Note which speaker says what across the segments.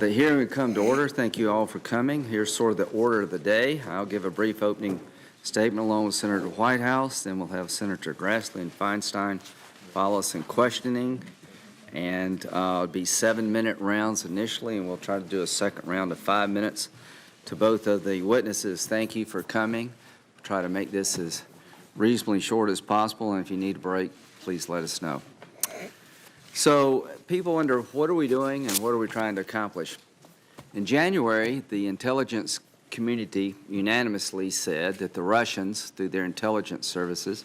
Speaker 1: The hearing will come to order. Thank you all for coming. Here's sort of the order of the day. I'll give a brief opening statement along with Senator Whitehouse. Then we'll have Senator Grassley and Feinstein follow us in questioning. And it'll be 7-minute rounds initially, and we'll try to do a second round of 5 minutes. To both of the witnesses, thank you for coming. We'll try to make this as reasonably short as possible, and if you need a break, please let us know. So people wonder, what are we doing and what are we trying to accomplish? In January, the intelligence community unanimously said that the Russians, through their intelligence services,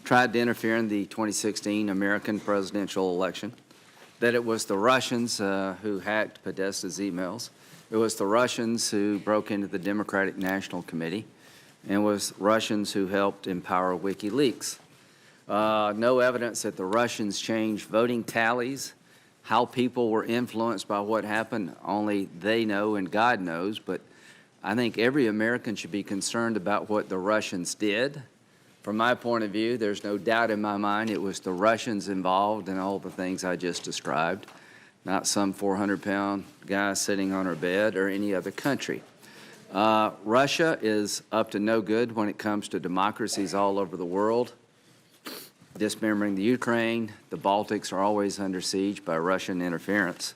Speaker 1: tried to interfere in the 2016 American presidential election, that it was the Russians who hacked Podesta's emails, it was the Russians who broke into the Democratic National Committee, and it was Russians who helped empower WikiLeaks. No evidence that the Russians changed voting tallies. How people were influenced by what happened, only they know and God knows. But I think every American should be concerned about what the Russians did. From my point of view, there's no doubt in my mind it was the Russians involved in all the things I just described, not some 400-pound guy sitting on her bed or any other country. Russia is up to no good when it comes to democracies all over the world. Dismembering the Ukraine, the Baltics are always under siege by Russian interference.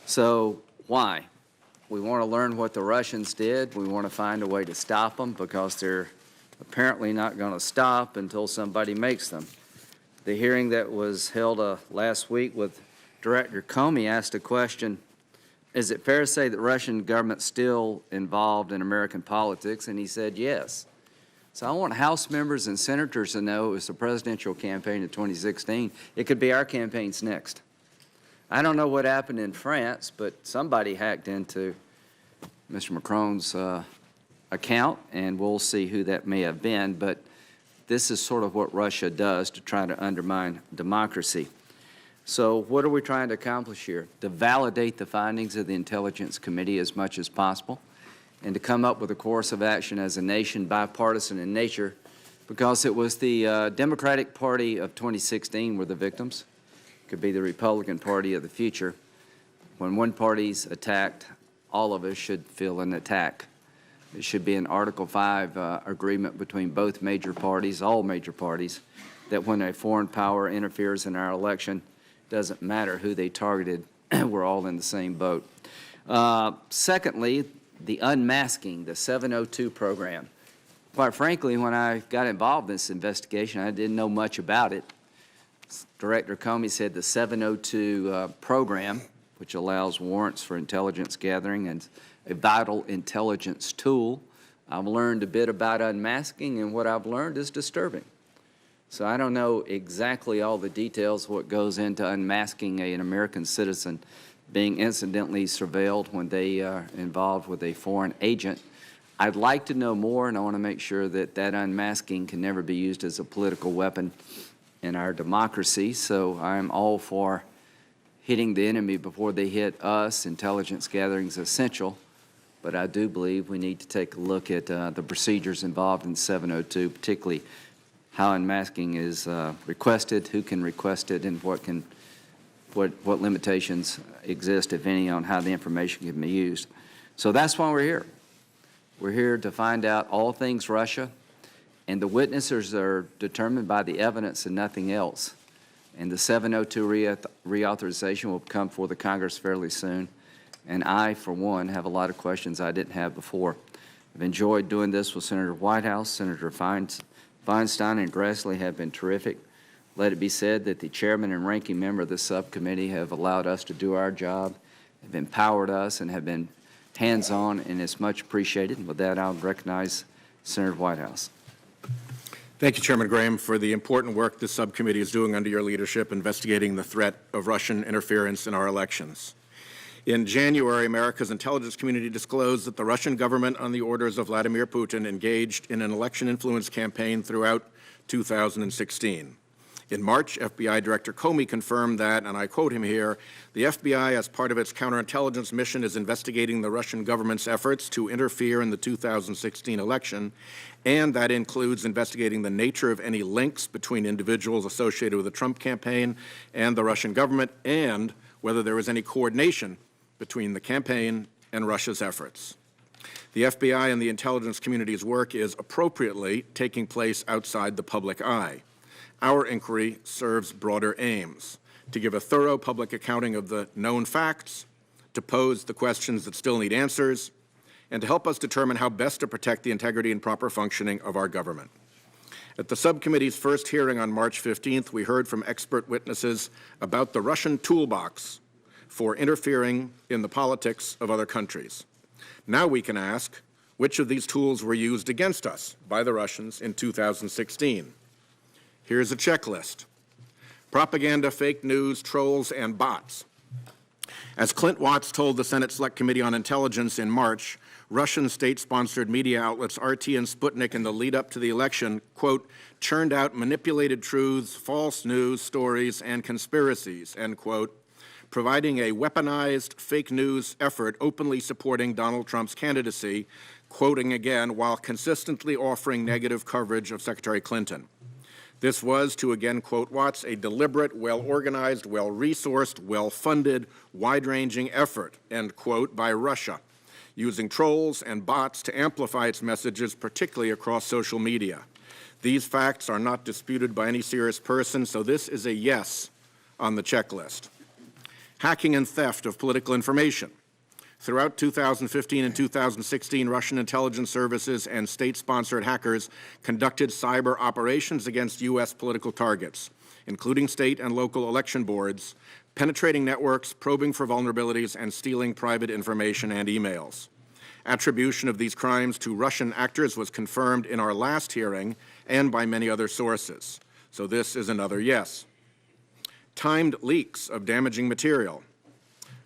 Speaker 1: So why? We want to learn what the Russians did. We want to find a way to stop them because they're apparently not going to stop until somebody makes them. The hearing that was held last week with Director Comey asked a question, is it fair to say that Russian government's still involved in American politics? And he said yes. So I want House members and senators to know it was the presidential campaign of 2016. It could be our campaigns next. I don't know what happened in France, but somebody hacked into Mr. Macron's account, and we'll see who that may have been. But this is sort of what Russia does to try to undermine democracy. So what are we trying to accomplish here? To validate the findings of the Intelligence Committee as much as possible, and to come up with a course of action as a nation, bipartisan in nature, because it was the Democratic Party of 2016 were the victims. It could be the Republican Party of the future. When one party's attacked, all of us should feel an attack. It should be an Article 5 agreement between both major parties, all major parties, that when a foreign power interferes in our election, doesn't matter who they targeted, we're all in the same boat. Secondly, the unmasking, the 702 program. Quite frankly, when I got involved in this investigation, I didn't know much about it. Director Comey said the 702 program, which allows warrants for intelligence gathering and a vital intelligence tool. I've learned a bit about unmasking, and what I've learned is disturbing. So I don't know exactly all the details of what goes into unmasking an American citizen being incidentally surveilled when they are involved with a foreign agent. I'd like to know more, and I want to make sure that that unmasking can never be used as a political weapon in our democracy. So I'm all for hitting the enemy before they hit us. Intelligence gathering is essential, but I do believe we need to take a look at the procedures involved in 702, particularly how unmasking is requested, who can request it, and what limitations exist, if any, on how the information can be used. So that's why we're here. We're here to find out all things Russia, and the witnesses are determined by the evidence and nothing else. And the 702 reauthorization will come before the Congress fairly soon, and I, for one, have a lot of questions I didn't have before. I've enjoyed doing this with Senator Whitehouse. Senator Feinstein and Grassley have been terrific. Let it be said that the chairman and ranking member of the subcommittee have allowed us to do our job, have empowered us, and have been hands-on, and it's much appreciated. And with that, I'll recognize Senator Whitehouse.
Speaker 2: Thank you, Chairman Graham, for the important work this subcommittee is doing under your leadership, investigating the threat of Russian interference in our elections. In January, America's intelligence community disclosed that the Russian government, on the orders of Vladimir Putin, engaged in an election influence campaign throughout 2016. In March, FBI Director Comey confirmed that, and I quote him here, the FBI, as part of its counterintelligence mission, is investigating the Russian government's efforts to interfere in the 2016 election, and that includes investigating the nature of any links between individuals associated with the Trump campaign and the Russian government, and whether there was any coordination between the campaign and Russia's efforts. The FBI and the intelligence community's work is appropriately taking place outside the public eye. Our inquiry serves broader aims: to give a thorough public accounting of the known facts, to pose the questions that still need answers, and to help us determine how best to protect the integrity and proper functioning of our government. At the subcommittee's first hearing on March 15th, we heard from expert witnesses about the Russian toolbox for interfering in the politics of other countries. Now we can ask, which of these tools were used against us by the Russians in 2016? Here's a checklist: propaganda, fake news, trolls, and bots. As Clint Watts told the Senate Select Committee on Intelligence in March, Russian state-sponsored media outlets RT and Sputnik in the lead-up to the election, quote, churned out manipulated truths, false news stories, and conspiracies, end quote, providing a weaponized fake news effort openly supporting Donald Trump's candidacy, quoting again, while consistently offering negative coverage of Secretary Clinton. This was, to again quote Watts, a deliberate, well-organized, well-resourced, well-funded, wide-ranging effort, end quote, by Russia, using trolls and bots to amplify its messages, particularly across social media. These facts are not disputed by any serious person, so this is a yes on the checklist. Hacking and theft of political information. Throughout 2015 and 2016, Russian intelligence services and state-sponsored hackers conducted cyber operations against U.S. political targets, including state and local election boards, penetrating networks, probing for vulnerabilities, and stealing private information and emails. Attribution of these crimes to Russian actors was confirmed in our last hearing and by many other sources. So this is another yes. Timed leaks of damaging material.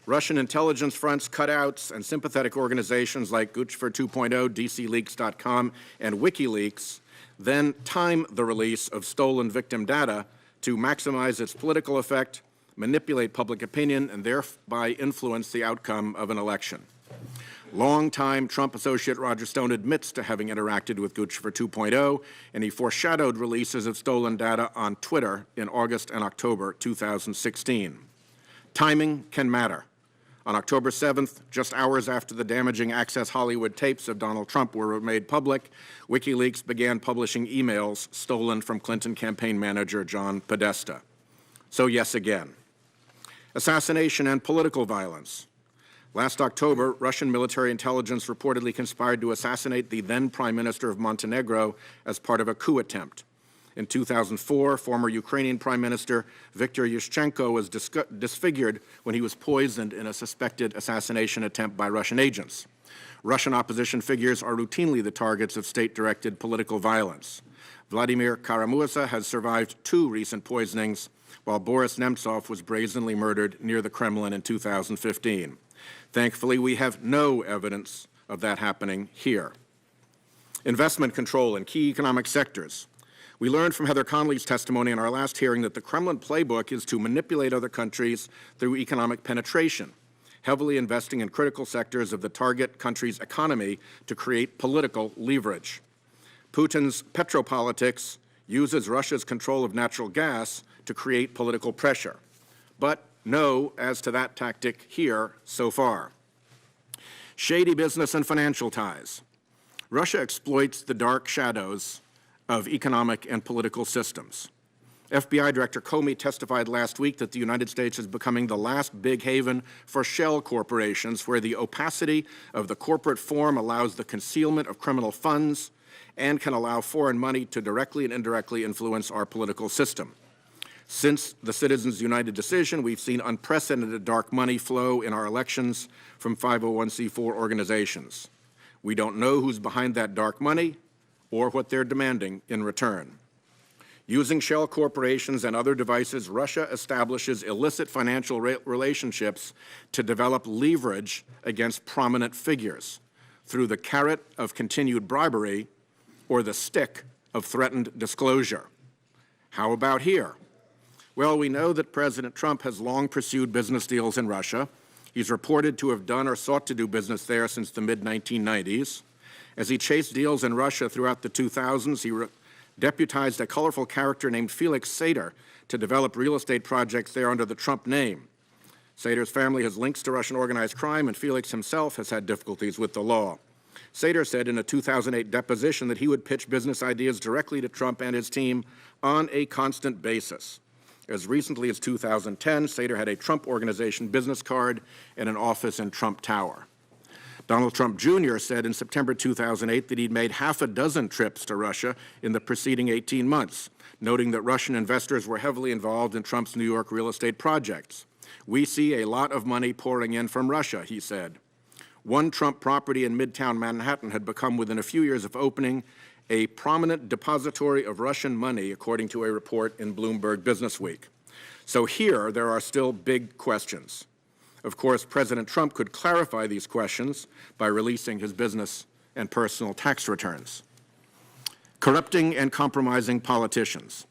Speaker 2: Russian intelligence fronts, cutouts, and sympathetic organizations like Guccifer 2.0, DCLeaks.com, and WikiLeaks then time the release of stolen victim data to maximize its political effect, manipulate public opinion, and thereby influence the outcome of an election. Longtime Trump associate Roger Stone admits to having interacted with Guccifer 2.0, and he foreshadowed releases of stolen data on Twitter in August and October 2016. Timing can matter. On October 7th, just hours after the damaging Access Hollywood tapes of Donald Trump were made public, WikiLeaks began publishing emails stolen from Clinton campaign manager John Podesta. So yes again. Assassination and political violence. Last October, Russian military intelligence reportedly conspired to assassinate the then Prime Minister of Montenegro as part of a coup attempt. In 2004, former Ukrainian Prime Minister Viktor Yushchenko was disfigured when he was poisoned in a suspected assassination attempt by Russian agents. Russian opposition figures are routinely the targets of state-directed political violence. Vladimir Kara-Murza has survived 2 recent poisonings, while Boris Nemtsov was brazenly murdered near the Kremlin in 2015. Thankfully, we have no evidence of that happening here. Investment control in key economic sectors. We learned from Heather Conley's testimony in our last hearing that the Kremlin playbook is to manipulate other countries through economic penetration, heavily investing in critical sectors of the target country's economy to create political leverage. Putin's petropolitics uses Russia's control of natural gas to create political pressure. But no as to that tactic here so far. Shady business and financial ties. Russia exploits the dark shadows of economic and political systems. FBI Director Comey testified last week that the United States is becoming the last big haven for shell corporations, where the opacity of the corporate form allows the concealment of criminal funds and can allow foreign money to directly and indirectly influence our political system. Since the Citizens United decision, we've seen unprecedented dark money flow in our elections from 501c4 organizations. We don't know who's behind that dark money or what they're demanding in return. Using shell corporations and other devices, Russia establishes illicit financial relationships to develop leverage against prominent figures through the carrot of continued bribery or the stick of threatened disclosure. How about here? Well, we know that President Trump has long pursued business deals in Russia. He's reported to have done or sought to do business there since the mid-1990s. As he chased deals in Russia throughout the 2000s, he deputized a colorful character named Felix Sater to develop real estate projects there under the Trump name. Sater's family has links to Russian organized crime, and Felix himself has had difficulties with the law. Sater said in a 2008 deposition that he would pitch business ideas directly to Trump and his team on a constant basis. As recently as 2010, Sater had a Trump Organization business card and an office in Trump Tower. Donald Trump Jr. said in September 2008 that he'd made half a dozen trips to Russia in the preceding 18 months, noting that Russian investors were heavily involved in Trump's New York real estate projects. "We see a lot of money pouring in from Russia," he said. One Trump property in Midtown Manhattan had become, within a few years of opening, a prominent depository of Russian money, according to a report in Bloomberg Businessweek. So here, there are still big questions. Of course, President Trump could clarify these questions by releasing his business and personal tax returns. Corrupting and compromising politicians.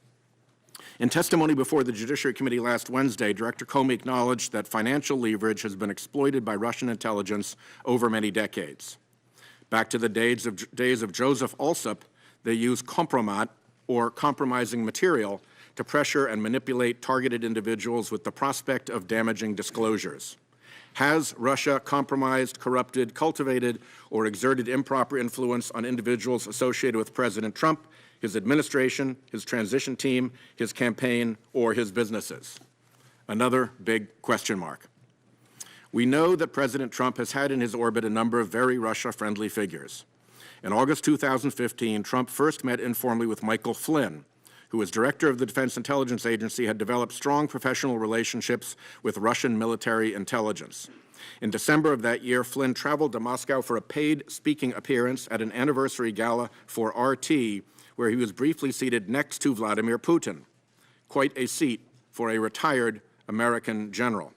Speaker 2: In testimony before the Judiciary Committee last Wednesday, Director Comey acknowledged that financial leverage has been exploited by Russian intelligence over many decades. Back to the days of Joseph Alsop, they used compromat, or compromising material, to pressure and manipulate targeted individuals with the prospect of damaging disclosures. Has Russia compromised, corrupted, cultivated, or exerted improper influence on individuals associated with President Trump, his administration, his transition team, his campaign, or his businesses? Another big question mark. We know that President Trump has had in his orbit a number of very Russia-friendly figures. In August 2015, Trump first met informally with Michael Flynn, who as director of the Defense Intelligence Agency had developed strong professional relationships with Russian military intelligence. In December of that year, Flynn traveled to Moscow for a paid speaking appearance at an anniversary gala for RT, where he was briefly seated next to Vladimir Putin. Quite a seat for a retired American general.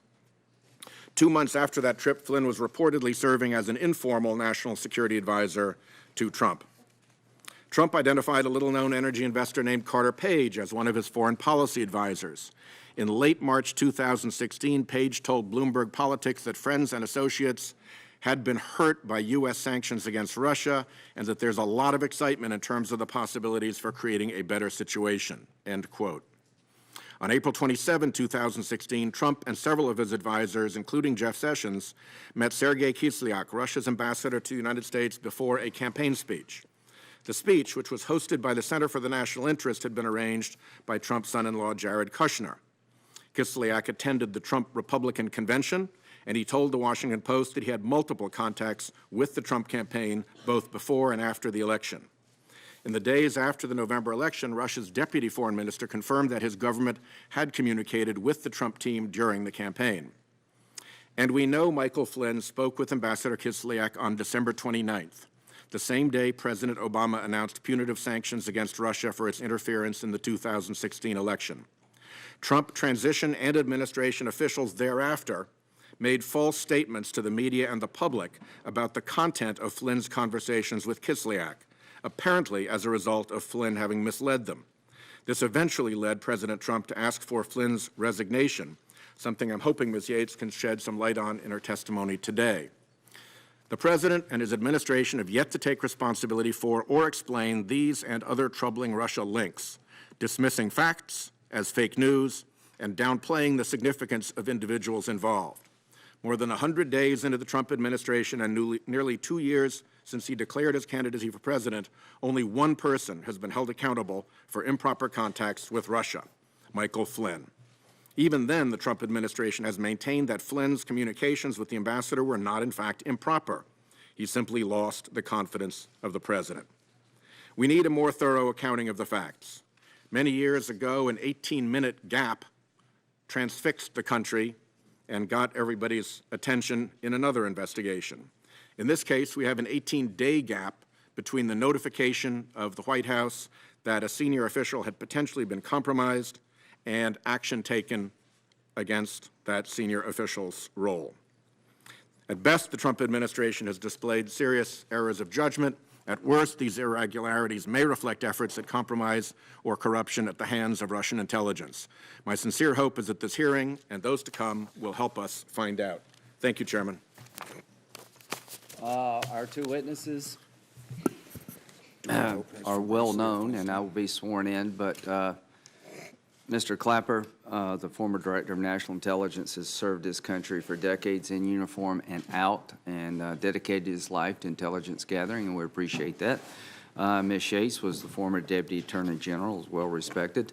Speaker 2: 2 months after that trip, Flynn was reportedly serving as an informal national security advisor to Trump. Trump identified a little-known energy investor named Carter Page as one of his foreign policy advisors. In late March 2016, Page told Bloomberg Politics that friends and associates had been hurt by U.S. sanctions against Russia and that there's a lot of excitement in terms of the possibilities for creating a better situation, end quote. On April 27, 2016, Trump and several of his advisors, including Jeff Sessions, met Sergei Kislyak, Russia's ambassador to the United States, before a campaign speech. The speech, which was hosted by the Center for the National Interest, had been arranged by Trump's son-in-law, Jared Kushner. Kislyak attended the Trump Republican convention, and he told the Washington Post that he had multiple contacts with the Trump campaign, both before and after the election. In the days after the November election, Russia's deputy foreign minister confirmed that his government had communicated with the Trump team during the campaign. And we know Michael Flynn spoke with Ambassador Kislyak on December 29th, the same day President Obama announced punitive sanctions against Russia for its interference in the 2016 election. Trump transition and administration officials thereafter made false statements to the media and the public about the content of Flynn's conversations with Kislyak, apparently as a result of Flynn having misled them. This eventually led President Trump to ask for Flynn's resignation, something I'm hoping Ms. Yates can shed some light on in her testimony today. The President and his administration have yet to take responsibility for or explain these and other troubling Russia links, dismissing facts as fake news and downplaying the significance of individuals involved. More than 100 days into the Trump administration and nearly 2 years since he declared his candidacy for president, only one person has been held accountable for improper contacts with Russia, Michael Flynn. Even then, the Trump administration has maintained that Flynn's communications with the ambassador were not, in fact, improper. He simply lost the confidence of the president. We need a more thorough accounting of the facts. Many years ago, an 18-minute gap transfixed the country and got everybody's attention in another investigation. In this case, we have an 18-day gap between the notification of the White House that a senior official had potentially been compromised and action taken against that senior official's role. At best, the Trump administration has displayed serious errors of judgment. At worst, these irregularities may reflect efforts at compromise or corruption at the hands of Russian intelligence. My sincere hope is that this hearing and those to come will help us find out. Thank you, Chairman.
Speaker 1: Our two witnesses are well known, and I will be sworn in, but Mr. Clapper, the former Director of National Intelligence, has served his country for decades in uniform and out, and dedicated his life to intelligence gathering, and we appreciate that. Ms. Yates was the former Deputy Attorney General, is well respected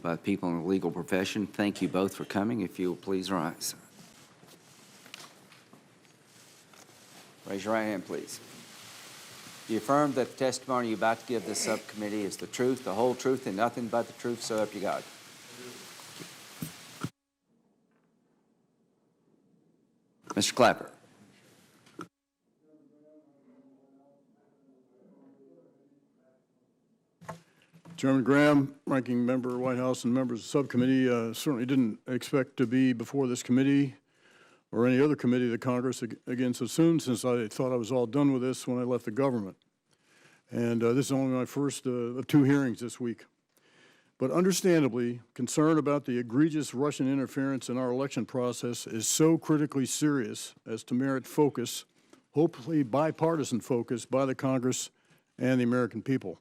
Speaker 1: by people in the legal profession. Thank you both for coming. If you will please rise. Raise your right hand, please. Do you affirm that the testimony you're about to give this subcommittee is the truth, the whole truth, and nothing but the truth, so help you God? Mr. Clapper.
Speaker 3: Chairman Graham, Ranking Member White House, and members of the subcommittee, certainly didn't expect to be before this committee or any other committee of the Congress again so soon, since I thought I was all done with this when I left the government. And this is only my first of 2 hearings this week. But understandably, concern about the egregious Russian interference in our election process is so critically serious as to merit focus, hopefully bipartisan focus, by the Congress and the American people.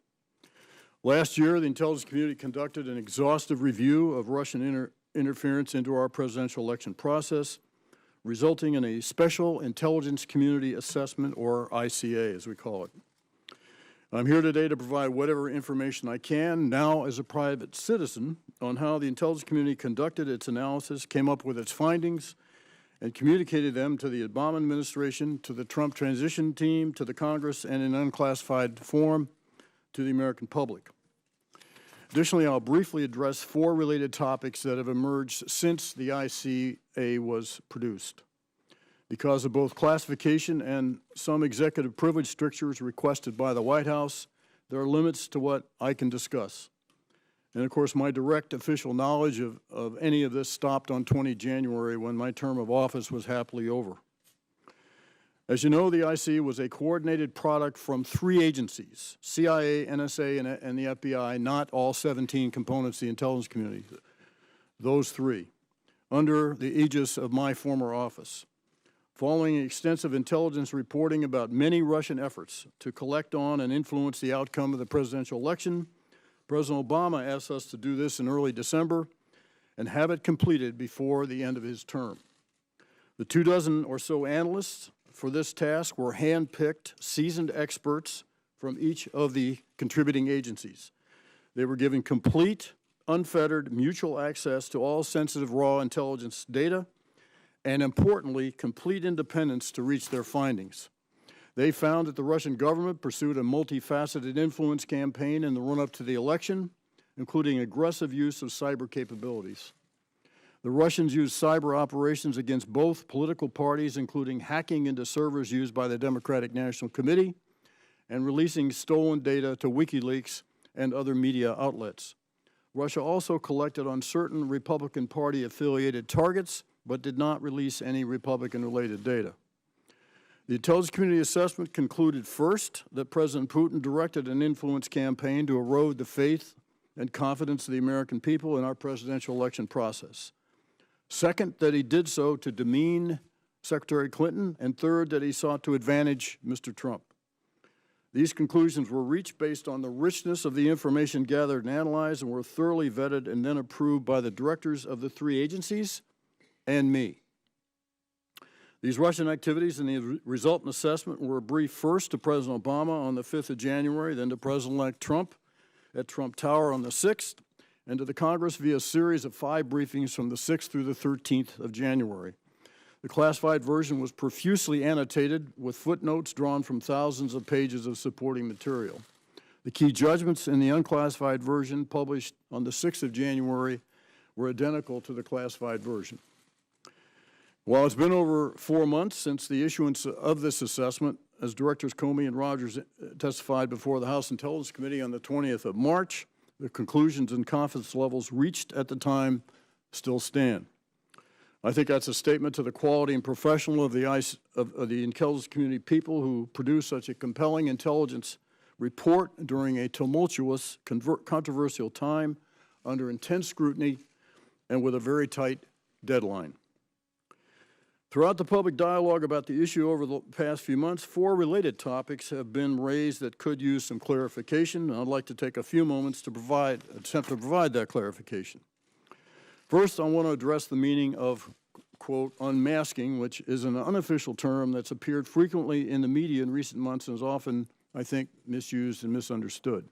Speaker 3: Last year, the intelligence community conducted an exhaustive review of Russian interference into our presidential election process, resulting in a Special Intelligence Community Assessment, or ICA, as we call it. I'm here today to provide whatever information I can, now as a private citizen, on how the intelligence community conducted its analysis, came up with its findings, and communicated them to the Obama administration, to the Trump transition team, to the Congress, and in unclassified form to the American public. Additionally, I'll briefly address 4 related topics that have emerged since the ICA was produced. Because of both classification and some executive privilege strictures requested by the White House, there are limits to what I can discuss. And of course, my direct official knowledge of any of this stopped on 20 January when my term of office was happily over. As you know, the IC was a coordinated product from 3 agencies, CIA, NSA, and the FBI, not all 17 components of the intelligence community, those 3, under the aegis of my former office. Following extensive intelligence reporting about many Russian efforts to collect on and influence the outcome of the presidential election, President Obama asked us to do this in early December and have it completed before the end of his term. The 24 or so analysts for this task were hand-picked, seasoned experts from each of the contributing agencies. They were given complete, unfettered, mutual access to all sensitive raw intelligence data, and importantly, complete independence to reach their findings. They found that the Russian government pursued a multifaceted influence campaign in the run-up to the election, including aggressive use of cyber capabilities. The Russians used cyber operations against both political parties, including hacking into servers used by the Democratic National Committee and releasing stolen data to WikiLeaks and other media outlets. Russia also collected on certain Republican Party-affiliated targets, but did not release any Republican-related data. The intelligence community assessment concluded, first, that President Putin directed an influence campaign to erode the faith and confidence of the American people in our presidential election process. Second, that he did so to demean Secretary Clinton, and third, that he sought to advantage Mr. Trump. These conclusions were reached based on the richness of the information gathered and analyzed, and were thoroughly vetted and then approved by the directors of the 3 agencies and me. These Russian activities and the resultant assessment were briefed first to President Obama on the 5th of January, then to President-elect Trump at Trump Tower on the 6th, and to the Congress via a series of 5 briefings from the 6th through the 13th of January. The classified version was profusely annotated with footnotes drawn from thousands of pages of supporting material. The key judgments in the unclassified version published on the 6th of January were identical to the classified version. While it's been over 4 months since the issuance of this assessment, as Directors Comey and Rogers testified before the House Intelligence Committee on the 20th of March, the conclusions and confidence levels reached at the time still stand. I think that's a statement to the quality and professionalism of the intelligence community people who produce such a compelling intelligence report during a tumultuous, controversial time under intense scrutiny and with a very tight deadline. Throughout the public dialogue about the issue over the past few months, 4 related topics have been raised that could use some clarification, and I'd like to take a few moments to attempt to provide that clarification. First, I want to address the meaning of, quote, unmasking, which is an unofficial term that's appeared frequently in the media in recent months and is often, I think, misused and misunderstood.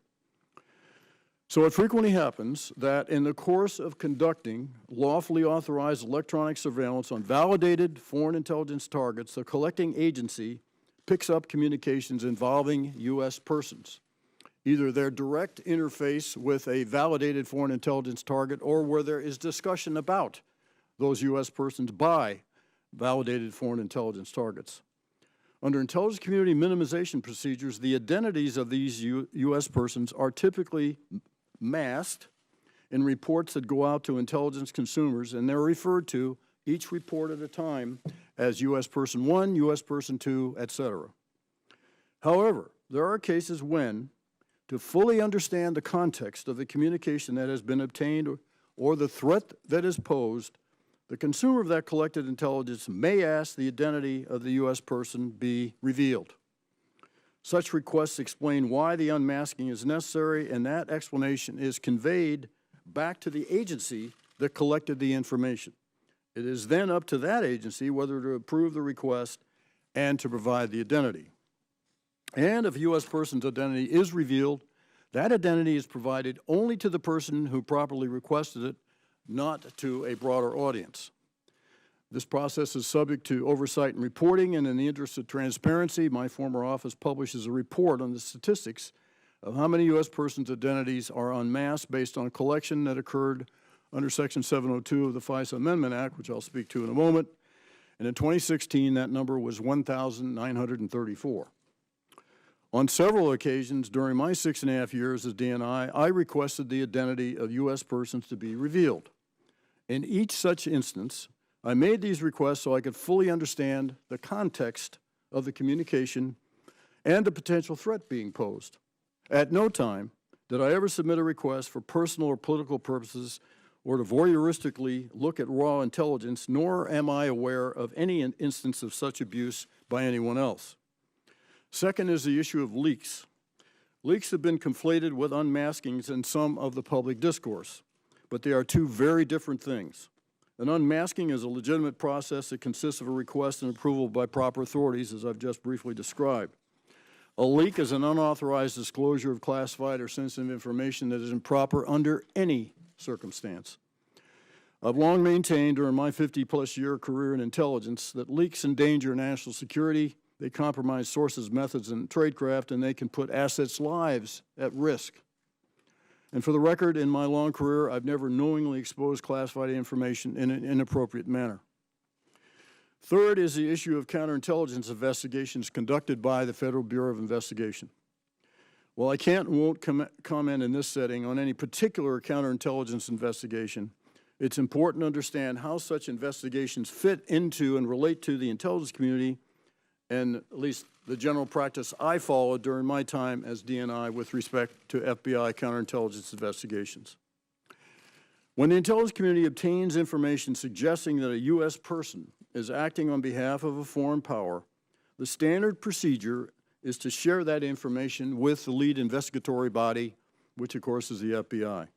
Speaker 3: So it frequently happens that in the course of conducting lawfully authorized electronic surveillance on validated foreign intelligence targets, the collecting agency picks up communications involving U.S. persons, either their direct interface with a validated foreign intelligence target or where there is discussion about those U.S. persons by validated foreign intelligence targets. Under intelligence community minimization procedures, the identities of these U.S. persons are typically masked in reports that go out to intelligence consumers, and they're referred to, each report at a time, as U.S. Person 1, U.S. Person 2, etc. However, there are cases when, to fully understand the context of the communication that has been obtained or the threat that is posed, the consumer of that collected intelligence may ask the identity of the U.S. person be revealed. Such requests explain why the unmasking is necessary, and that explanation is conveyed back to the agency that collected the information. It is then up to that agency whether to approve the request and to provide the identity. And if a U.S. person's identity is revealed, that identity is provided only to the person who properly requested it, not to a broader audience. This process is subject to oversight and reporting, and in the interest of transparency, my former office publishes a report on the statistics of how many U.S. persons' identities are unmasked based on a collection that occurred under Section 702 of the FISA Amendment Act, which I'll speak to in a moment. And in 2016, that number was 1,934. On several occasions during my 6.5 years as DNI, I requested the identity of U.S. persons to be revealed. In each such instance, I made these requests so I could fully understand the context of the communication and the potential threat being posed. At no time did I ever submit a request for personal or political purposes or to voyeuristically look at raw intelligence, nor am I aware of any instance of such abuse by anyone else. Second is the issue of leaks. Leaks have been conflated with unmaskings in some of the public discourse, but they are two very different things. An unmasking is a legitimate process that consists of a request and approval by proper authorities, as I've just briefly described. A leak is an unauthorized disclosure of classified or sensitive information that is improper under any circumstance. I've long maintained during my 50-plus year career in intelligence that leaks endanger national security, they compromise sources, methods, and tradecraft, and they can put assets' lives at risk. And for the record, in my long career, I've never knowingly exposed classified information in an inappropriate manner. Third is the issue of counterintelligence investigations conducted by the Federal Bureau of Investigation. While I can't and won't comment in this setting on any particular counterintelligence investigation, it's important to understand how such investigations fit into and relate to the intelligence community and at least the general practice I followed during my time as DNI with respect to FBI counterintelligence investigations. When the intelligence community obtains information suggesting that a U.S. person is acting on behalf of a foreign power, the standard procedure is to share that information with the lead investigatory body, which of course is the FBI.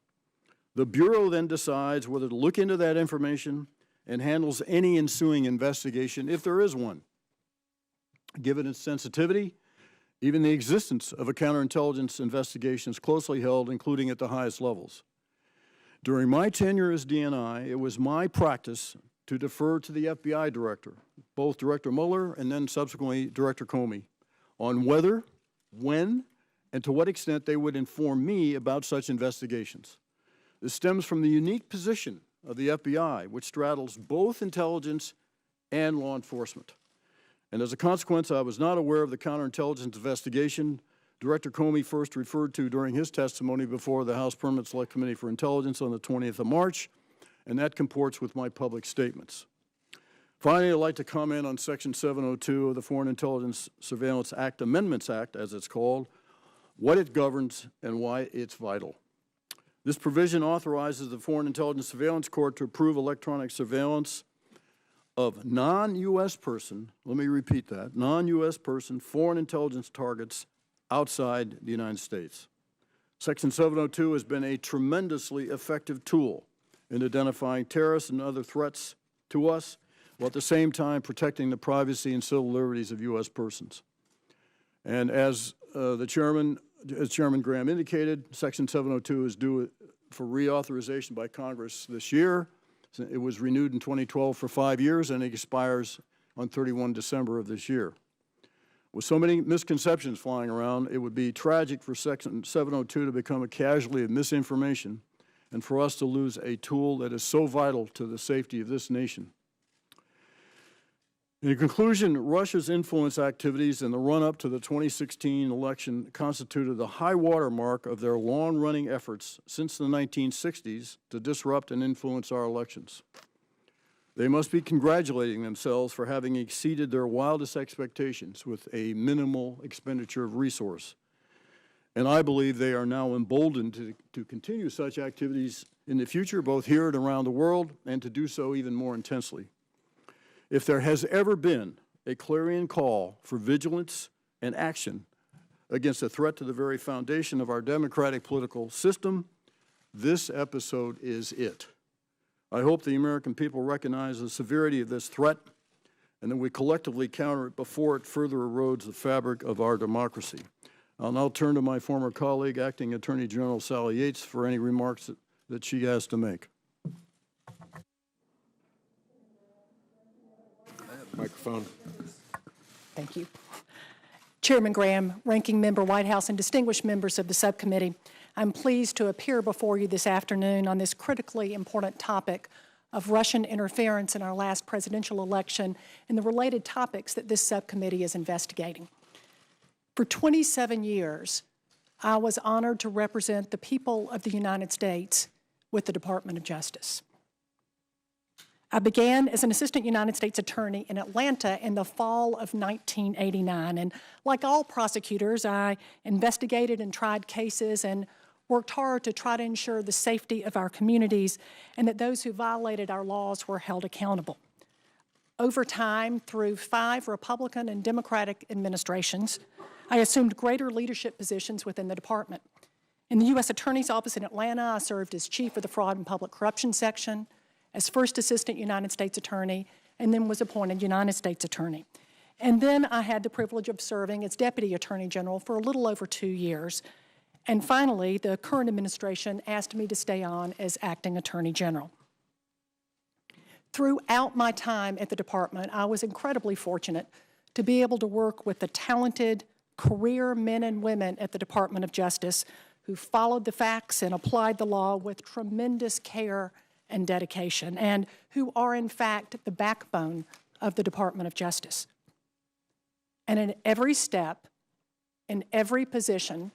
Speaker 3: The Bureau then decides whether to look into that information and handles any ensuing investigation, if there is one. Given its sensitivity, even the existence of a counterintelligence investigation is closely held, including at the highest levels. During my tenure as DNI, it was my practice to defer to the FBI director, both Director Mueller and then subsequently Director Comey, on whether, when, and to what extent they would inform me about such investigations. This stems from the unique position of the FBI, which straddles both intelligence and law enforcement. And as a consequence, I was not aware of the counterintelligence investigation Director Comey first referred to during his testimony before the House Permanent Select Committee for Intelligence on the 20th of March, and that comports with my public statements. Finally, I'd like to comment on Section 702 of the Foreign Intelligence Surveillance Act, Amendments Act, as it's called, what it governs and why it's vital. This provision authorizes the Foreign Intelligence Surveillance Court to approve electronic surveillance of non-U.S. person, let me repeat that, non-U.S. person foreign intelligence targets outside the United States. Section 702 has been a tremendously effective tool in identifying terrorists and other threats to us, while at the same time protecting the privacy and civil liberties of U.S. persons. And as Chairman Graham indicated, Section 702 is due for reauthorization by Congress this year. It was renewed in 2012 for 5 years, and it expires on 31 December of this year. With so many misconceptions flying around, it would be tragic for Section 702 to become a casualty of misinformation and for us to lose a tool that is so vital to the safety of this nation. In conclusion, Russia's influence activities in the run-up to the 2016 election constituted the high water mark of their long-running efforts since the 1960s to disrupt and influence our elections. They must be congratulating themselves for having exceeded their wildest expectations with a minimal expenditure of resource. And I believe they are now emboldened to continue such activities in the future, both here and around the world, and to do so even more intensely. If there has ever been a clarion call for vigilance and action against a threat to the very foundation of our democratic political system, this episode is it. I hope the American people recognize the severity of this threat and that we collectively counter it before it further erodes the fabric of our democracy. I'll now turn to my former colleague, Acting Attorney General Sally Yates, for any remarks that she has to make.
Speaker 2: Microphone.
Speaker 4: Thank you. Chairman Graham, Ranking Member Whitehouse, and distinguished members of the subcommittee, I'm pleased to appear before you this afternoon on this critically important topic of Russian interference in our last presidential election and the related topics that this subcommittee is investigating. For 27 years, I was honored to represent the people of the United States with the Department of Justice. I began as an assistant United States attorney in Atlanta in the fall of 1989. And like all prosecutors, I investigated and tried cases and worked hard to try to ensure the safety of our communities and that those who violated our laws were held accountable. Over time, through 5 Republican and Democratic administrations, I assumed greater leadership positions within the department. In the U.S. Attorney's Office in Atlanta, I served as chief of the Fraud and Public Corruption Section, as first assistant United States attorney, and then was appointed United States attorney. And then I had the privilege of serving as deputy attorney general for a little over 2 years. And finally, the current administration asked me to stay on as acting attorney general. Throughout my time at the department, I was incredibly fortunate to be able to work with the talented career men and women at the Department of Justice who followed the facts and applied the law with tremendous care and dedication, and who are in fact the backbone of the Department of Justice. And in every step, in every position,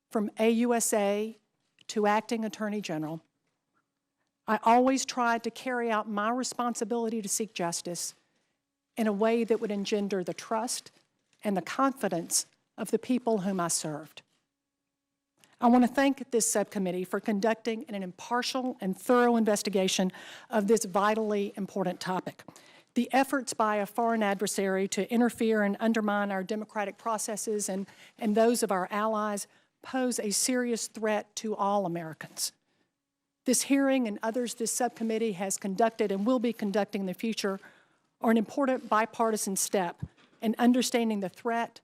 Speaker 4: from AUSA to acting attorney general, I always tried to carry out my responsibility to seek justice in a way that would engender the trust and the confidence of the people whom I served. I want to thank this subcommittee for conducting an impartial and thorough investigation of this vitally important topic. The efforts by a foreign adversary to interfere and undermine our democratic processes and those of our allies pose a serious threat to all Americans. This hearing and others this subcommittee has conducted and will be conducting in the future are an important bipartisan step in understanding the threat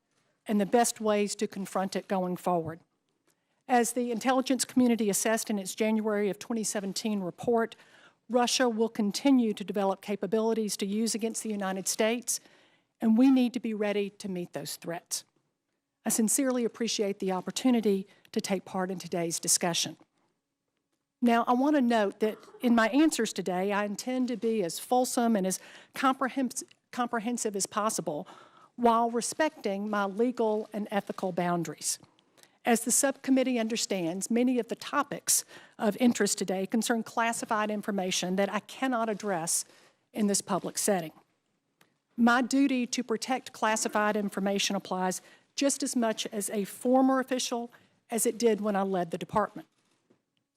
Speaker 4: and the best ways to confront it going forward. As the intelligence community assessed in its January of 2017 report, Russia will continue to develop capabilities to use against the United States, and we need to be ready to meet those threats. I sincerely appreciate the opportunity to take part in today's discussion. Now, I want to note that in my answers today, I intend to be as fulsome and as comprehensive as possible while respecting my legal and ethical boundaries. As the subcommittee understands, many of the topics of interest today concern classified information that I cannot address in this public setting. My duty to protect classified information applies just as much as a former official as it did when I led the department.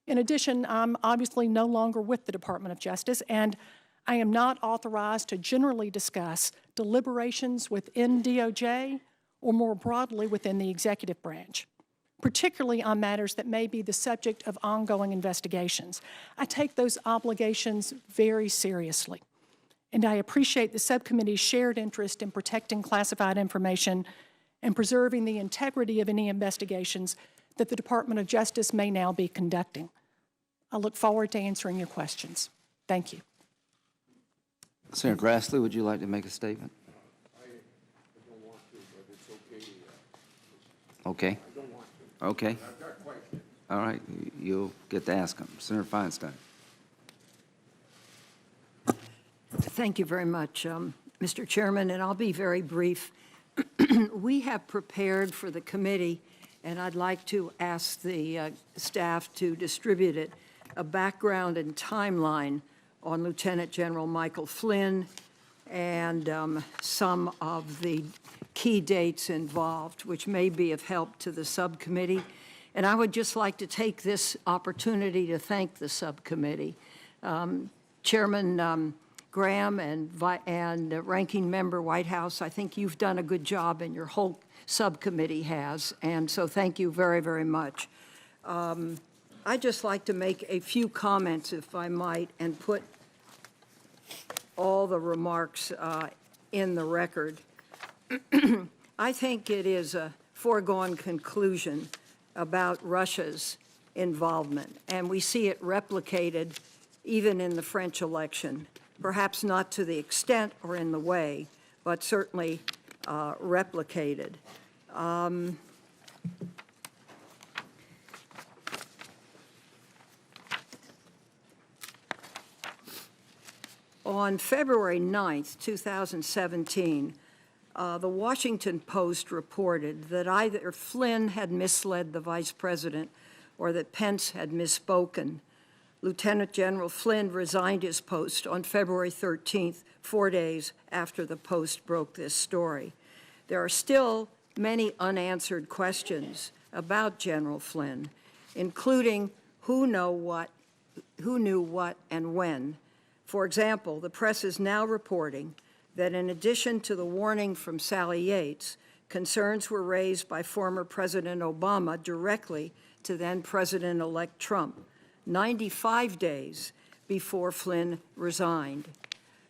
Speaker 4: In addition, I'm obviously no longer with the Department of Justice, and I am not authorized to generally discuss deliberations within DOJ or more broadly within the executive branch. particularly on matters that may be the subject of ongoing investigations. I take those obligations very seriously, and I appreciate the subcommittee's shared interest in protecting classified information and preserving the integrity of any investigations that the Department of Justice may now be conducting. I look forward to answering your questions. Thank you.
Speaker 1: Senator Grassley, would you like to make a statement?
Speaker 5: I don't want to, but it's okay.
Speaker 1: Okay.
Speaker 5: I don't want to.
Speaker 1: Okay.
Speaker 5: I've got questions.
Speaker 1: All right. You'll get to ask them. Senator Feinstein.
Speaker 6: Thank you very much, Mr. Chairman, and I'll be very brief. We have prepared for the committee, and I'd like to ask the staff to distribute it, a background and timeline on Lieutenant General Michael Flynn and some of the key dates involved, which may be of help to the subcommittee. And I would just like to take this opportunity to thank the subcommittee. Chairman Graham and Ranking Member Whitehouse, I think you've done a good job, and your whole subcommittee has, and so thank you very, very much. I'd just like to make a few comments, if I might, and put all the remarks in the record. I think it is a foregone conclusion about Russia's involvement, and we see it replicated even in the French election, perhaps not to the extent or in the way, but certainly replicated. On February 9th, 2017, the Washington Post reported that either Flynn had misled the vice president or that Pence had misspoken. Lieutenant General Flynn resigned his post on February 13th, 4 days after the Post broke this story. There are still many unanswered questions about General Flynn, including who knew what and when. For example, the press is now reporting that in addition to the warning from Sally Yates, concerns were raised by former President Obama directly to then President-elect Trump, 95 days before Flynn resigned.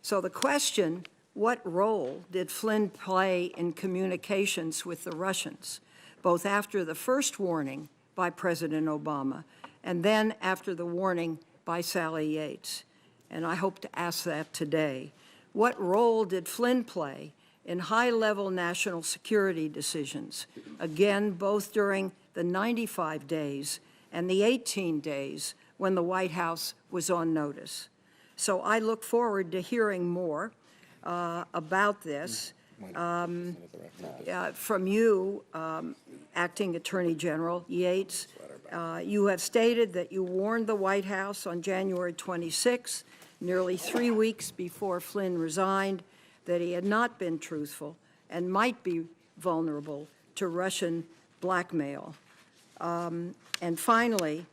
Speaker 6: So the question, what role did Flynn play in communications with the Russians, both after the first warning by President Obama and then after the warning by Sally Yates? And I hope to ask that today. What role did Flynn play in high-level national security decisions, again, both during the 95 days and the 18 days when the White House was on notice? So I look forward to hearing more about this from you, Acting Attorney General Yates. You have stated that you warned the White House on January 26, nearly 3 weeks before Flynn resigned, that he had not been truthful and might be vulnerable to Russian blackmail. And finally,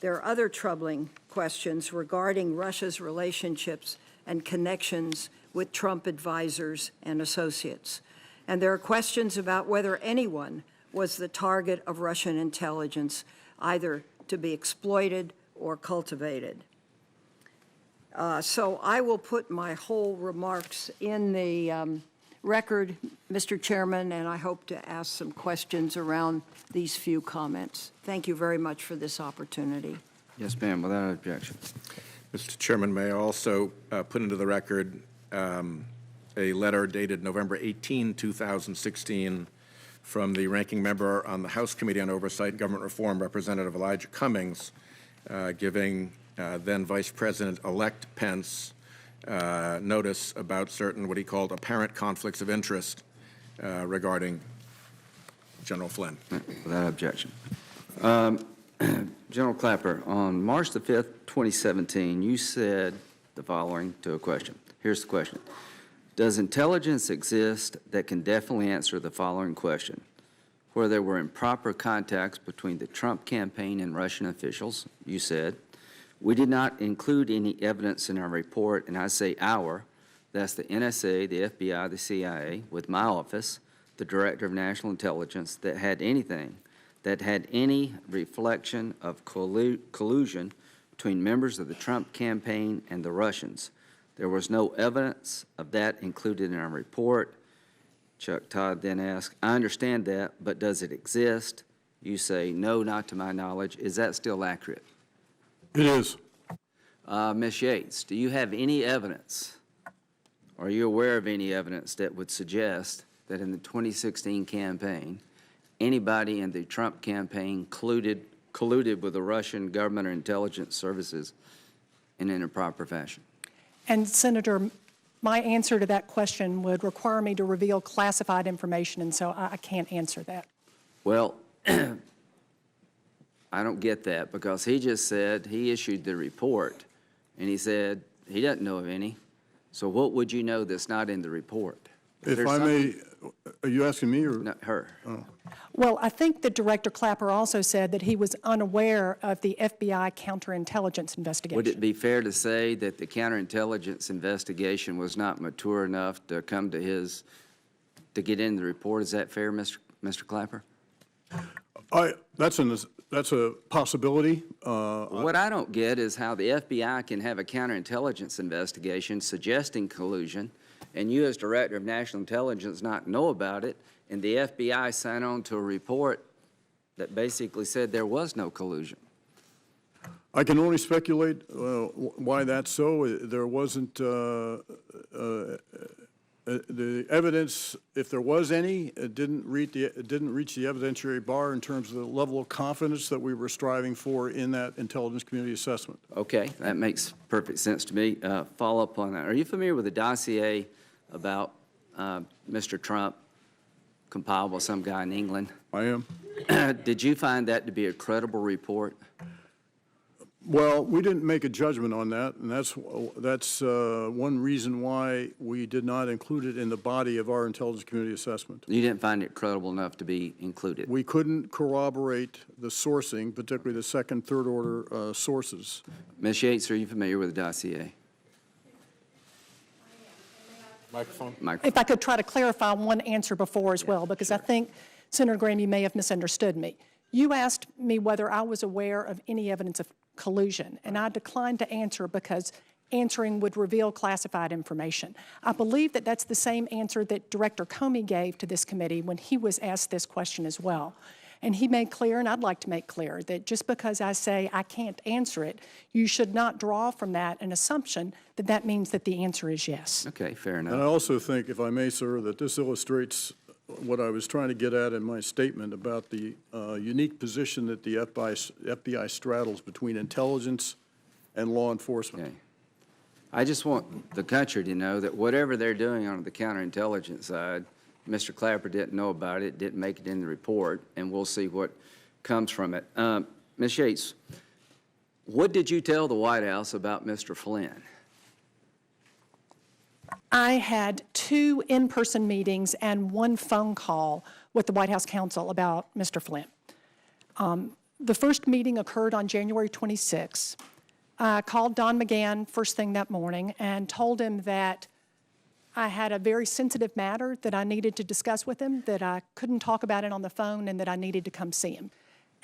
Speaker 6: there are other troubling questions regarding Russia's relationships and connections with Trump advisors and associates. And there are questions about whether anyone was the target of Russian intelligence, either to be exploited or cultivated. So I will put my whole remarks in the record, Mr. Chairman, and I hope to ask some questions around these few comments. Thank you very much for this opportunity.
Speaker 1: Yes, ma'am, without objection.
Speaker 2: Mr. Chairman, may I also put into the record a letter dated November 18, 2016, from the ranking member on the House Committee on Oversight and Government Reform, Representative Elijah Cummings, giving then Vice President-elect Pence notice about certain what he called apparent conflicts of interest regarding General Flynn.
Speaker 1: Without objection. General Clapper, on March the 5th, 2017, you said the following to a question. Here's the question. Does intelligence exist that can definitely answer the following question? Where there were improper contacts between the Trump campaign and Russian officials, you said, we did not include any evidence in our report, and I say our, that's the NSA, the FBI, the CIA, with my office, the Director of National Intelligence, that had anything that had any reflection of collusion between members of the Trump campaign and the Russians. There was no evidence of that included in our report. Chuck Todd then asked, I understand that, but does it exist? You say, no, not to my knowledge. Is that still accurate?
Speaker 3: It is.
Speaker 1: Ms. Yates, do you have any evidence? Are you aware of any evidence that would suggest that in the 2016 campaign, anybody in the Trump campaign colluded with the Russian government or intelligence services in an improper fashion?
Speaker 4: And Senator, my answer to that question would require me to reveal classified information, and so I can't answer that.
Speaker 1: Well, I don't get that, because he just said he issued the report, and he said he doesn't know of any. So what would you know that's not in the report?
Speaker 3: If I may, are you asking me or?
Speaker 1: No, her.
Speaker 4: Well, I think that Director Clapper also said that he was unaware of the FBI counterintelligence investigation.
Speaker 1: Would it be fair to say that the counterintelligence investigation was not mature enough to come to get in the report? Is that fair, Mr. Clapper?
Speaker 3: That's a possibility.
Speaker 1: What I don't get is how the FBI can have a counterintelligence investigation suggesting collusion, and you as Director of National Intelligence not know about it, and the FBI sign on to a report that basically said there was no collusion.
Speaker 3: I can only speculate why that's so. There wasn't the evidence, if there was any, it didn't reach the evidentiary bar in terms of the level of confidence that we were striving for in that intelligence community assessment.
Speaker 1: Okay, that makes perfect sense to me. Follow up on that. Are you familiar with the dossier about Mr. Trump compiled by some guy in England?
Speaker 3: I am.
Speaker 1: Did you find that to be a credible report?
Speaker 3: Well, we didn't make a judgment on that, and that's one reason why we did not include it in the body of our intelligence community assessment.
Speaker 1: You didn't find it credible enough to be included?
Speaker 3: We couldn't corroborate the sourcing, particularly the second, third order sources.
Speaker 1: Ms. Yates, are you familiar with the dossier?
Speaker 2: Microphone?
Speaker 4: If I could try to clarify one answer before as well, because I think, Senator Graham, you may have misunderstood me. You asked me whether I was aware of any evidence of collusion, and I declined to answer because answering would reveal classified information. I believe that that's the same answer that Director Comey gave to this committee when he was asked this question as well. And he made clear, and I'd like to make clear, that just because I say I can't answer it, you should not draw from that an assumption that that means that the answer is yes.
Speaker 1: Okay, fair
Speaker 3: And I
Speaker 1: enough.
Speaker 3: also think, if I may, sir, that this illustrates what I was trying to get at in my statement about the unique position that the FBI straddles between intelligence and law enforcement.
Speaker 1: Okay. I just want the country to know that whatever they're doing on the counterintelligence side, Mr. Clapper didn't know about it, didn't make it in the report, and we'll see what comes from it. Ms. Yates, what did you tell the White House about Mr. Flynn?
Speaker 4: I had 2 in-person meetings and 1 phone call with the White House counsel about Mr. Flynn. The first meeting occurred on January 26. I called Don McGahn first thing that morning and told him that I had a very sensitive matter that I needed to discuss with him, that I couldn't talk about it on the phone, and that I needed to come see him.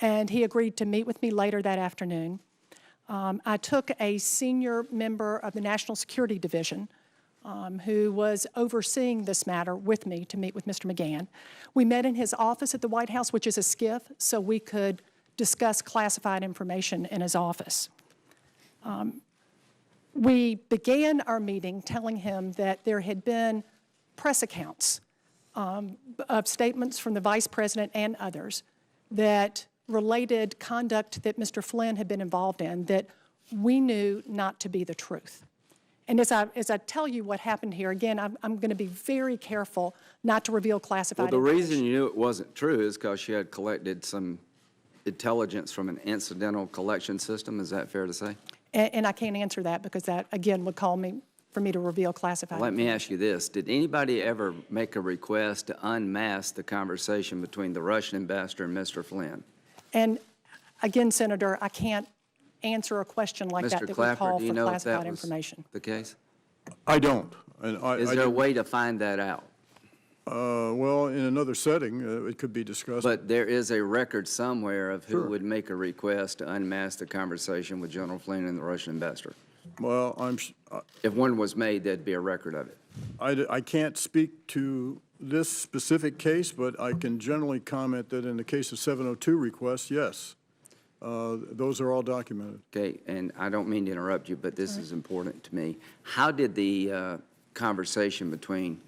Speaker 4: And he agreed to meet with me later that afternoon. I took a senior member of the National Security Division who was overseeing this matter with me to meet with Mr. McGahn. We met in his office at the White House, which is a SCIF, so we could discuss classified information in his office. We began our meeting telling him that there had been press accounts of statements from the Vice President and others that related conduct that Mr. Flynn had been involved in that we knew not to be the truth. And as I tell you what happened here, again, I'm going to be very careful not to reveal classified
Speaker 1: Well, the
Speaker 4: information.
Speaker 1: reason you knew it wasn't true is because you had collected some intelligence from an incidental collection system. Is that fair to say?
Speaker 4: And I can't answer that because that, again, would call me for me to reveal classified
Speaker 1: Let me
Speaker 4: information.
Speaker 1: ask you this. Did anybody ever make a request to unmask the conversation between the Russian ambassador and Mr. Flynn?
Speaker 4: And again, Senator, I can't answer a question like that
Speaker 1: Mr.
Speaker 4: that would
Speaker 1: Clapper,
Speaker 4: call
Speaker 1: do you
Speaker 4: for
Speaker 1: know if
Speaker 4: classified
Speaker 1: that was
Speaker 4: information.
Speaker 1: the case?
Speaker 3: I don't. And
Speaker 1: Is there a way to find that out?
Speaker 3: Well, in another setting, it could be discussed.
Speaker 1: But there is a record somewhere of who
Speaker 3: Sure.
Speaker 1: would make a request to unmask the conversation with General Flynn and the Russian ambassador.
Speaker 3: Well,
Speaker 1: If one was made, there'd be a record of it.
Speaker 3: I can't speak to this specific case, but I can generally comment that in the case of 702 requests, yes, those are all documented.
Speaker 1: Okay, and I don't mean to interrupt you, but this is important to me. How did the conversation between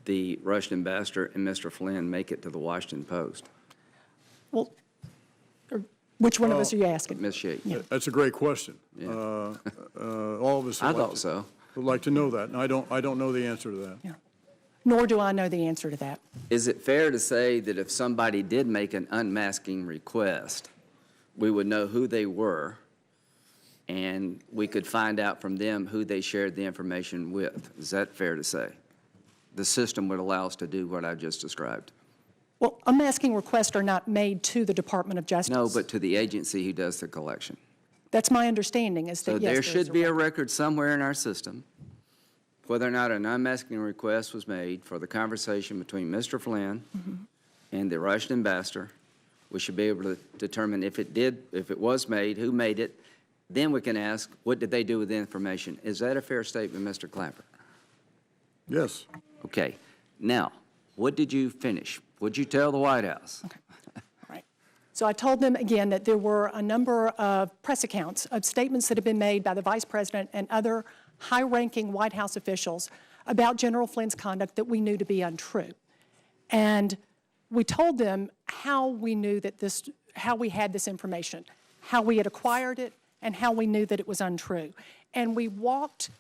Speaker 1: the Russian ambassador and Mr. Flynn make it to the Washington Post?
Speaker 4: Well, which one of us are you asking?
Speaker 1: Ms. Yates?
Speaker 3: That's a great question.
Speaker 1: Yeah.
Speaker 3: All of us
Speaker 1: I
Speaker 3: would like
Speaker 1: thought
Speaker 3: to-
Speaker 1: so.
Speaker 3: would like to know that, and I don't know the answer to that.
Speaker 4: Yeah. Nor do I know the answer to that.
Speaker 1: Is it fair to say that if somebody did make an unmasking request, we would know who they were, and we could find out from them who they shared the information with? Is that fair to say? The system would allow us to do what I just described.
Speaker 4: Well, unmasking requests are not made to the Department of Justice.
Speaker 1: No, but to the agency who does the collection.
Speaker 4: That's my understanding, is that,
Speaker 1: So
Speaker 4: yes,
Speaker 1: there
Speaker 4: there is
Speaker 1: should
Speaker 4: a
Speaker 1: be a
Speaker 4: record.
Speaker 1: record somewhere in our system, whether or not an unmasking request was made for the conversation between Mr. Flynn and the Russian ambassador. We should be able to determine if it was made, who made it. Then we can ask, what did they do with the information? Is that a fair statement, Mr. Clapper?
Speaker 3: Yes.
Speaker 1: Okay. Now, what did you finish? What'd you tell the White House?
Speaker 4: Right. So I told them again that there were a number of press accounts of statements that have been made by the Vice President and other high-ranking White House officials about General Flynn's conduct that we knew to be untrue. And we told them how we knew that how we had this information, how we had acquired it, and how we knew that it was untrue. And we walked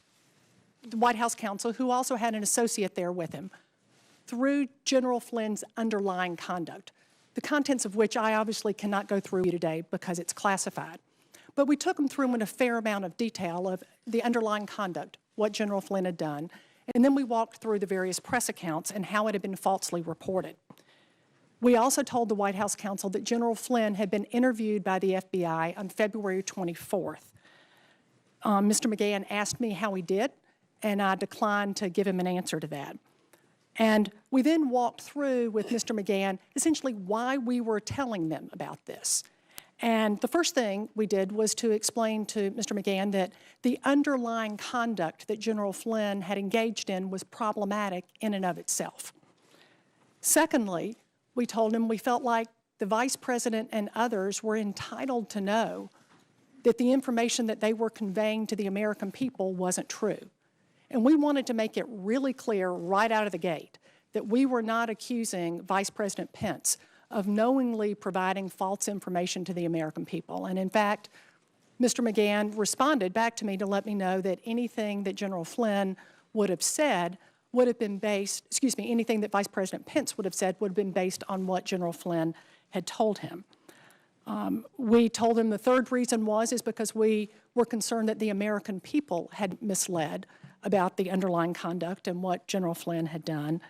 Speaker 4: the White House counsel, who also had an associate there with him, through General Flynn's underlying conduct, the contents of which I obviously cannot go through today because it's classified. But we took them through in a fair amount of detail of the underlying conduct, what General Flynn had done, and then we walked through the various press accounts and how it had been falsely reported. We also told the White House counsel that General Flynn had been interviewed by the FBI on February 24th. Mr. McGahn asked me how he did, and I declined to give him an answer to that. And we then walked through with Mr. McGahn essentially why we were telling them about this. And the first thing we did was to explain to Mr. McGahn that the underlying conduct that General Flynn had engaged in was problematic in and of itself. Secondly, we told him we felt like the Vice President and others were entitled to know that the information that they were conveying to the American people wasn't true. And we wanted to make it really clear right out of the gate that we were not accusing Vice President Pence of knowingly providing false information to the American people. And in fact, Mr. McGahn responded back to me to let me know that anything that General Flynn would have said would have been based, anything that Vice President Pence would have said would have been based on what General Flynn had told him. We told him the third reason is because we were concerned that the American people had misled about the underlying conduct and what General Flynn had done.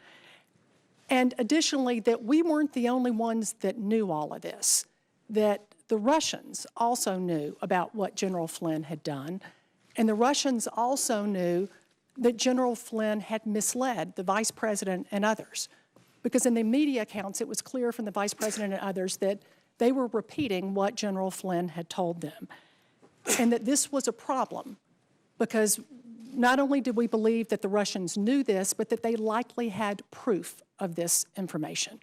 Speaker 4: And additionally, that we weren't the only ones that knew all of this, that the Russians also knew about what General Flynn had done, and the Russians also knew that General Flynn had misled the Vice President and others. Because in the media accounts, it was clear from the Vice President and others that they were repeating what General Flynn had told them, and that this was a problem because not only did we believe that the Russians knew this, but that they likely had proof of this information.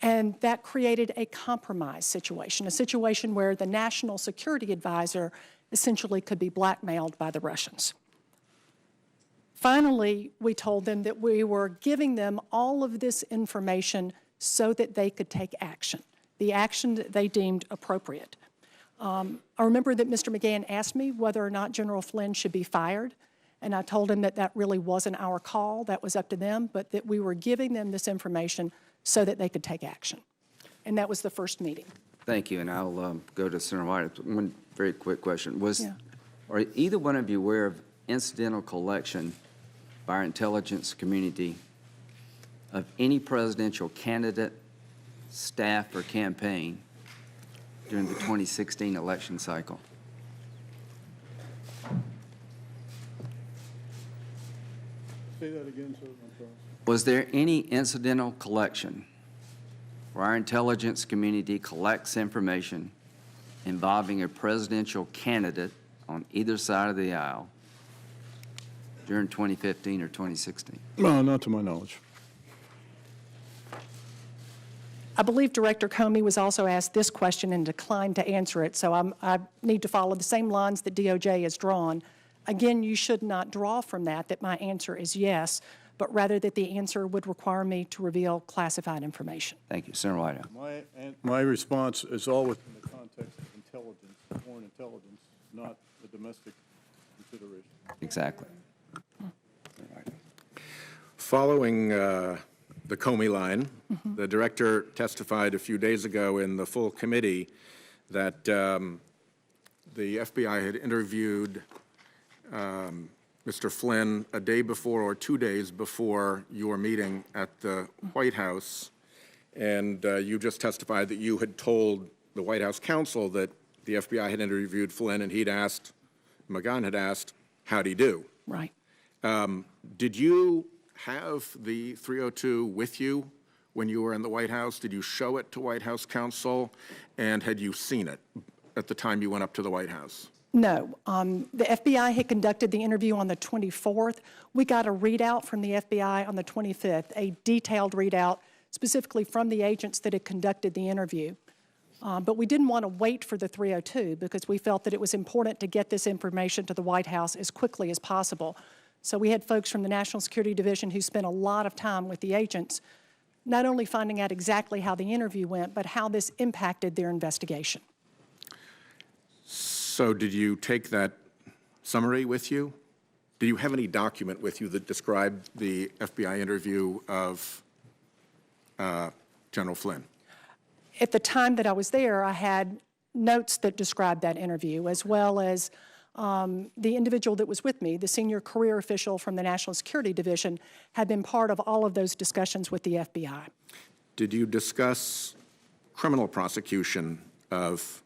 Speaker 4: And that created a compromise situation, a situation where the national security advisor essentially could be blackmailed by the Russians. Finally, we told them that we were giving them all of this information so that they could take action, the action that they deemed appropriate. I remember that Mr. McGahn asked me whether or not General Flynn should be fired, and I told him that that really wasn't our call, that was up to them, but that we were giving them this information so that they could take action. And that was the first meeting.
Speaker 1: Thank you, and I'll go to Senator White. One very quick question.
Speaker 4: Yeah.
Speaker 1: Are either one of you aware of incidental collection by our intelligence community of any presidential candidate, staff, or campaign during the 2016 election cycle?
Speaker 3: Say that again, sir. I'm sorry.
Speaker 1: Was there any incidental collection where our intelligence community collects information involving a presidential candidate on either side of the aisle during 2015 or 2016?
Speaker 3: No, not to my knowledge.
Speaker 4: I believe Director Comey was also asked this question and declined to answer it, so I need to follow the same lines that DOJ has drawn. Again, you should not draw from that my answer is yes, but rather that the answer would require me to reveal classified information.
Speaker 1: Thank you. Senator Whitehouse.
Speaker 3: My response is all within the context of intelligence, foreign intelligence, not the domestic consideration.
Speaker 1: Exactly.
Speaker 2: Following the Comey line, the director testified a few days ago in the full committee that the FBI had interviewed Mr. Flynn a day before or 2 days before your meeting at the White House, and you just testified that you had told the White House counsel that the FBI had interviewed Flynn and McGahn had asked, how'd he do?
Speaker 4: Right.
Speaker 2: Did you have the 302 with you when you were in the White House? Did you show it to White House counsel? And had you seen it at the time you went up to the White House?
Speaker 4: No. The FBI had conducted the interview on the 24th. We got a readout from the FBI on the 25th, a detailed readout specifically from the agents that had conducted the interview. But we didn't want to wait for the 302 because we felt that it was important to get this information to the White House as quickly as possible. So we had folks from the National Security Division who spent a lot of time with the agents, not only finding out exactly how the interview went, but how this impacted their investigation.
Speaker 2: So did you take that summary with you? Do you have any document with you that described the FBI interview of General Flynn?
Speaker 4: At the time that I was there, I had notes that described that interview, as well as the individual that was with me, the senior career official from the National Security Division, had been part of all of those discussions with the FBI.
Speaker 2: Did you discuss criminal prosecution of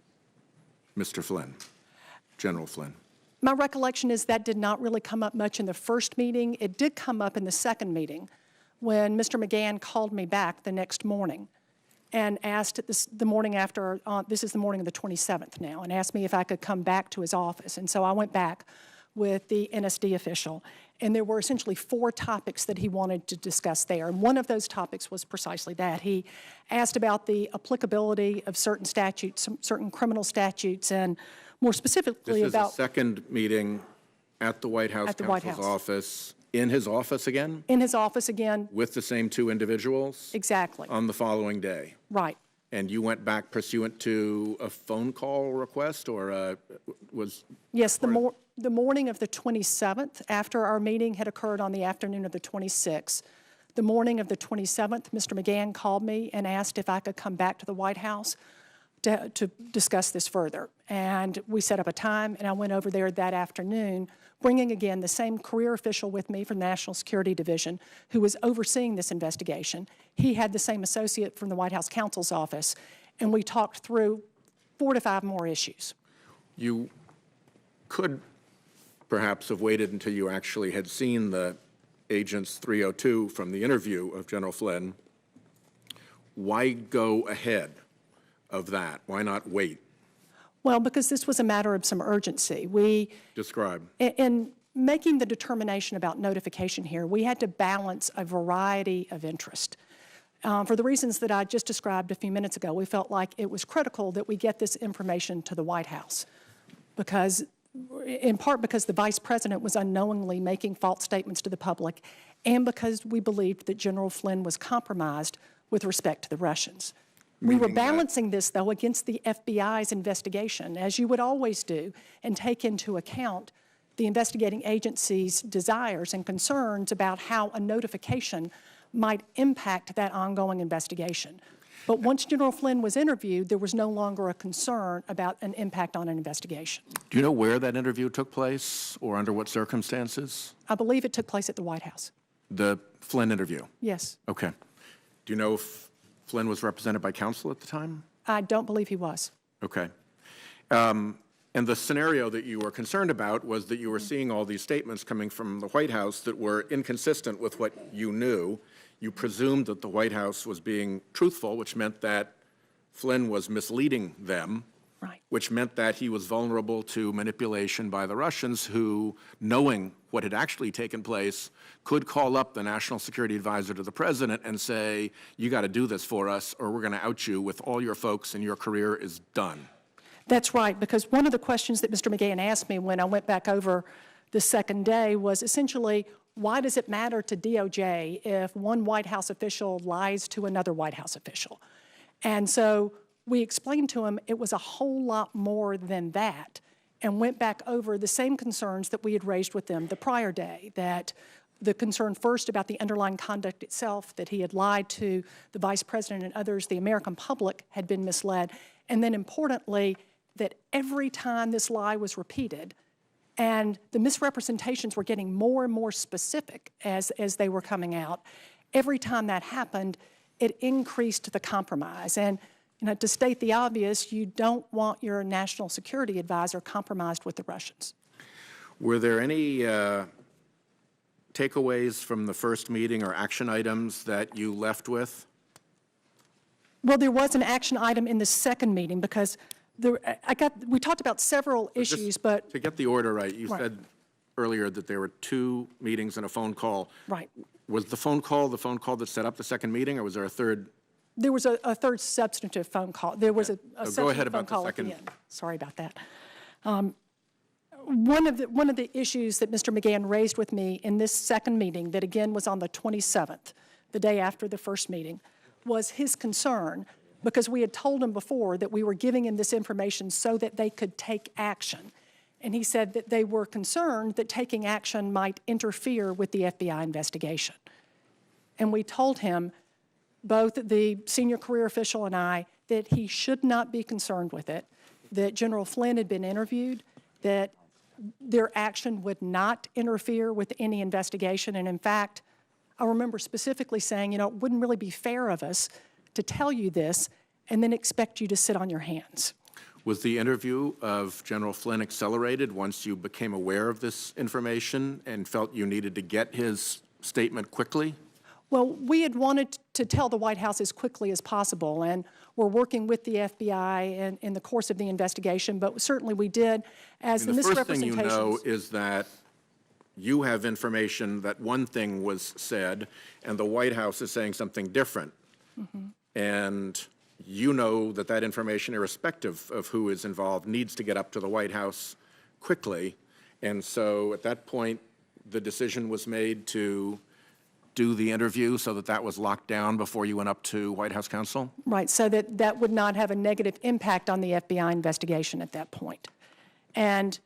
Speaker 2: Mr. Flynn, General Flynn?
Speaker 4: My recollection is that did not really come up much in the first meeting. It did come up in the second meeting when Mr. McGahn called me back the next morning and asked the morning after, this is the morning of the 27th now, and asked me if I could come back to his office. And so I went back with the NSD official, and there were essentially 4 topics that he wanted to discuss there. And one of those topics was precisely that. He asked about the applicability of certain statutes, certain criminal statutes, and more specifically about—
Speaker 2: This is the second meeting at the White House counsel's office. In his office again?
Speaker 4: In his office again.
Speaker 2: With the same 2 individuals?
Speaker 4: Exactly.
Speaker 2: On the following day?
Speaker 4: Right.
Speaker 2: And you went back pursuant to a phone call request, or was—
Speaker 4: Yes, the morning of the 27th, after our meeting had occurred on the afternoon of the 26th, the morning of the 27th, Mr. McGahn called me and asked if I could come back to the White House to discuss this further. And we set up a time, and I went over there that afternoon, bringing again the same career official with me from the National Security Division who was overseeing this investigation. He had the same associate from the White House counsel's office, and we talked through 4 to 5 more issues.
Speaker 2: You could perhaps have waited until you actually had seen the agent's 302 from the interview of General Flynn. Why go ahead of that? Why not wait?
Speaker 4: Well, because this was a matter of some urgency.
Speaker 2: Describe.
Speaker 4: In making the determination about notification here, we had to balance a variety of interest. For the reasons that I just described a few minutes ago, we felt like it was critical that we get this information to the White House, in part because the Vice President was unknowingly making false statements to the public, and because we believed that General Flynn was compromised with respect to the Russians. We were balancing this, though, against the FBI's investigation, as you would always do, and take into account the investigating agency's desires and concerns about how a notification might impact that ongoing investigation. But once General Flynn was interviewed, there was no longer a concern about an impact on an investigation.
Speaker 2: Do you know where that interview took place or under what circumstances?
Speaker 4: I believe it took place at the White House.
Speaker 2: The Flynn interview?
Speaker 4: Yes.
Speaker 2: Okay. Do you know if Flynn was represented by counsel at the time?
Speaker 4: I don't believe he was.
Speaker 2: Okay. And the scenario that you were concerned about was that you were seeing all these statements coming from the White House that were inconsistent with what you knew. You presumed that the White House was being truthful, which meant that Flynn was misleading them,
Speaker 4: Right.
Speaker 2: which meant that he was vulnerable to manipulation by the Russians who, knowing what had actually taken place, could call up the national security advisor to the president and say, you got to do this for us or we're going to out you with all your folks and your career is done.
Speaker 4: That's right, because one of the questions that Mr. McGahn asked me when I went back over the second day was essentially, why does it matter to DOJ if one White House official lies to another White House official? And so we explained to him it was a whole lot more than that, and went back over the same concerns that we had raised with them the prior day, that the concern first about the underlying conduct itself, that he had lied to the vice president and others, the American public had been misled, and then importantly, that every time this lie was repeated, and the misrepresentations were getting more and more specific as they were coming out, every time that happened, it increased the compromise. And to state the obvious, you don't want your national security advisor compromised with the Russians.
Speaker 2: Were there any takeaways from the first meeting or action items that you left with?
Speaker 4: Well, there was an action item in the second meeting because we talked about several issues, but
Speaker 2: To get the order right, you
Speaker 4: Right.
Speaker 2: said earlier that there were 2 meetings and a phone call.
Speaker 4: right.
Speaker 2: Was the phone call that set up the second meeting, or was there a third?
Speaker 4: There was a third substantive phone call. There was a
Speaker 2: So go ahead
Speaker 4: substantive phone
Speaker 2: about the
Speaker 4: call at the
Speaker 2: second.
Speaker 4: end. Sorry about that. One of the issues that Mr. McGahn raised with me in this second meeting, that again was on the 27th, the day after the first meeting, was his concern, because we had told him before that we were giving him this information so that they could take action. And he said that they were concerned that taking action might interfere with the FBI investigation. And we told him, both the senior career official and I, that he should not be concerned with it, that General Flynn had been interviewed, that their action would not interfere with any investigation. And in fact, I remember specifically saying, it wouldn't really be fair of us to tell you this and then expect you to sit on your hands.
Speaker 2: Was the interview of General Flynn accelerated once you became aware of this information and felt you needed to get his statement quickly?
Speaker 4: Well, we had wanted to tell the White House as quickly as possible, and we're working with the FBI in the course of the investigation, but certainly we did, as the
Speaker 2: The first thing you
Speaker 4: misrepresentations.
Speaker 2: know is that you have information that one thing was said, and the White House is saying something different. And you know that that information, irrespective of who is involved, needs to get up to the White House quickly. And so at that point, the decision was made to do the interview so that that was locked down before you went up to White House counsel?
Speaker 4: Right, so that would not have a negative impact on the FBI investigation at that point. And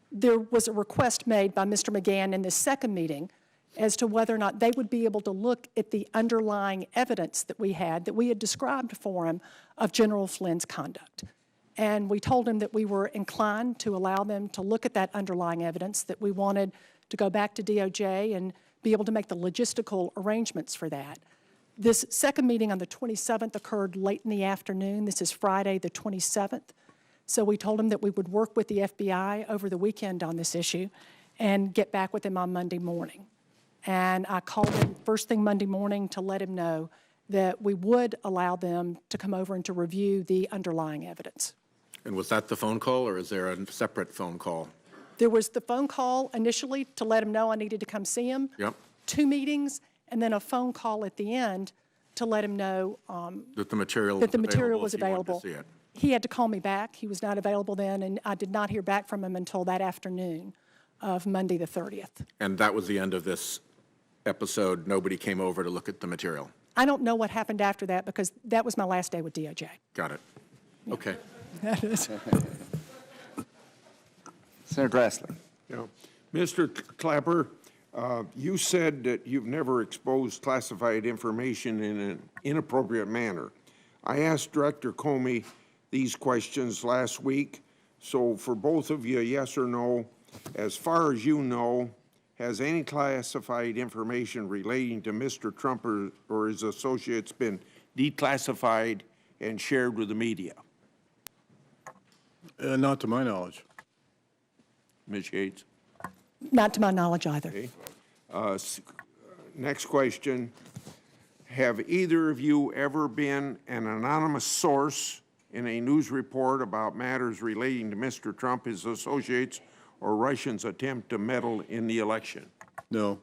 Speaker 4: there was a request made by Mr. McGahn in the second meeting as to whether or not they would be able to look at the underlying evidence that we had described for him of General Flynn's conduct. And we told him that we were inclined to allow them to look at that underlying evidence, that we wanted to go back to DOJ and be able to make the logistical arrangements for that. This second meeting on the 27th occurred late in the afternoon. This is Friday, the 27th. So we told him that we would work with the FBI over the weekend on this issue and get back with him on Monday morning. And I called him first thing Monday morning to let him know that we would allow them to come over and to review the underlying evidence.
Speaker 2: And was that the phone call, or is there a separate phone call?
Speaker 4: There was the phone call initially to let him know I needed to come see him.
Speaker 2: Yep.
Speaker 4: 2 meetings, and then a phone call at the end to let him know
Speaker 2: That the material
Speaker 4: that the material was
Speaker 2: if you wanted
Speaker 4: available.
Speaker 2: to see it.
Speaker 4: He had to call me back. He was not available then, and I did not hear back from him until that afternoon of Monday the 30th.
Speaker 2: And that was the end of this episode. Nobody came over to look at the material.
Speaker 4: I don't know what happened after that because that was my last day with DOJ.
Speaker 2: Got it. Okay.
Speaker 1: Senator Grassley.
Speaker 5: Yeah. Mr. Clapper, you said that you've never exposed classified information in an inappropriate manner. I asked Director Comey these questions last week, so for both of you, yes or no, as far as you know, has any classified information relating to Mr. Trump or his associates been declassified and shared with the media?
Speaker 3: Not to my knowledge.
Speaker 5: Ms. Yates?
Speaker 4: Not to my knowledge either.
Speaker 5: Okay. Next question. Have either of you ever been an anonymous source in a news report about matters relating to Mr. Trump, his associates, or Russians' attempt to meddle in the election?
Speaker 3: No.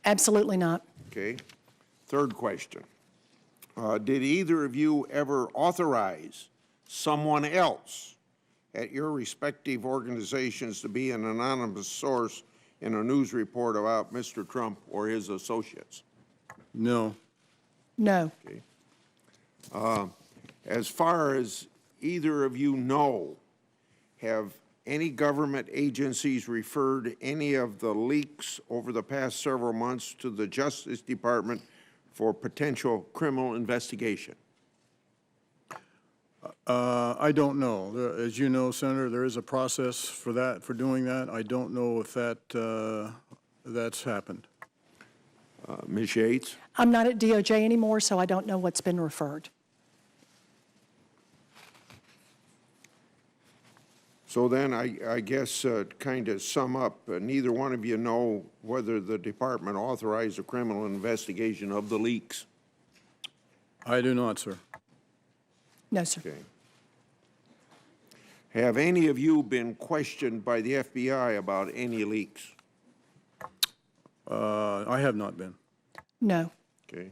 Speaker 4: Absolutely not.
Speaker 5: Okay. Third question. Did either of you ever authorize someone else at your respective organizations to be an anonymous source in a news report about Mr. Trump or his associates?
Speaker 3: No.
Speaker 4: No.
Speaker 5: Okay. As far as either of you know, have any government agencies referred any of the leaks over the past several months to the Justice Department for potential criminal investigation?
Speaker 3: I don't know. As you know, Senator, there is a process for that, for doing that. I don't know if that's happened.
Speaker 5: Ms. Yates?
Speaker 4: I'm not at DOJ anymore, so I don't know what's been referred.
Speaker 5: So then I guess kind of sum up, neither one of you know whether the department authorized a criminal investigation of the leaks.
Speaker 3: I do not, sir.
Speaker 4: No, sir.
Speaker 5: Okay. Have any of you been questioned by the FBI about any leaks?
Speaker 3: I have not been.
Speaker 4: No.
Speaker 5: Okay.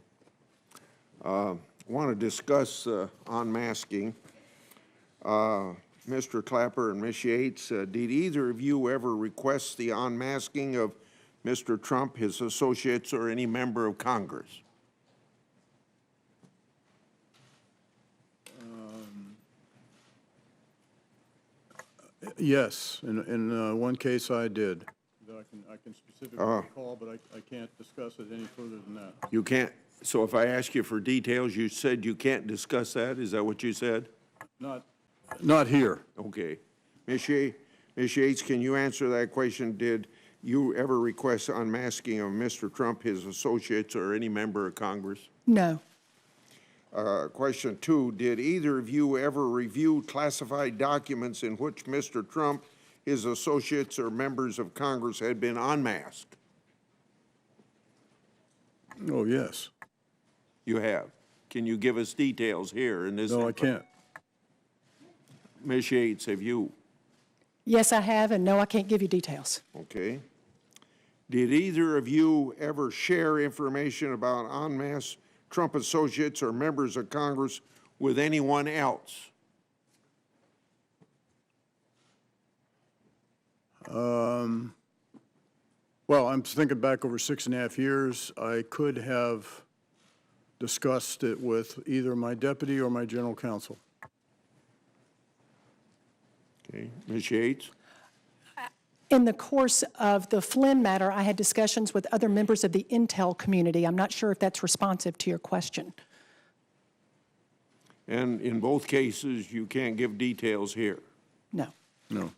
Speaker 5: I want to discuss unmasking. Mr. Clapper and Ms. Yates, did either of you ever request the unmasking of Mr. Trump, his associates, or any member of Congress?
Speaker 3: Yes, in one case I did. That I can specifically recall, but I can't discuss it any further than that.
Speaker 5: You can't, so if I ask you for details, you said you can't discuss that? Is that what you said?
Speaker 3: Not here.
Speaker 5: Okay. Ms. Yates, can you answer that question? Did you ever request unmasking of Mr. Trump, his associates, or any member of Congress?
Speaker 4: No.
Speaker 5: Question 2, did either of you ever review classified documents in which Mr. Trump, his associates, or members of Congress had been unmasked?
Speaker 3: Oh, yes.
Speaker 5: You have. Can you give us details here in this?
Speaker 3: No, I can't.
Speaker 5: Ms. Yates, have you?
Speaker 4: Yes, I have, and no, I can't give you details.
Speaker 5: Okay. Did either of you ever share information about unmasked Trump associates or members of Congress with anyone else?
Speaker 3: Well, I'm thinking back over 6.5 years. I could have discussed it with either my deputy or my general counsel.
Speaker 5: Okay. Ms. Yates?
Speaker 4: In the course of the Flynn matter, I had discussions with other members of the intel community. I'm not sure if that's responsive to your question.
Speaker 5: And in both cases, you can't give details here?
Speaker 4: No.
Speaker 3: No.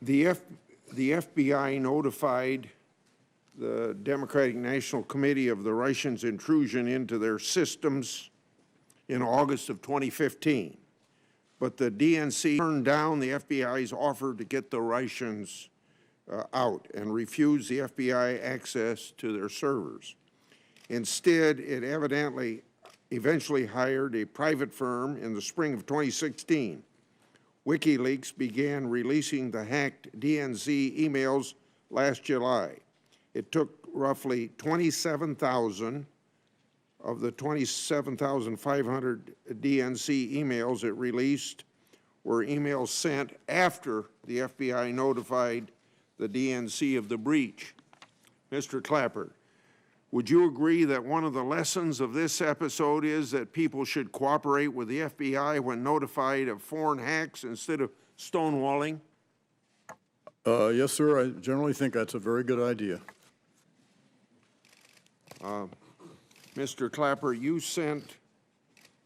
Speaker 5: The FBI notified the Democratic National Committee of the Russians' intrusion into their systems in August of 2015. But the DNC turned down the FBI's offer to get the Russians out and refused the FBI access to their servers. Instead, it eventually hired a private firm in the spring of 2016. WikiLeaks began releasing the hacked DNC emails last July. It took roughly 27,000 of the 27,500 DNC emails it released were emails sent after the FBI notified the DNC of the breach. Mr. Clapper, would you agree that one of the lessons of this episode is that people should cooperate with the FBI when notified of foreign hacks instead of stonewalling?
Speaker 3: Yes, sir. I generally think that's a very good idea.
Speaker 5: Mr. Clapper, you sent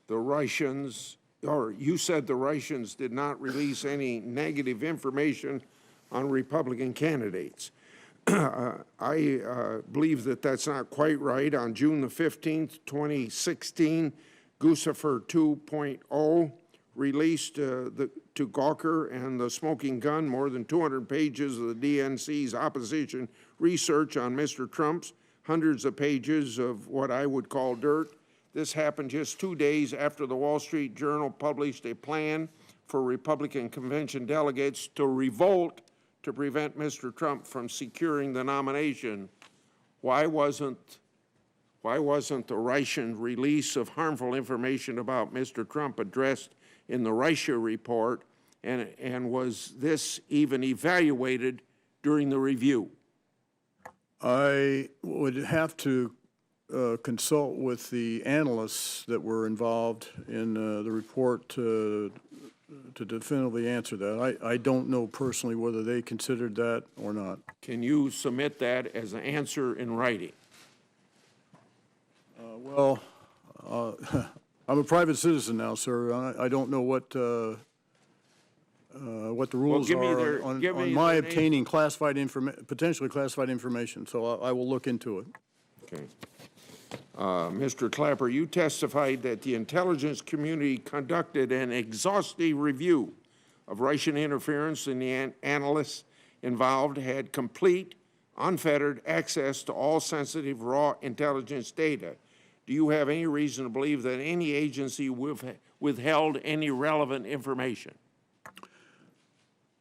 Speaker 5: the Russians, or you said the Russians did not release any negative information on Republican candidates. I believe that that's not quite right. On June the 15th, 2016, Guccifer 2.0 released to Gawker and the Smoking Gun more than 200 pages of the DNC's opposition research on Mr. Trump's, hundreds of pages of what I would call dirt. This happened just 2 days after the Wall Street Journal published a plan for Republican convention delegates to revolt to prevent Mr. Trump from securing the nomination. Why wasn't the Russian release of harmful information about Mr. Trump addressed in the Russia report, and was this even evaluated during the review?
Speaker 3: I would have to consult with the analysts that were involved in the report to definitively answer that. I don't know personally whether they considered that or not.
Speaker 5: Can you submit that as an answer in writing?
Speaker 3: Well, I'm a private citizen now, sir. I don't know what the rules
Speaker 5: give me
Speaker 3: are
Speaker 5: their-
Speaker 3: on
Speaker 5: give me
Speaker 3: my
Speaker 5: their name.
Speaker 3: obtaining potentially classified information, so I will look into it.
Speaker 5: Okay. Mr. Clapper, you testified that the intelligence community conducted an exhaustive review of Russian interference, and the analysts involved had complete, unfettered access to all sensitive raw intelligence data. Do you have any reason to believe that any agency withheld any relevant information?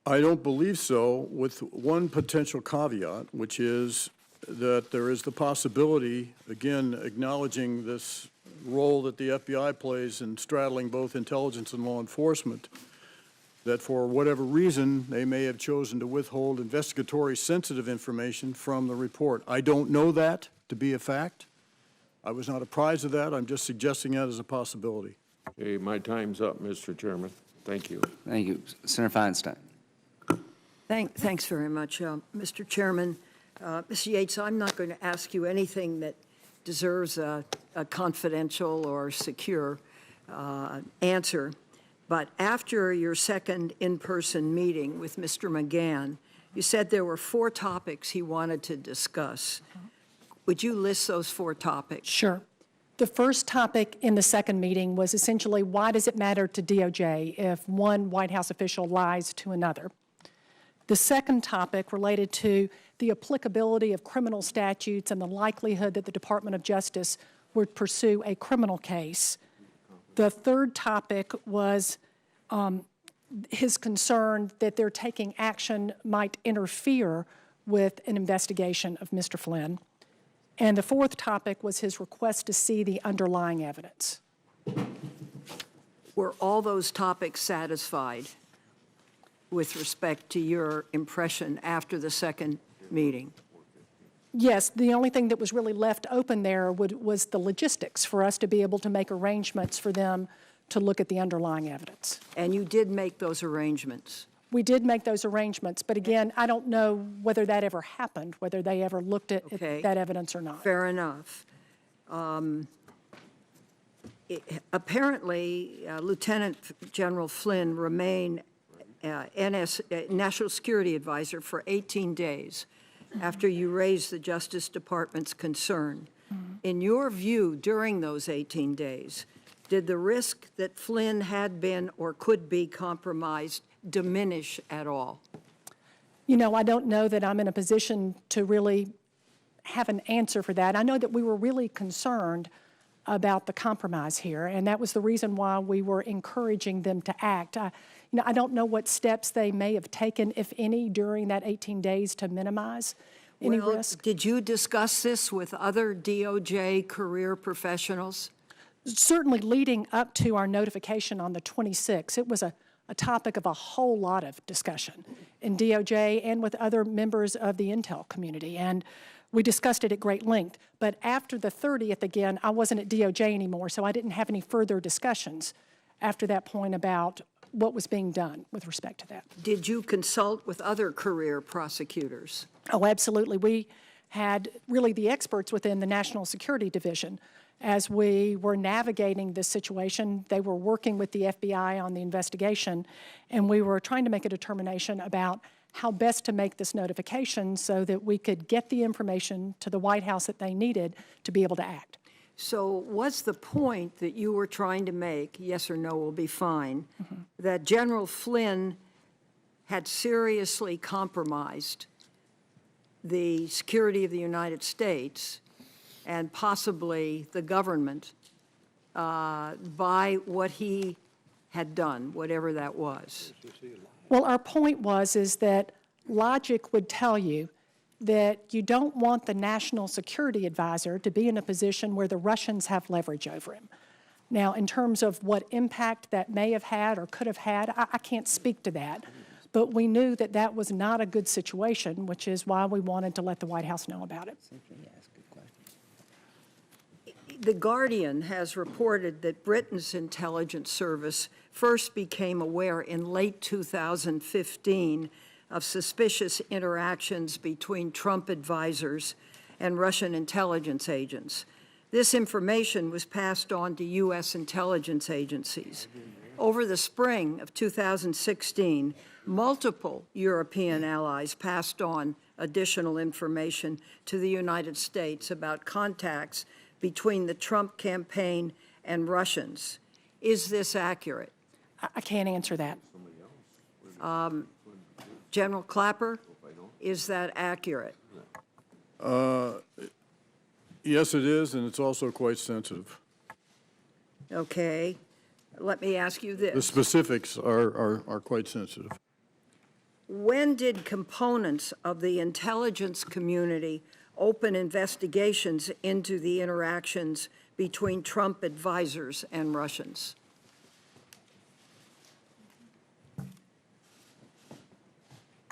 Speaker 3: I don't believe so, with one potential caveat, which is that there is the possibility, again, acknowledging this role that the FBI plays in straddling both intelligence and law enforcement, that for whatever reason, they may have chosen to withhold investigatory sensitive information from the report. I don't know that to be a fact. I was not apprised of that. I'm just suggesting that as a possibility.
Speaker 5: Okay, my time's up, Mr. Chairman. Thank you.
Speaker 1: Thank you. Senator Feinstein.
Speaker 6: Thanks very much, Mr. Chairman. Ms. Yates, I'm not going to ask you anything that deserves a confidential or secure answer, but after your second in-person meeting with Mr. McGahn, you said there were 4 topics he wanted to discuss. Would you list those 4 topics?
Speaker 4: Sure. The first topic in the second meeting was essentially, why does it matter to DOJ if one White House official lies to another? The second topic related to the applicability of criminal statutes and the likelihood that the Department of Justice would pursue a criminal case. The third topic was his concern that their taking action might interfere with an investigation of Mr. Flynn. And the fourth topic was his request to see the underlying evidence.
Speaker 6: Were all those topics satisfied with respect to your impression after the second meeting?
Speaker 4: Yes, the only thing that was really left open there was the logistics for us to be able to make arrangements for them to look at the underlying evidence.
Speaker 6: And you did make those arrangements?
Speaker 4: We did make those arrangements, but again, I don't know whether that ever happened, whether they ever looked at that evidence or not.
Speaker 6: Fair enough. Apparently, Lieutenant General Flynn remained National Security Advisor for 18 days after you raised the Justice Department's concern. In your view, during those 18 days, did the risk that Flynn had been or could be compromised diminish at all?
Speaker 4: You know, I don't know that I'm in a position to really have an answer for that. I know that we were really concerned about the compromise here, and that was the reason why we were encouraging them to act. I don't know what steps they may have taken, if any, during that 18 days to minimize any risk.
Speaker 6: Did you discuss this with other DOJ career professionals?
Speaker 4: Certainly leading up to our notification on the 26th, it was a topic of a whole lot of discussion in DOJ and with other members of the intel community, and we discussed it at great length. But after the 30th, again, I wasn't at DOJ anymore, so I didn't have any further discussions after that point about what was being done with respect to that.
Speaker 6: Did you consult with other career prosecutors?
Speaker 4: Oh, absolutely. We had really the experts within the National Security Division. As we were navigating this situation, they were working with the FBI on the investigation, and we were trying to make a determination about how best to make this notification so that we could get the information to the White House that they needed to be able to act.
Speaker 6: So was the point that you were trying to make, yes or no will be fine, that General Flynn had seriously compromised the security of the United States and possibly the government by what he had done, whatever that was?
Speaker 4: Well, our point is that logic would tell you that you don't want the national security advisor to be in a position where the Russians have leverage over him. Now, in terms of what impact that may have had or could have had, I can't speak to that. But we knew that that was not a good situation, which is why we wanted to let the White House know about it.
Speaker 6: The Guardian has reported that Britain's intelligence service first became aware in late 2015 of suspicious interactions between Trump advisors and Russian intelligence agents. This information was passed on to U.S. intelligence agencies. Over the spring of 2016, multiple European allies passed on additional information to the United States about contacts between the Trump campaign and Russians. Is this accurate?
Speaker 4: I can't answer that.
Speaker 6: General Clapper, is that accurate?
Speaker 3: Yes, it is, and it's also quite sensitive.
Speaker 6: Okay. Let me ask you
Speaker 3: The
Speaker 6: this.
Speaker 3: specifics are quite sensitive.
Speaker 6: When did components of the intelligence community open investigations into the interactions between Trump advisors and Russians?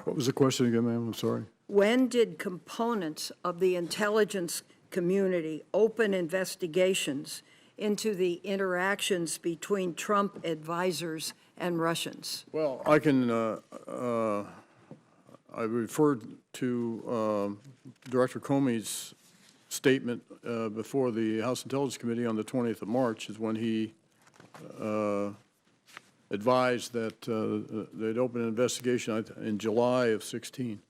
Speaker 3: What was the question again, ma'am? I'm sorry.
Speaker 6: When did components of the intelligence community open investigations into the interactions between Trump advisors and Russians?
Speaker 3: Well, I can, I referred to Director Comey's statement before the House Intelligence Committee on the 20th of March is when he advised that they'd open an investigation in July of 16.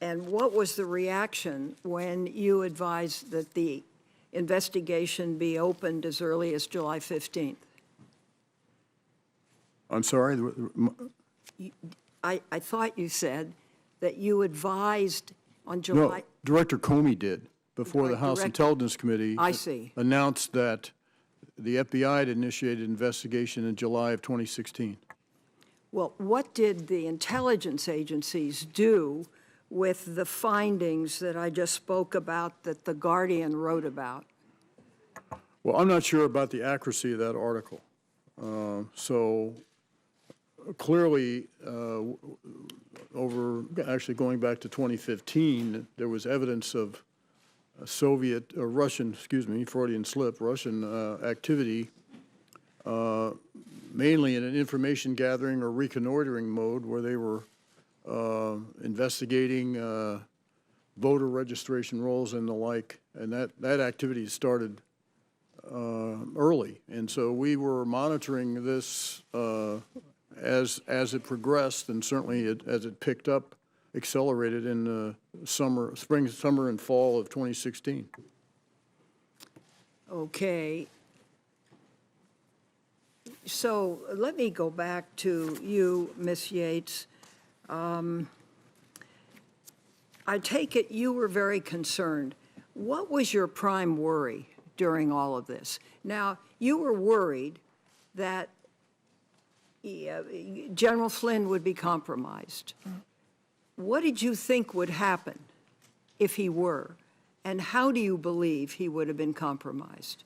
Speaker 6: And what was the reaction when you advised that the investigation be opened as early as July 15th?
Speaker 3: I'm sorry?
Speaker 6: I thought you said that you advised on
Speaker 3: No,
Speaker 6: July.
Speaker 3: Director Comey did before the
Speaker 6: Right,
Speaker 3: House
Speaker 6: Director-
Speaker 3: Intelligence Committee.
Speaker 6: I see.
Speaker 3: Announced that the FBI had initiated an investigation in July of 2016.
Speaker 6: Well, what did the intelligence agencies do with the findings that I just spoke about that The Guardian wrote about?
Speaker 3: Well, I'm not sure about the accuracy of that article. So clearly, actually going back to 2015, there was evidence of Soviet, or Russian, excuse me, Freudian slip, Russian activity, mainly in an information gathering or reconnoitering mode where they were investigating voter registration rolls and the like, and that activity started early. And so we were monitoring this as it progressed, and certainly as it picked up, accelerated in the spring, summer, and fall of 2016.
Speaker 6: Okay. So let me go back to you, Ms. Yates. I take it you were very concerned. What was your prime worry during all of this? Now, you were worried that General Flynn would be compromised. What did you think would happen if he were? And how do you believe he would have been compromised?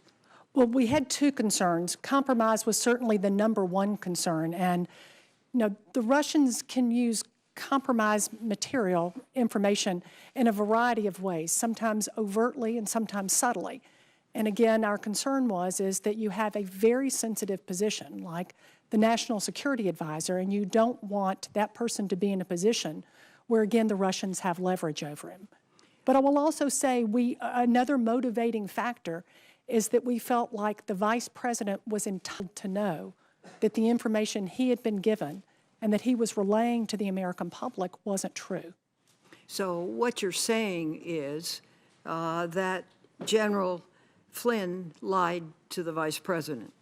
Speaker 4: Well, we had two concerns. Compromise was certainly the number one concern. And, you know, the Russians can use compromised material, information, in a variety of ways, sometimes overtly and sometimes subtly. And again, our concern is that you have a very sensitive position, like the National Security Advisor, and you don't want that person to be in a position where, again, the Russians have leverage over him. But I will also say another motivating factor is that we felt like the Vice President was entitled to know that the information he had been given and that he was relaying to the American public wasn't true.
Speaker 6: So what you're saying is that General Flynn lied to the Vice President?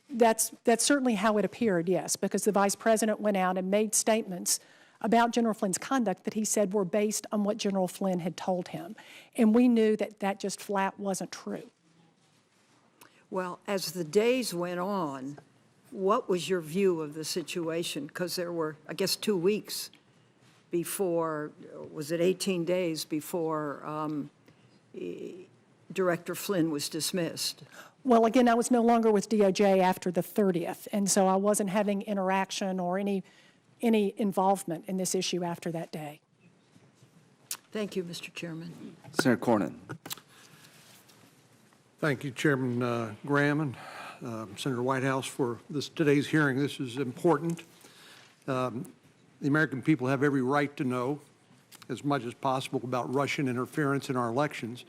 Speaker 4: That's certainly how it appeared, yes, because the Vice President went out and made statements about General Flynn's conduct that he said were based on what General Flynn had told him. And we knew that that just flat wasn't true.
Speaker 6: Well, as the days went on, what was your view of the situation? Because there were, I guess, 2 weeks before, was it 18 days before Director Flynn was dismissed?
Speaker 4: Well, again, I was no longer with DOJ after the 30th, and so I wasn't having interaction or any involvement in this issue after that day.
Speaker 6: Thank you, Mr. Chairman.
Speaker 1: Senator Cornyn.
Speaker 7: Thank you, Chairman Graham and Senator Whitehouse, for today's hearing. This is important. The American people have every right to know as much as possible about Russian interference in our elections.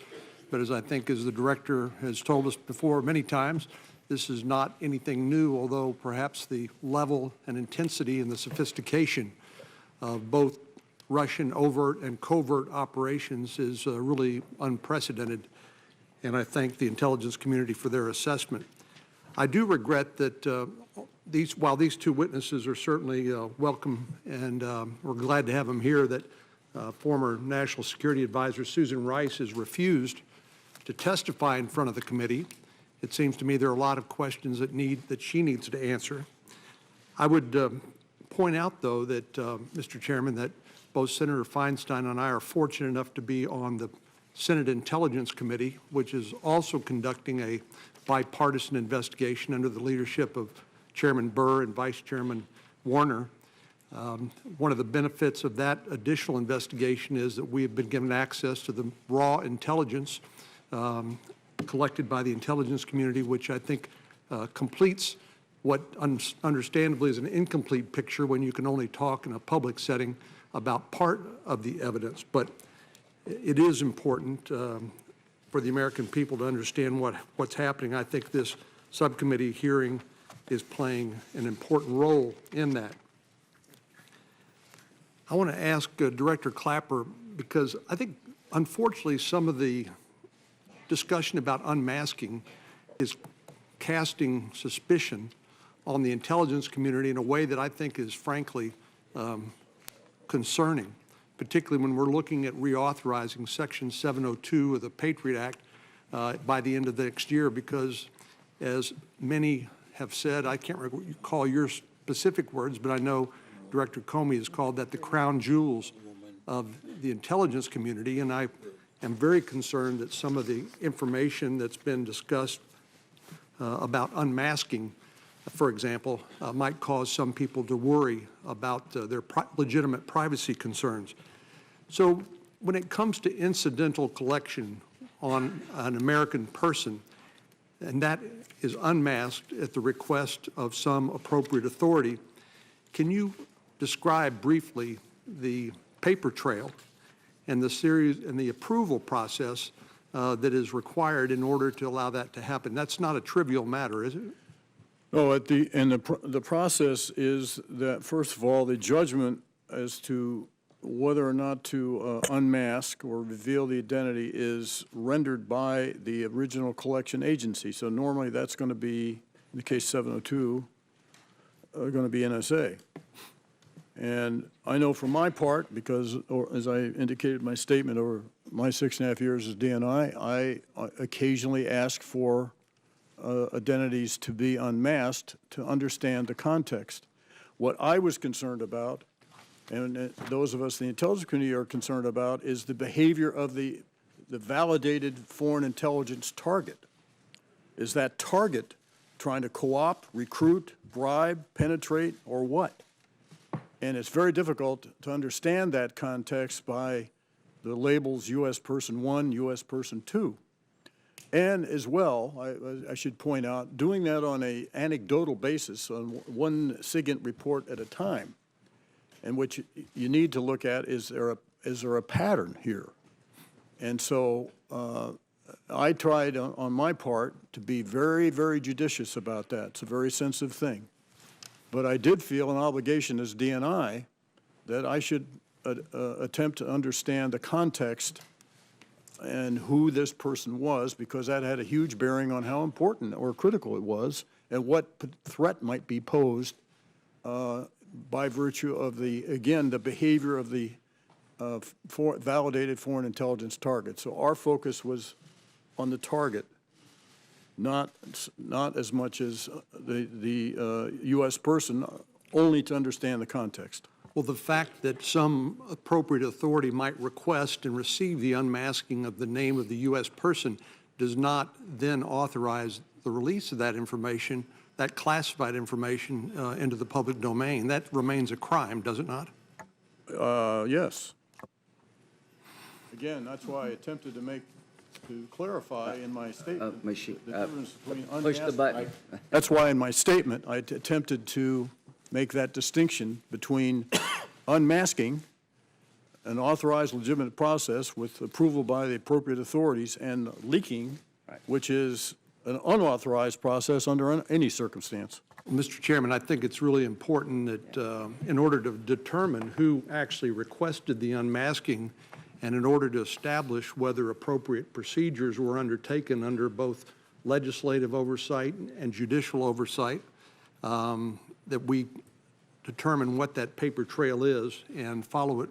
Speaker 7: But as I think, as the Director has told us before many times, this is not anything new, although perhaps the level and intensity and the sophistication of both Russian overt and covert operations is really unprecedented. And I thank the intelligence community for their assessment. I do regret that while these two witnesses are certainly welcome, and we're glad to have them here, that former National Security Advisor Susan Rice has refused to testify in front of the committee. It seems to me there are a lot of questions that she needs to answer. I would point out, though, that, Mr. Chairman, that both Senator Feinstein and I are fortunate enough to be on the Senate Intelligence Committee, which is also conducting a bipartisan investigation under the leadership of Chairman Burr and Vice Chairman Warner. One of the benefits of that additional investigation is that we have been given access to the raw intelligence collected by the intelligence community, which I think completes what understandably is an incomplete picture when you can only talk in a public setting about part of the evidence. But it is important for the American people to understand what's happening. I think this subcommittee hearing is playing an important role in that. I want to ask Director Clapper, because I think, unfortunately, some of the discussion about unmasking is casting suspicion on the intelligence community in a way that I think is, frankly, concerning, particularly when we're looking at reauthorizing Section 702 of the Patriot Act by the end of next year, because, as many have said, I can't recall your specific words, but I know Director Comey has called that the crown jewels of the intelligence community, and I am very concerned that some of the information that's been discussed about unmasking, for example, might cause some people to worry about their legitimate privacy concerns. So when it comes to incidental collection on an American person, and that is unmasked at the request of some appropriate authority, can you describe briefly the paper trail and the series and the approval process that is required in order to allow that to happen? That's not a trivial matter, is it?
Speaker 3: No, the process is that, first of all, the judgment as to whether or not to unmask or reveal the identity is rendered by the original collection agency. So normally that's going to be, in the case 702, going to be NSA. And I know for my part, because as I indicated in my statement, over my 6.5 years as DNI, I occasionally ask for identities to be unmasked to understand the context. What I was concerned about, and those of us in the intelligence community are concerned about, is the behavior of the validated foreign intelligence target. Is that target trying to co-opt, recruit, bribe, penetrate, or what? And it's very difficult to understand that context by the labels U.S. Person 1, U.S. Person 2. And as well, I should point out, doing that on an anecdotal basis, on one SIGINT report at a time, and which you need to look at, is there a pattern here? And so I tried on my part to be very, very judicious about that. It's a very sensitive thing. But I did feel an obligation as DNI that I should attempt to understand the context and who this person was, because that had a huge bearing on how important or critical it was and what threat might be posed by virtue of the behavior of the validated foreign intelligence target. So our focus was on the target, not as much as the U.S. person, only to understand the context.
Speaker 7: Well, the fact that some appropriate authority might request and receive the unmasking of the name of the U.S. person does not then authorize the release of that information, that classified information, into the public domain. That remains a crime, does it not?
Speaker 3: Yes. Again, that's why I attempted to clarify in my statement the difference between
Speaker 1: push the button.
Speaker 3: That's why in my statement I attempted to make that distinction between unmasking an authorized legitimate process with approval by the appropriate authorities and leaking, which is an unauthorized process under any circumstance.
Speaker 7: Mr. Chairman, I think it's really important that in order to determine who actually requested the unmasking and in order to establish whether appropriate procedures were undertaken under both legislative oversight and judicial oversight, that we determine what that paper trail is and follow it.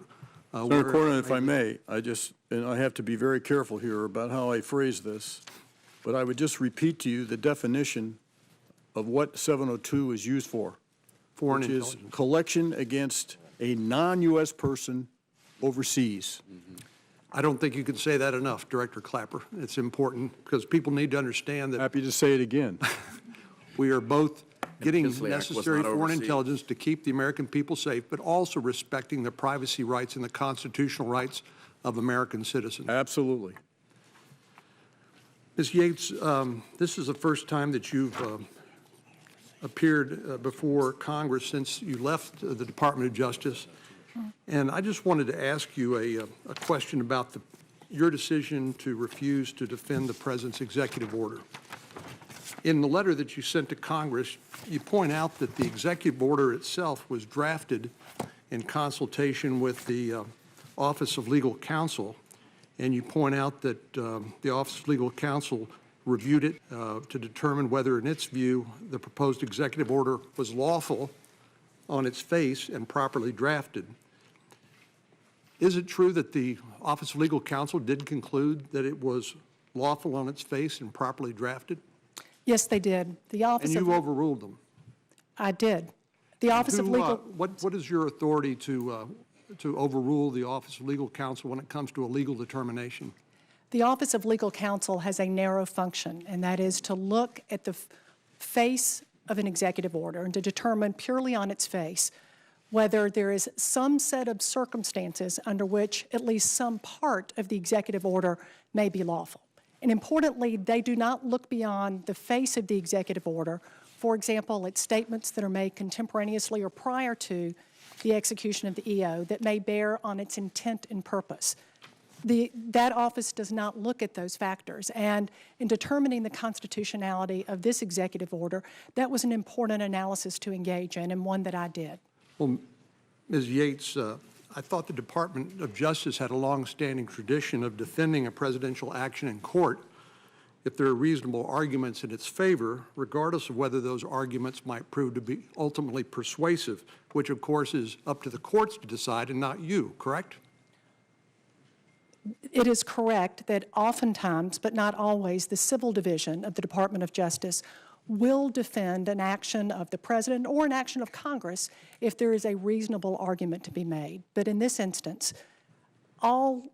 Speaker 3: Senator Cornyn, if I may, and I have to be very careful here about how I phrase this, but I would just repeat to you the definition of what 702 is used for,
Speaker 7: Foreign
Speaker 3: which is
Speaker 7: intelligence.
Speaker 3: collection against a non-U.S. person overseas.
Speaker 7: I don't think you can say that enough, Director Clapper. It's important because people need to understand that
Speaker 3: Happy to say it again.
Speaker 7: we are both getting
Speaker 2: Kinsley Act was
Speaker 7: necessary
Speaker 2: not
Speaker 7: foreign
Speaker 2: overseas.
Speaker 7: intelligence to keep the American people safe, but also respecting the privacy rights and the constitutional rights of American citizens.
Speaker 3: Absolutely.
Speaker 7: Ms. Yates, this is the first time that you've appeared before Congress since you left the Department of Justice. And I just wanted to ask you a question about your decision to refuse to defend the President's executive order. In the letter that you sent to Congress, you point out that the executive order itself was drafted in consultation with the Office of Legal Counsel, and you point out that the Office of Legal Counsel reviewed it to determine whether, in its view, the proposed executive order was lawful on its face and properly drafted. Is it true that the Office of Legal Counsel did conclude that it was lawful on its face and properly drafted?
Speaker 4: Yes, they did. The Office
Speaker 7: And
Speaker 4: of...
Speaker 7: you overruled them?
Speaker 4: I did. The Office of Legal...
Speaker 7: What is your authority to overrule the Office of Legal Counsel when it comes to a legal determination?
Speaker 4: The Office of Legal Counsel has a narrow function, and that is to look at the face of an executive order and to determine purely on its face whether there is some set of circumstances under which at least some part of the executive order may be lawful. And importantly, they do not look beyond the face of the executive order. For example, it's statements that are made contemporaneously or prior to the execution of the EO that may bear on its intent and purpose. That office does not look at those factors. And in determining the constitutionality of this executive order, that was an important analysis to engage in and one that I did.
Speaker 7: Well, Ms. Yates, I thought the Department of Justice had a long-standing tradition of defending a presidential action in court if there are reasonable arguments in its favor, regardless of whether those arguments might prove to be ultimately persuasive, which of course is up to the courts to decide and not you, correct?
Speaker 4: It is correct that oftentimes, but not always, the civil division of the Department of Justice will defend an action of the President or an action of Congress if there is a reasonable argument to be made. But in this instance, all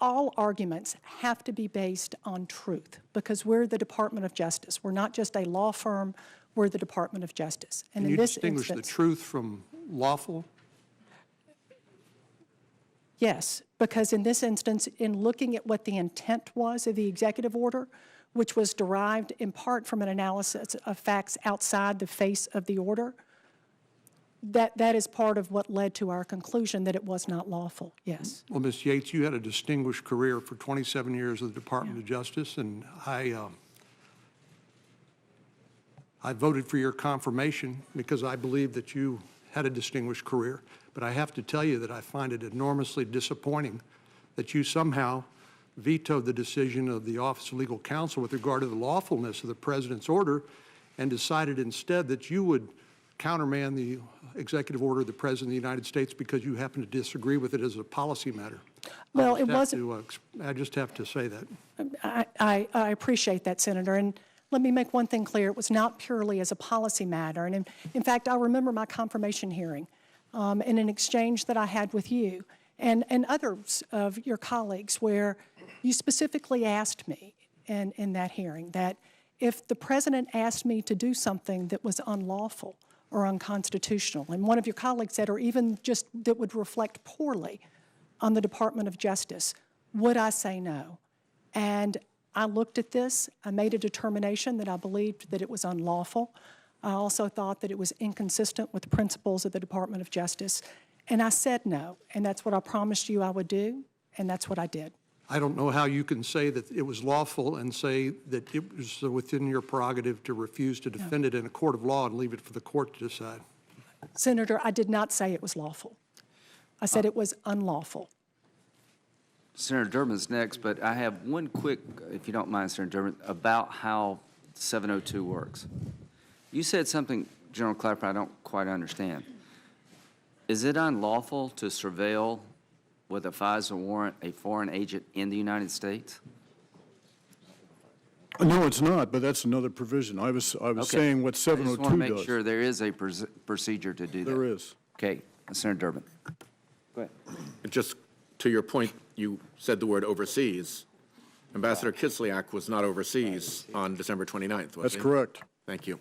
Speaker 4: arguments have to be based on truth because we're the Department of Justice. We're not just a law firm, we're the Department of Justice. And
Speaker 7: Can
Speaker 4: in
Speaker 7: you
Speaker 4: this
Speaker 7: distinguish
Speaker 4: instance,
Speaker 7: the truth from lawful?
Speaker 4: yes, because in this instance, in looking at what the intent was of the executive order, which was derived in part from an analysis of facts outside the face of the order, That is part of what led to our conclusion that it was not lawful, yes.
Speaker 7: Well, Ms. Yates, you had a distinguished career for 27 years at the Department of Justice, and I voted for your confirmation because I believe that you had a distinguished career. But I have to tell you that I find it enormously disappointing that you somehow vetoed the decision of the Office of Legal Counsel with regard to the lawfulness of the President's order and decided instead that you would countermand the executive order of the President of the United States because you happen to disagree with it as a policy matter.
Speaker 4: Well, it wasn't.
Speaker 7: I just have to say that.
Speaker 4: I appreciate that, Senator. And let me make one thing clear. It was not purely as a policy matter. And in fact, I remember my confirmation hearing in an exchange that I had with you and others of your colleagues where you specifically asked me in that hearing that if the President asked me to do something that was unlawful or unconstitutional, and one of your colleagues said, or even just that would reflect poorly on the Department of Justice, would I say no? And I looked at this, I made a determination that I believed that it was unlawful. I also thought that it was inconsistent with the principles of the Department of Justice, and I said no, and that's what I promised you I would do, and that's what I did.
Speaker 7: I don't know how you can say that it was lawful and say that it was within your prerogative to refuse to defend it in a court of law and leave it for the court to decide.
Speaker 4: Senator, I did not say it was lawful. I said it was unlawful.
Speaker 1: Senator Durbin's next, but I have one quick, if you don't mind, Senator Durbin, about how 702 works. You said something, General Clapper, I don't quite understand. Is it unlawful to surveil with a FISA warrant a foreign agent in the United States?
Speaker 3: No, it's not, but that's another provision. I was
Speaker 1: Okay.
Speaker 3: saying what
Speaker 1: I just
Speaker 3: 702
Speaker 1: want to make
Speaker 3: does.
Speaker 1: sure there is a procedure to do that.
Speaker 3: There is.
Speaker 1: Okay, Senator Durbin. Go ahead.
Speaker 2: Just to your point, you said the word overseas. Ambassador Kislyak was not overseas on December 29th, was he?
Speaker 3: That's correct.
Speaker 2: Thank you.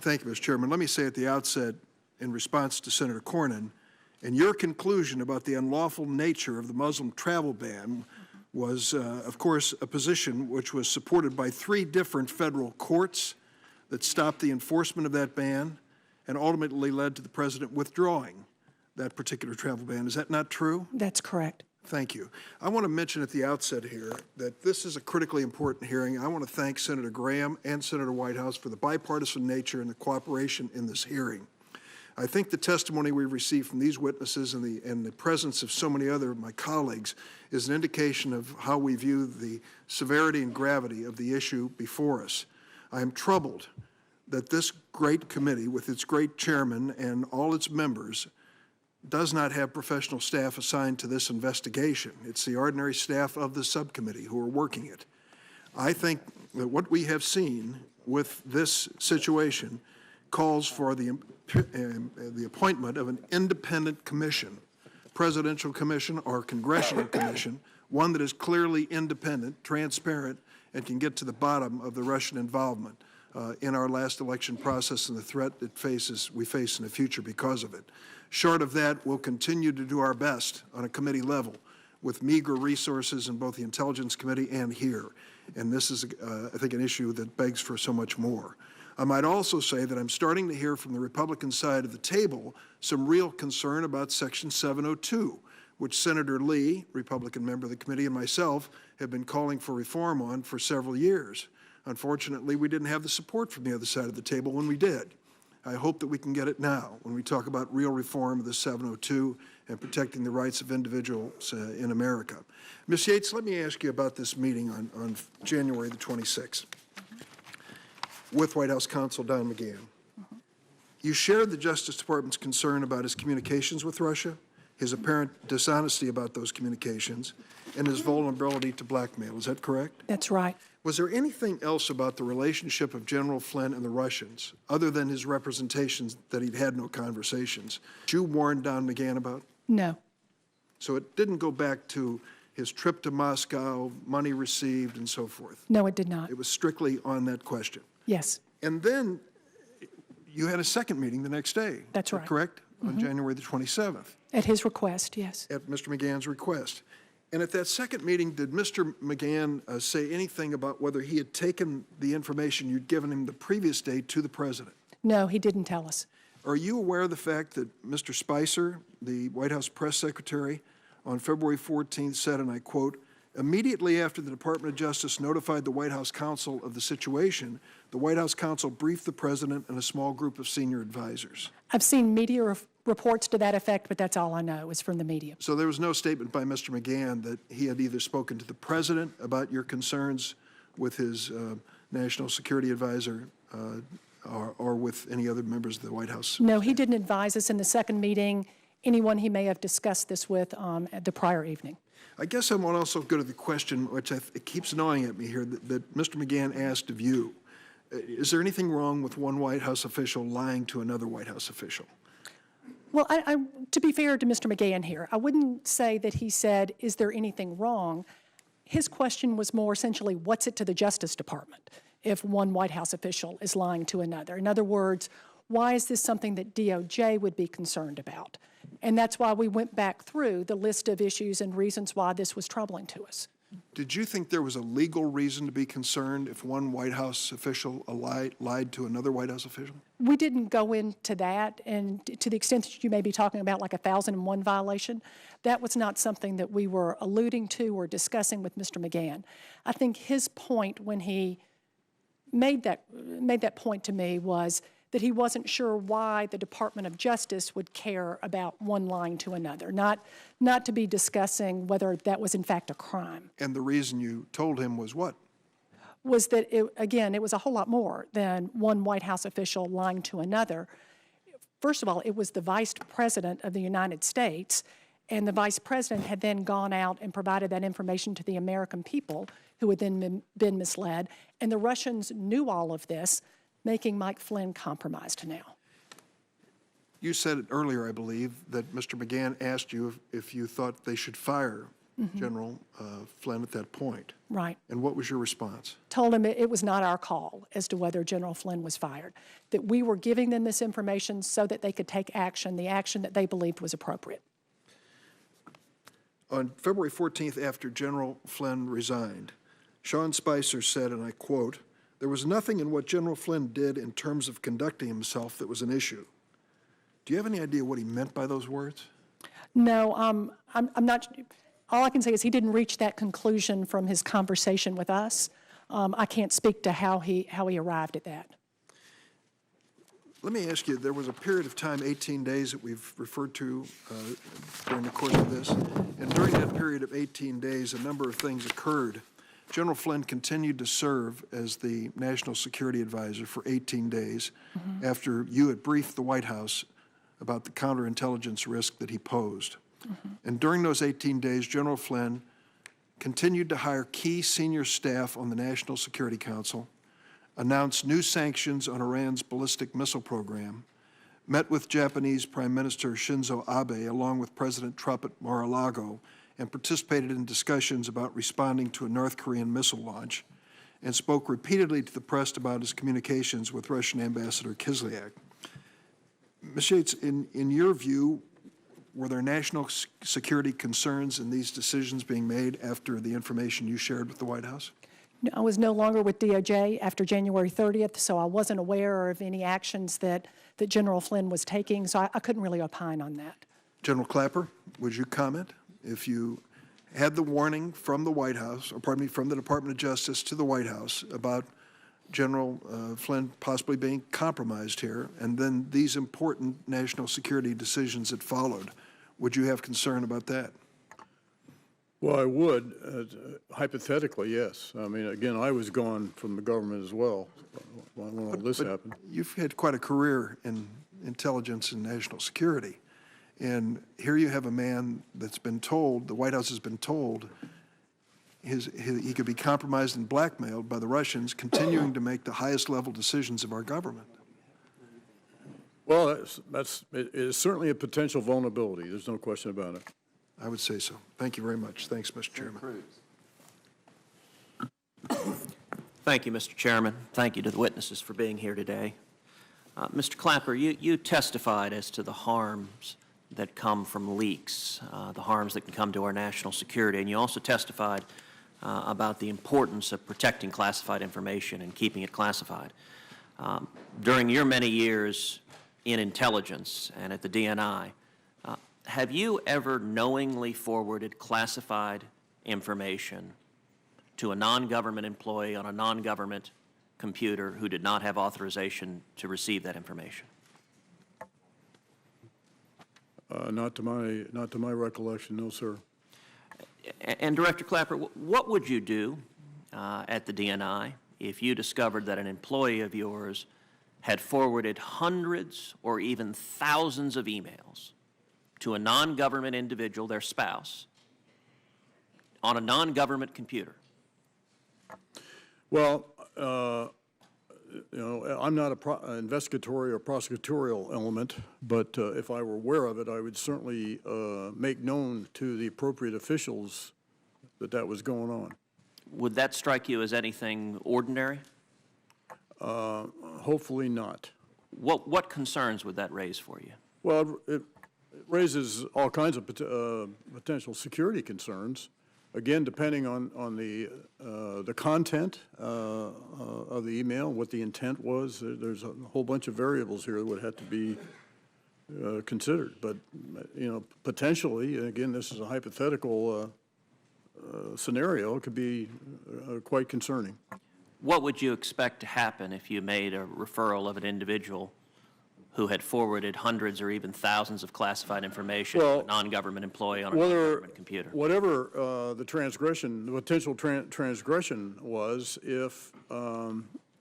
Speaker 8: Thank you, Mr. Chairman. Let me say at the outset, in response to Senator Cornyn, and your conclusion about the unlawful nature of the Muslim travel ban was, of course, a position which was supported by 3 different federal courts that stopped the enforcement of that ban and ultimately led to the President withdrawing that particular travel ban. Is that not true?
Speaker 4: That's correct.
Speaker 8: Thank you. I want to mention at the outset here that this is a critically important hearing. I want to thank Senator Graham and Senator Whitehouse for the bipartisan nature and the cooperation in this hearing. I think the testimony we received from these witnesses and the presence of so many other of my colleagues is an indication of how we view the severity and gravity of the issue before us. I am troubled that this great committee, with its great chairman and all its members, does not have professional staff assigned to this investigation. It's the ordinary staff of the subcommittee who are working it. I think that what we have seen with this situation calls for the appointment of an independent commission, presidential commission or congressional commission, one that is clearly independent, transparent, and can get to the bottom of the Russian involvement in our last election process and the threat that we face in the future because of it. Short of that, we'll continue to do our best on a committee level with meager resources in both the Intelligence Committee and here. And this is, I think, an issue that begs for so much more. I might also say that I'm starting to hear from the Republican side of the table some real concern about Section 702, which Senator Lee, Republican member of the committee, and myself have been calling for reform on for several years. Unfortunately, we didn't have the support from the other side of the table when we did. I hope that we can get it now when we talk about real reform of the 702 and protecting the rights of individuals in America. Ms. Yates, let me ask you about this meeting on January the 26th with White House counsel Don McGahn. You shared the Justice Department's concern about his communications with Russia, his apparent dishonesty about those communications, and his vulnerability to blackmail. Is that correct?
Speaker 4: That's right.
Speaker 8: Was there anything else about the relationship of General Flynn and the Russians, other than his representations that he'd had no conversations, that you warned Don McGahn about?
Speaker 4: No.
Speaker 8: So it didn't go back to his trip to Moscow, money received, and so forth?
Speaker 4: No, it did not.
Speaker 8: It was strictly on that question.
Speaker 4: Yes.
Speaker 8: And then you had a second meeting the next day.
Speaker 4: That's right.
Speaker 8: Correct? On January the 27th.
Speaker 4: At his request, yes.
Speaker 8: At Mr. McGahn's request. And at that second meeting, did Mr. McGahn say anything about whether he had taken the information you'd given him the previous day to the president?
Speaker 4: No, he didn't tell us.
Speaker 8: Are you aware of the fact that Mr. Spicer, the White House press secretary, on February 14th said, and I quote, "Immediately after the Department of Justice notified the White House counsel of the situation, the White House counsel briefed the president and a small group of senior advisors."
Speaker 4: I've seen media reports to that effect, but that's all I know is from the media.
Speaker 8: So there was no statement by Mr. McGahn that he had either spoken to the president about your concerns with his national security advisor or with any other members of the White House?
Speaker 4: No, he didn't advise us in the second meeting, anyone he may have discussed this with at the prior evening.
Speaker 8: I guess I want to also go to the question, which it keeps gnawing at me here, that Mr. McGahn asked of you. Is there anything wrong with one White House official lying to another White House official?
Speaker 4: Well, to be fair to Mr. McGahn here, I wouldn't say that he said, is there anything wrong? His question was more essentially, what's it to the Justice Department if one White House official is lying to another? In other words, why is this something that DOJ would be concerned about? And that's why we went back through the list of issues and reasons why this was troubling to us.
Speaker 8: Did you think there was a legal reason to be concerned if one White House official lied to another White House official?
Speaker 4: We didn't go into that, and to the extent that you may be talking about like a 1001 violation, that was not something that we were alluding to or discussing with Mr. McGahn. I think his point when he made that point to me was that he wasn't sure why the Department of Justice would care about one lying to another, not to be discussing whether that was in fact a crime.
Speaker 8: And the reason you told him was what?
Speaker 4: Was that, it was a whole lot more than one White House official lying to another. First of all, it was the Vice President of the United States, and the Vice President had then gone out and provided that information to the American people who had then been misled, and the Russians knew all of this, making Mike Flynn compromised now.
Speaker 8: You said it earlier, I believe, that Mr. McGahn asked you if you thought they should fire General Flynn at that point.
Speaker 4: Right.
Speaker 8: And what was your response?
Speaker 4: Told him it was not our call as to whether General Flynn was fired, that we were giving them this information so that they could take action, the action that they believed was appropriate.
Speaker 8: On February 14th, after General Flynn resigned, Sean Spicer said, and I quote, "There was nothing in what General Flynn did in terms of conducting himself that was an issue." Do you have any idea what he meant by those words?
Speaker 4: No, I'm not. All I can say is he didn't reach that conclusion from his conversation with us. I can't speak to how he arrived at that.
Speaker 8: Let me ask you, there was a period of time, 18 days, that we've referred to during the course of this, and during that period of 18 days, a number of things occurred. General Flynn continued to serve as the National Security Advisor for 18 days after you had briefed the White House about the counterintelligence risk that he posed. And during those 18 days, General Flynn continued to hire key senior staff on the National Security Council, announced new sanctions on Iran's ballistic missile program, met with Japanese Prime Minister Shinzo Abe along with President Trump at Mar-a-Lago, and participated in discussions about responding to a North Korean missile launch, and spoke repeatedly to the press about his communications with Russian Ambassador Kislyak. Ms. Yates, in your view, were there national security concerns in these decisions being made after the information you shared with the White House?
Speaker 4: I was no longer with DOJ after January 30th, so I wasn't aware of any actions that General Flynn was taking, so I couldn't really opine on that.
Speaker 8: General Clapper, would you comment? If you had the warning from the White House, or pardon me, from the Department of Justice to the White House about General Flynn possibly being compromised here, and then these important national security decisions that followed, would you have concern about that?
Speaker 3: Well, I would, hypothetically, yes. I mean, again, I was gone from the government as well when all this happened.
Speaker 8: You've had quite a career in intelligence and national security. And here you have a man that's been told, the White House has been told, he could be compromised and blackmailed by the Russians, continuing to make the highest level decisions of our government.
Speaker 3: Well, it is certainly a potential vulnerability. There's no question about it.
Speaker 8: I would say so. Thank you very much. Thanks, Mr. Chairman.
Speaker 9: Thank you, Mr. Chairman. Thank you to the witnesses for being here today. Mr. Clapper, you testified as to the harms that come from leaks, the harms that can come to our national security, and you also testified about the importance of protecting classified information and keeping it classified. During your many years in intelligence and at the DNI, have you ever knowingly forwarded classified information to a non-government employee on a non-government computer who did not have authorization to receive that information?
Speaker 3: Not to my recollection, no, sir.
Speaker 9: And Director Clapper, what would you do at the DNI if you discovered that an employee of yours had forwarded hundreds or even thousands of emails to a non-government individual, their spouse, on a non-government computer?
Speaker 3: Well, I'm not an investigatory or prosecutorial element, but if I were aware of it, I would certainly make known to the appropriate officials that was going on.
Speaker 9: Would that strike you as anything ordinary?
Speaker 3: Hopefully not.
Speaker 9: What concerns would that raise for you?
Speaker 3: Well, it raises all kinds of potential security concerns. Again, depending on the content of the email, what the intent was, there's a whole bunch of variables here that would have to be considered. But, potentially, again, this is a hypothetical scenario, it could be quite concerning.
Speaker 9: What would you expect to happen if you made a referral of an individual who had forwarded hundreds or even thousands of classified information to a non-government employee on a non-government computer?
Speaker 3: Whatever the transgression, the potential transgression was, if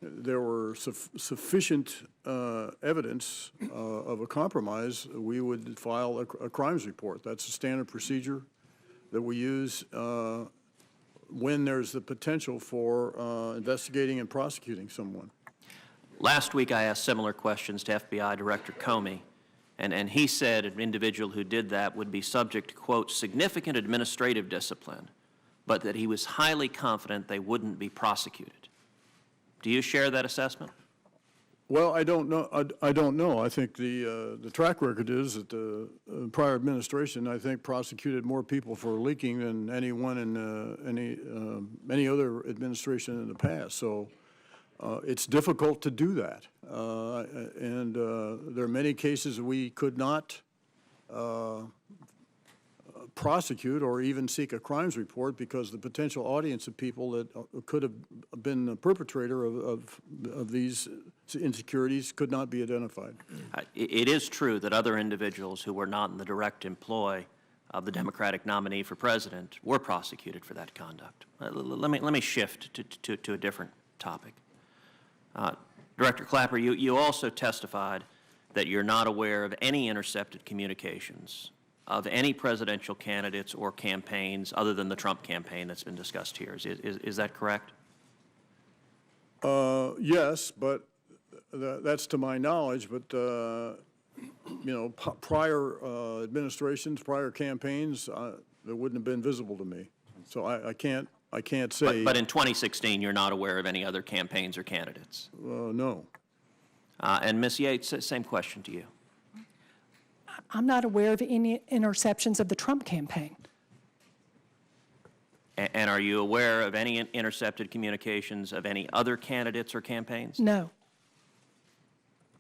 Speaker 3: there were sufficient evidence of a compromise, we would file a crimes report. That's a standard procedure that we use when there's the potential for investigating and prosecuting someone.
Speaker 9: Last week, I asked similar questions to FBI Director Comey, and he said an individual who did that would be subject to, quote, significant administrative discipline, but that he was highly confident they wouldn't be prosecuted. Do you share that assessment?
Speaker 3: Well, I don't know. I don't know. I think the track record is that the prior administration, I think, prosecuted more people for leaking than anyone in any other administration in the past. So it's difficult to do that, and there are many cases we could not prosecute or even seek a crimes report because the potential audience of people that could have been the perpetrator of these insecurities could not be identified.
Speaker 9: It is true that other individuals who were not in the direct employ of the Democratic nominee for president were prosecuted for that conduct. Let me shift to a different topic. Director Clapper, you also testified that you're not aware of any intercepted communications of any presidential candidates or campaigns other than the Trump campaign that's been discussed here. Is that correct?
Speaker 3: Yes, but that's to my knowledge. But prior administrations, prior campaigns, that wouldn't have been visible to me. So I can't say.
Speaker 9: But in 2016, you're not aware of any other campaigns or candidates?
Speaker 3: No.
Speaker 9: And Ms. Yates, same question to you.
Speaker 4: I'm not aware of any interceptions of the Trump campaign.
Speaker 9: And are you aware of any intercepted communications of any other candidates or campaigns?
Speaker 4: No.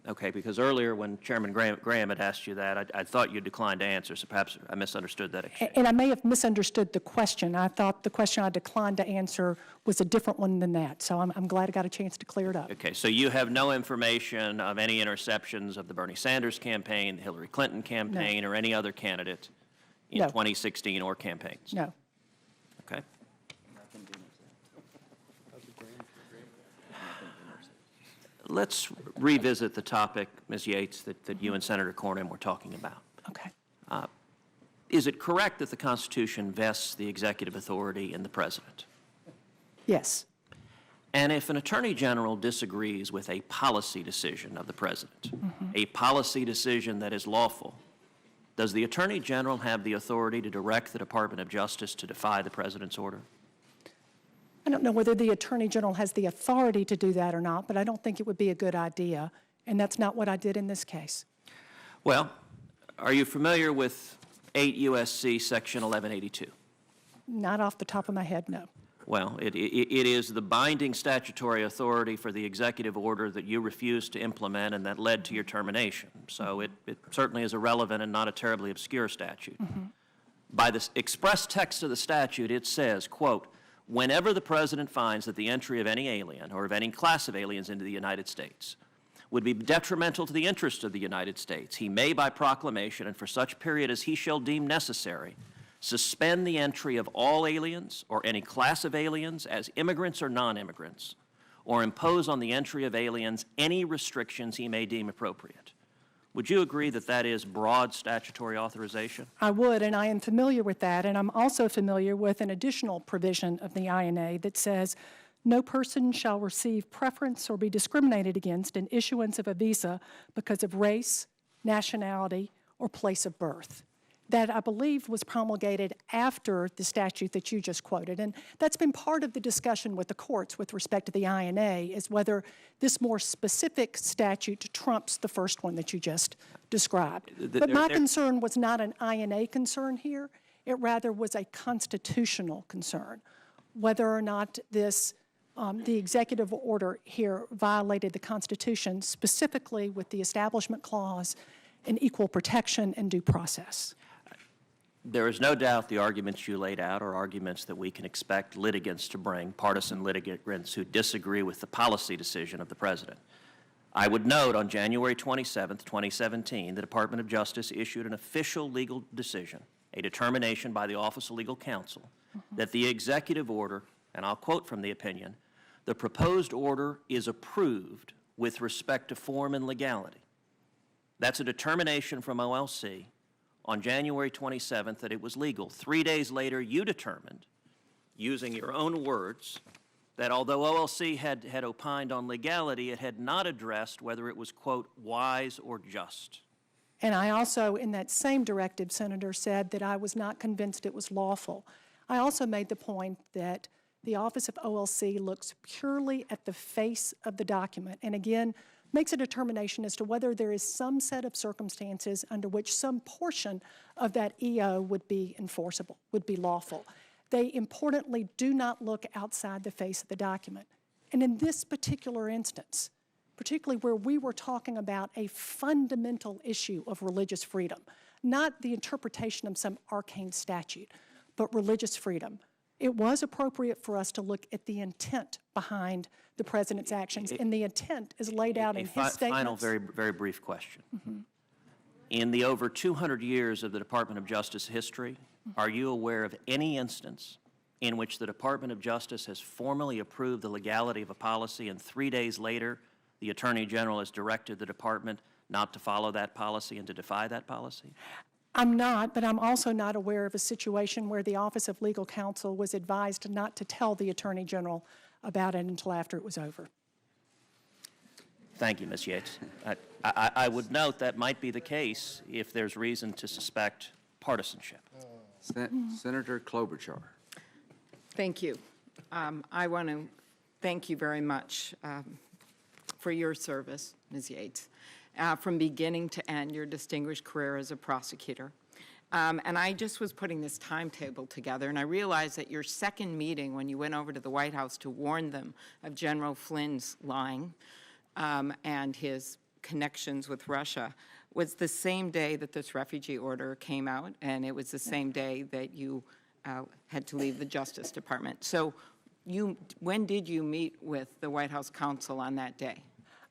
Speaker 9: Okay, because earlier when Chairman Graham had asked you that, I thought you declined to answer, so perhaps I misunderstood that exchange.
Speaker 4: And I may have misunderstood the question. I thought the question I declined to answer was a different one than that. So I'm glad I got a chance to clear it up.
Speaker 9: Okay, so you have no information of any interceptions of the Bernie Sanders campaign, the Hillary Clinton campaign, or any other candidate in
Speaker 4: No.
Speaker 9: 2016 or campaigns?
Speaker 4: No.
Speaker 9: Okay. Let's revisit the topic, Ms. Yates, that you and Senator Cornyn were talking about.
Speaker 4: Okay.
Speaker 9: Is it correct that the Constitution vests the executive authority in the President?
Speaker 4: Yes.
Speaker 9: And if an Attorney General disagrees with a policy decision of the President, a policy decision that is lawful, does the Attorney General have the authority to direct the Department of Justice to defy the President's order?
Speaker 4: I don't know whether the Attorney General has the authority to do that or not, but I don't think it would be a good idea, and that's not what I did in this case.
Speaker 9: Well, are you familiar with 8 U.S.C. Section 1182?
Speaker 4: Not off the top of my head, no.
Speaker 9: Well, it is the binding statutory authority for the executive order that you refused to implement and that led to your termination. So it certainly is a relevant and not a terribly obscure statute. By the express text of the statute, it says, quote, whenever the President finds that the entry of any alien or of any class of aliens into the United States would be detrimental to the interests of the United States, he may, by proclamation and for such period as he shall deem necessary, suspend the entry of all aliens or any class of aliens as immigrants or non-immigrants, or impose on the entry of aliens any restrictions he may deem appropriate. Would you agree that that is broad statutory authorization?
Speaker 4: I would, and I am familiar with that, and I'm also familiar with an additional provision of the INA that says, no person shall receive preference or be discriminated against in issuance of a visa because of race, nationality, or place of birth. That, I believe, was promulgated after the statute that you just quoted. And that's been part of the discussion with the courts with respect to the INA, is whether this more specific statute trumps the first one that you just described. But my concern was not an INA concern here. It rather was a constitutional concern, whether or not this the executive order here violated the Constitution, specifically with the Establishment Clause and equal protection and due process.
Speaker 9: There is no doubt the arguments you laid out are arguments that we can expect litigants to bring, partisan litigants who disagree with the policy decision of the President. I would note on January 27th, 2017, the Department of Justice issued an official legal decision, a determination by the Office of Legal Counsel, that the executive order, and I'll quote from the opinion, the proposed order is approved with respect to form and legality. That's a determination from OLC on January 27th that it was legal. 3 days later, you determined, using your own words, that although OLC had opined on legality, it had not addressed whether it was, quote, wise or just.
Speaker 4: And I also, in that same directive, Senator, said that I was not convinced it was lawful. I also made the point that the Office of OLC looks purely at the face of the document and, again, makes a determination as to whether there is some set of circumstances under which some portion of that EO would be enforceable, would be lawful. They importantly do not look outside the face of the document. And in this particular instance, particularly where we were talking about a fundamental issue of religious freedom, not the interpretation of some arcane statute, but religious freedom, it was appropriate for us to look at the intent behind the President's actions, and the intent is laid out in his statements.
Speaker 9: Final, very brief question. In the over 200 years of the Department of Justice history, are you aware of any instance in which the Department of Justice has formally approved the legality of a policy and 3 days later the Attorney General has directed the Department not to follow that policy and to defy that policy?
Speaker 4: I'm not, but I'm also not aware of a situation where the Office of Legal Counsel was advised not to tell the Attorney General about it until after it was over.
Speaker 9: Thank you, Ms. Yates. I would note that might be the case if there's reason to suspect partisanship.
Speaker 1: Senator Klobuchar.
Speaker 10: Thank you. I want to thank you very much for your service, Ms. Yates. From beginning to end, your distinguished career as a prosecutor. And I just was putting this timetable together, and I realized that your second meeting, when you went over to the White House to warn them of General Flynn's lying and his connections with Russia, was the same day that this refugee order came out, and it was the same day that you had to leave the Justice Department. So when did you meet with the White House counsel on that day?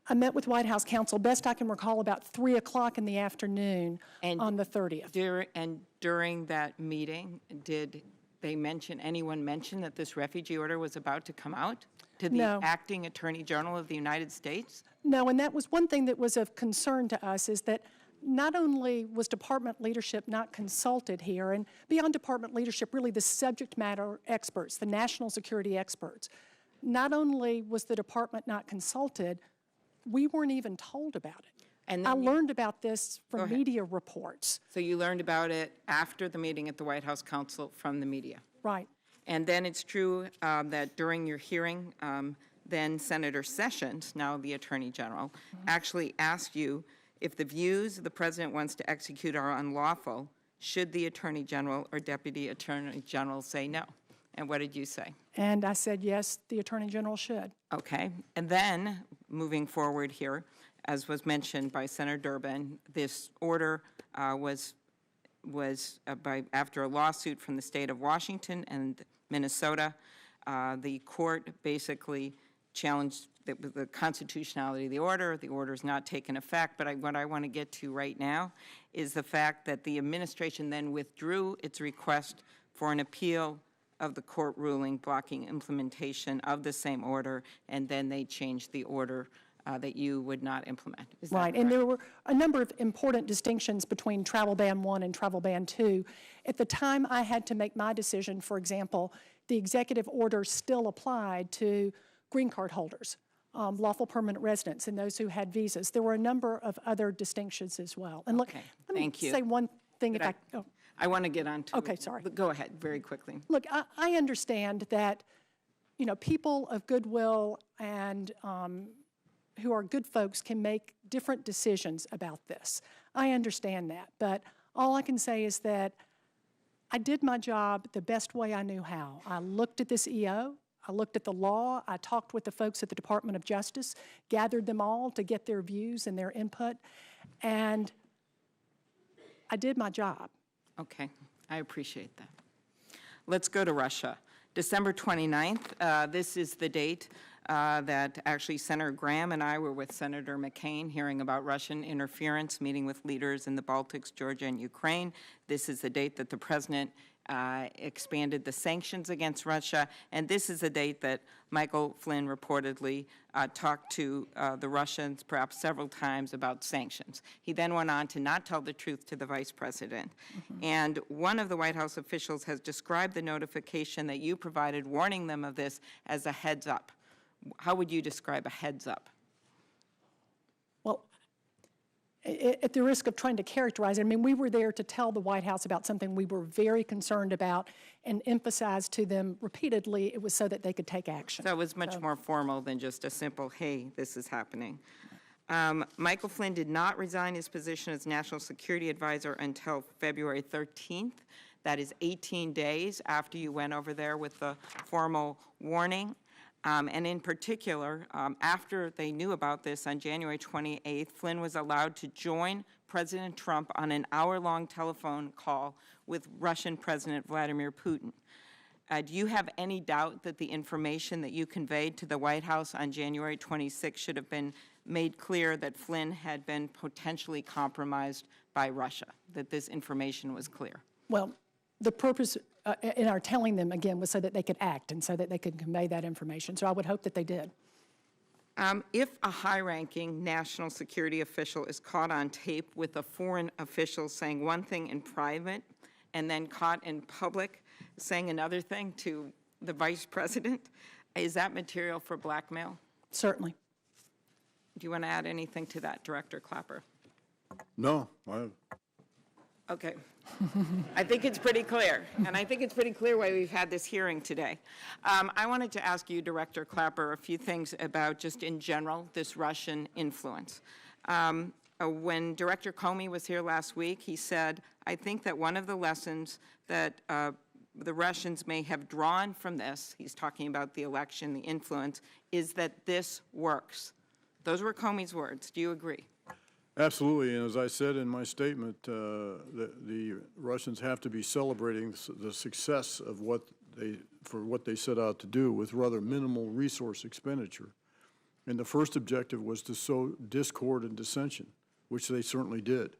Speaker 4: I met with White House counsel, best I can recall, about 3 o'clock in the afternoon on the 30th.
Speaker 10: And during that meeting, did anyone mention that this refugee order was about to come out to the acting Attorney General of the United States?
Speaker 4: No, and that was one thing that was of concern to us, is that not only was department leadership not consulted here, and beyond department leadership, really the subject matter experts, the national security experts, not only was the department not consulted, we weren't even told about it. And I learned about this from media reports.
Speaker 10: So you learned about it after the meeting at the White House counsel from the media?
Speaker 4: Right.
Speaker 10: And then it's true that during your hearing, then Senator Sessions, now the Attorney General, actually asked you if the views the President wants to execute are unlawful, should the Attorney General or Deputy Attorney General say no? And what did you say?
Speaker 4: And I said, yes, the Attorney General should.
Speaker 10: Okay. And then, moving forward here, as was mentioned by Senator Durbin, this order was after a lawsuit from the state of Washington and Minnesota. The court basically challenged the constitutionality of the order. The order is not taken effect, but what I want to get to right now is the fact that the administration then withdrew its request for an appeal of the court ruling blocking implementation of the same order, and then they changed the order that you would not implement. Is that
Speaker 4: Right,
Speaker 10: correct?
Speaker 4: and there were a number of important distinctions between Travel Ban 1 and Travel Ban 2. At the time I had to make my decision, for example, the executive order still applied to green card holders, lawful permanent residents, and those who had visas. There were a number of other distinctions as well. And look,
Speaker 10: Okay,
Speaker 4: let me
Speaker 10: thank you.
Speaker 4: say one thing if
Speaker 10: Could
Speaker 4: I,
Speaker 10: I want to get on to.
Speaker 4: Okay, sorry.
Speaker 10: Go ahead, very quickly.
Speaker 4: Look, I understand that, you know, people of goodwill and who are good folks can make different decisions about this. I understand that, but all I can say is that I did my job the best way I knew how. I looked at this EO, I looked at the law, I talked with the folks at the Department of Justice, gathered them all to get their views and their input, and I did my job.
Speaker 10: Okay, I appreciate that. Let's go to Russia. December 29th, this is the date that actually Senator Graham and I were with Senator McCain hearing about Russian interference, meeting with leaders in the Baltics, Georgia, and Ukraine. This is the date that the president expanded the sanctions against Russia, and this is the date that Michael Flynn reportedly talked to the Russians perhaps several times about sanctions. He then went on to not tell the truth to the vice president. And one of the White House officials has described the notification that you provided warning them of this as a heads up. How would you describe a heads up?
Speaker 4: Well, at the risk of trying to characterize it, I mean, we were there to tell the White House about something we were very concerned about and emphasized to them repeatedly it was so that they could take action.
Speaker 10: So it was much more formal than just a simple, hey, this is happening. Michael Flynn did not resign his position as National Security Advisor until February 13th. That is 18 days after you went over there with the formal warning. And in particular, after they knew about this on January 28th, Flynn was allowed to join President Trump on an hour-long telephone call with Russian President Vladimir Putin. Do you have any doubt that the information that you conveyed to the White House on January 26th should have been made clear that Flynn had been potentially compromised by Russia, that this information was clear?
Speaker 4: Well, the purpose in our telling them, again, was so that they could act and so that they could convey that information. So I would hope that they did.
Speaker 10: If a high-ranking national security official is caught on tape with a foreign official saying one thing in private and then caught in public saying another thing to the vice president, is that material for blackmail?
Speaker 4: Certainly.
Speaker 10: Do you want to add anything to that, Director Clapper?
Speaker 3: No,
Speaker 10: Okay. I think it's pretty clear, and I think it's pretty clear why we've had this hearing today. I wanted to ask you, Director Clapper, a few things about just in general this Russian influence. When Director Comey was here last week, he said, I think that one of the lessons that the Russians may have drawn from this, he's talking about the election, the influence, is that this works. Those were Comey's words. Do you agree?
Speaker 3: absolutely. And as I said in my statement, the Russians have to be celebrating the success of what they set out to do with rather minimal resource expenditure. And the first objective was to sow discord and dissension, which they certainly did.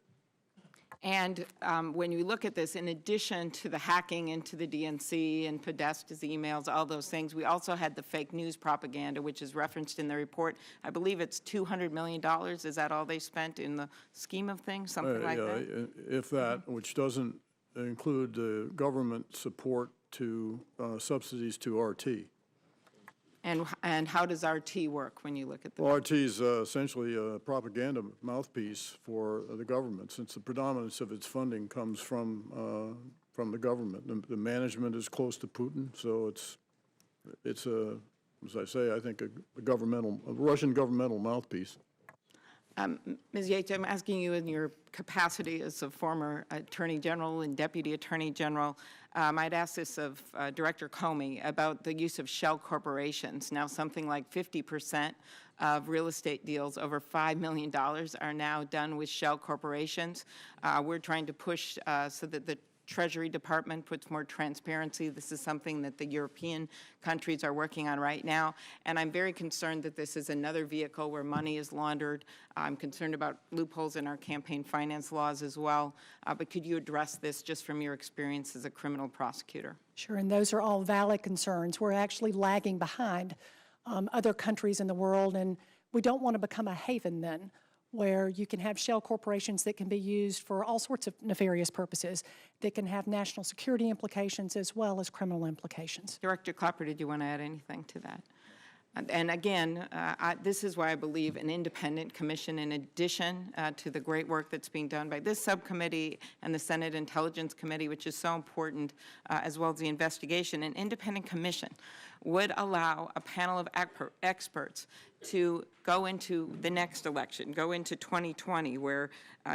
Speaker 10: And when you look at this, in addition to the hacking into the DNC and Podesta's emails, all those things, we also had the fake news propaganda, which is referenced in the report. I believe it's $200 million. Is that all they spent in the scheme of things, something like that?
Speaker 3: If that, which doesn't include government support to subsidies to RT.
Speaker 10: And how does RT work when you look at the?
Speaker 3: Well, RT is essentially a propaganda mouthpiece for the government, since the predominance of its funding comes from the government. The management is close to Putin, so it's a, as I say, I think a Russian governmental mouthpiece.
Speaker 10: Ms. Yates, I'm asking you in your capacity as a former Attorney General and Deputy Attorney General, I'd ask this of Director Comey about the use of shell corporations. Now, something like 50% of real estate deals over $5 million are now done with shell corporations. We're trying to push so that the Treasury Department puts more transparency. This is something that the European countries are working on right now. And I'm very concerned that this is another vehicle where money is laundered. I'm concerned about loopholes in our campaign finance laws as well. But could you address this just from your experience as a criminal prosecutor?
Speaker 4: Sure, and those are all valid concerns. We're actually lagging behind other countries in the world, and we don't want to become a haven then, where you can have shell corporations that can be used for all sorts of nefarious purposes that can have national security implications as well as criminal implications.
Speaker 10: Director Clapper, did you want to add anything to that? And again, this is why I believe an independent commission, in addition to the great work that's being done by this subcommittee and the Senate Intelligence Committee, which is so important, as well as the investigation, an independent commission would allow a panel of experts to go into the next election, go into 2020, where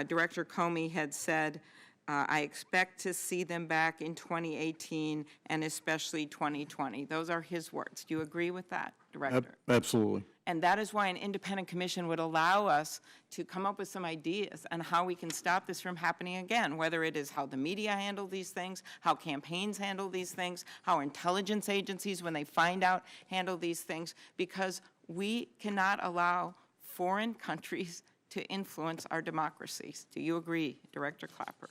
Speaker 10: Director Comey had said, I expect to see them back in 2018 and especially 2020. Those are his words. Do you agree with that, Director?
Speaker 3: Absolutely.
Speaker 10: And that is why an independent commission would allow us to come up with some ideas on how we can stop this from happening again, whether it is how the media handle these things, how campaigns handle these things, how intelligence agencies, when they find out, handle these things, because we cannot allow foreign countries to influence our democracies. Do you agree, Director Clapper?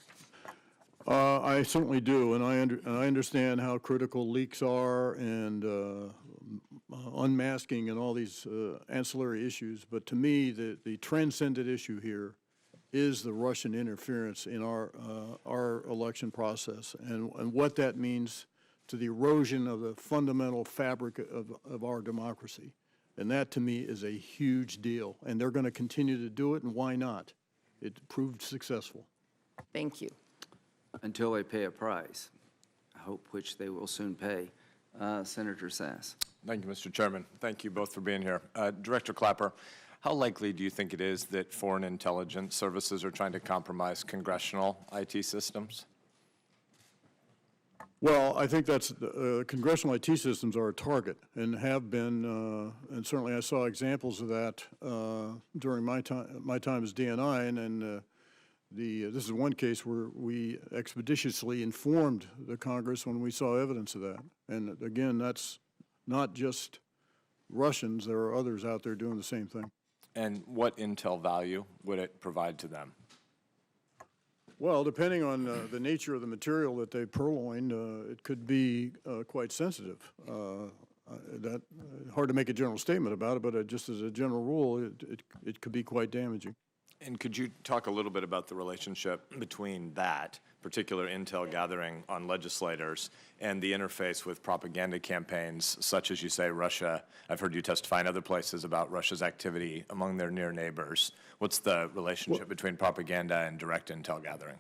Speaker 3: I certainly do, and I understand how critical leaks are and unmasking and all these ancillary issues. But to me, the transcendent issue here is the Russian interference in our election process and what that means to the erosion of the fundamental fabric of our democracy. And that, to me, is a huge deal. And they're going to continue to do it, and why not? It proved successful.
Speaker 10: Thank you.
Speaker 1: Until they pay a price, I hope, which they will soon pay. Senator Sass.
Speaker 11: Thank you, Mr. Chairman. Thank you both for being here. Director Clapper, how likely do you think it is that foreign intelligence services are trying to compromise congressional IT systems?
Speaker 3: Well, I think that's congressional IT systems are a target and have been, and certainly I saw examples of that during my time as DNI, and this is one case where we expeditiously informed the Congress when we saw evidence of that. And again, that's not just Russians. There are others out there doing the same thing.
Speaker 11: And what intel value would it provide to them?
Speaker 3: Well, depending on the nature of the material that they purloined, it could be quite sensitive. Hard to make a general statement about it, but just as a general rule, it could be quite damaging.
Speaker 11: And could you talk a little bit about the relationship between that particular intel gathering on legislators and the interface with propaganda campaigns, such as you say Russia? I've heard you testify in other places about Russia's activity among their near neighbors. What's the relationship between propaganda and direct intel gathering?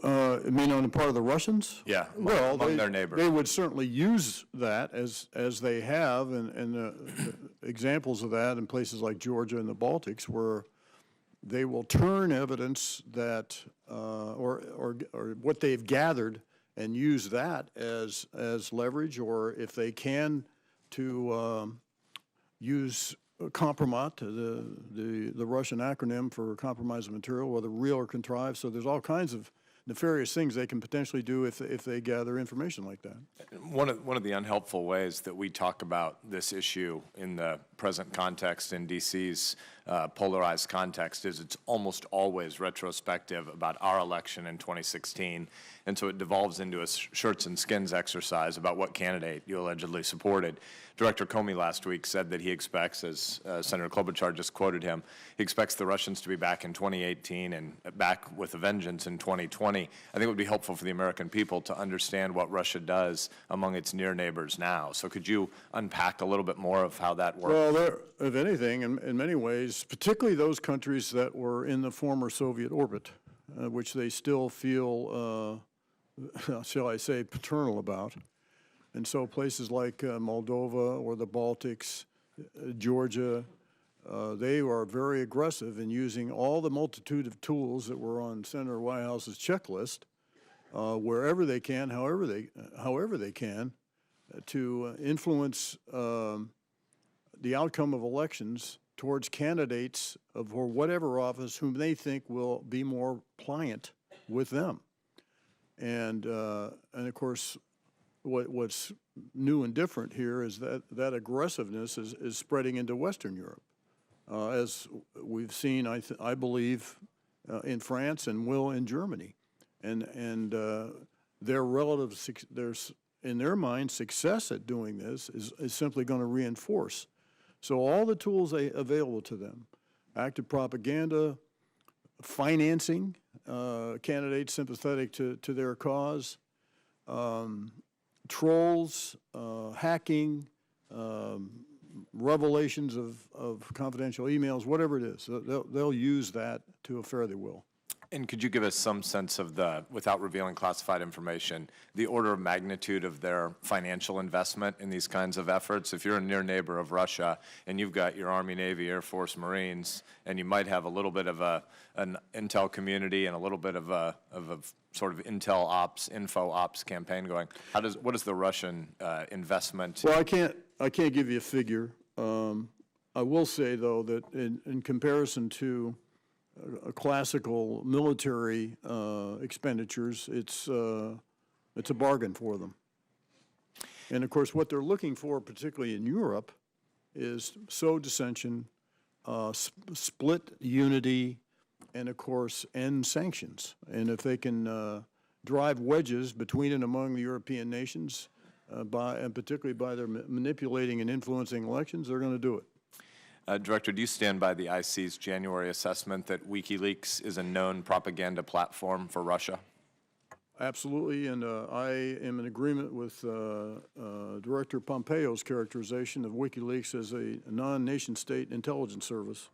Speaker 3: I mean, on the part of the Russians?
Speaker 11: Yeah,
Speaker 3: well,
Speaker 11: among their neighbors.
Speaker 3: They would certainly use that as they have, and examples of that in places like Georgia and the Baltics, where they will turn evidence that, or what they've gathered, and use that as leverage, or if they can, to use compromat, the Russian acronym for compromise of material, whether real or contrived. So there's all kinds of nefarious things they can potentially do if they gather information like that.
Speaker 11: One of the unhelpful ways that we talk about this issue in the present context in D.C.'s polarized context is it's almost always retrospective about our election in 2016, and so it devolves into a shirts and skins exercise about what candidate you allegedly supported. Director Comey last week said that he expects, as Senator Klobuchar just quoted him, he expects the Russians to be back in 2018 and back with a vengeance in 2020. I think it would be helpful for the American people to understand what Russia does among its near neighbors now. So could you unpack a little bit more of how that works?
Speaker 3: Well, if anything, in many ways, particularly those countries that were in the former Soviet orbit, which they still feel, shall I say, paternal about. And so places like Moldova or the Baltics, Georgia, they are very aggressive in using all the multitude of tools that were on Senator Whitehouse's checklist, wherever they can, however they can, to influence the outcome of elections towards candidates for whatever office whom they think will be more pliant with them. And of course, what's new and different here is that aggressiveness is spreading into Western Europe, as we've seen, I believe, in France and will in Germany. And their relative, in their mind, success at doing this is simply going to reinforce. So all the tools available to them, active propaganda, financing candidates sympathetic to their cause, trolls, hacking, revelations of confidential emails, whatever it is, they'll use that to a fare they will.
Speaker 11: And could you give us some sense of without revealing classified information, the order of magnitude of their financial investment in these kinds of efforts? If you're a near neighbor of Russia and you've got your Army, Navy, Air Force, Marines, and you might have a little bit of an intel community and a little bit of a sort of intel ops, info ops campaign going, what is the Russian investment?
Speaker 3: Well, I can't give you a figure. I will say, though, that in comparison to classical military expenditures, it's a bargain for them. And of course, what they're looking for, particularly in Europe, is sow dissension, split unity, and of course, end sanctions. And if they can drive wedges between and among the European nations, and particularly by their manipulating and influencing elections, they're going to do it.
Speaker 11: Director, do you stand by the IC's January assessment that WikiLeaks is a known propaganda platform for Russia?
Speaker 3: Absolutely, and I am in agreement with Director Pompeo's characterization of WikiLeaks as a non-nation state intelligence service.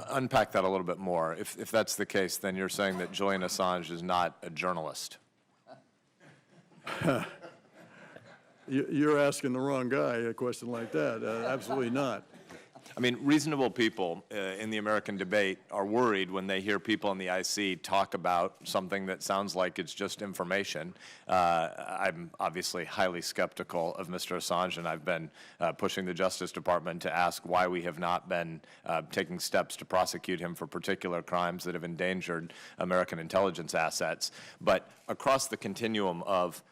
Speaker 11: Unpack that a little bit more. If that's the case, then you're saying that Julian Assange is not a journalist.
Speaker 3: You're asking the wrong guy a question like that. Absolutely not.
Speaker 11: I mean, reasonable people in the American debate are worried when they hear people in the IC talk about something that sounds like it's just information. I'm obviously highly skeptical of Mr. Assange, and I've been pushing the Justice Department to ask why we have not been taking steps to prosecute him for particular crimes that have endangered American intelligence assets. But across the continuum of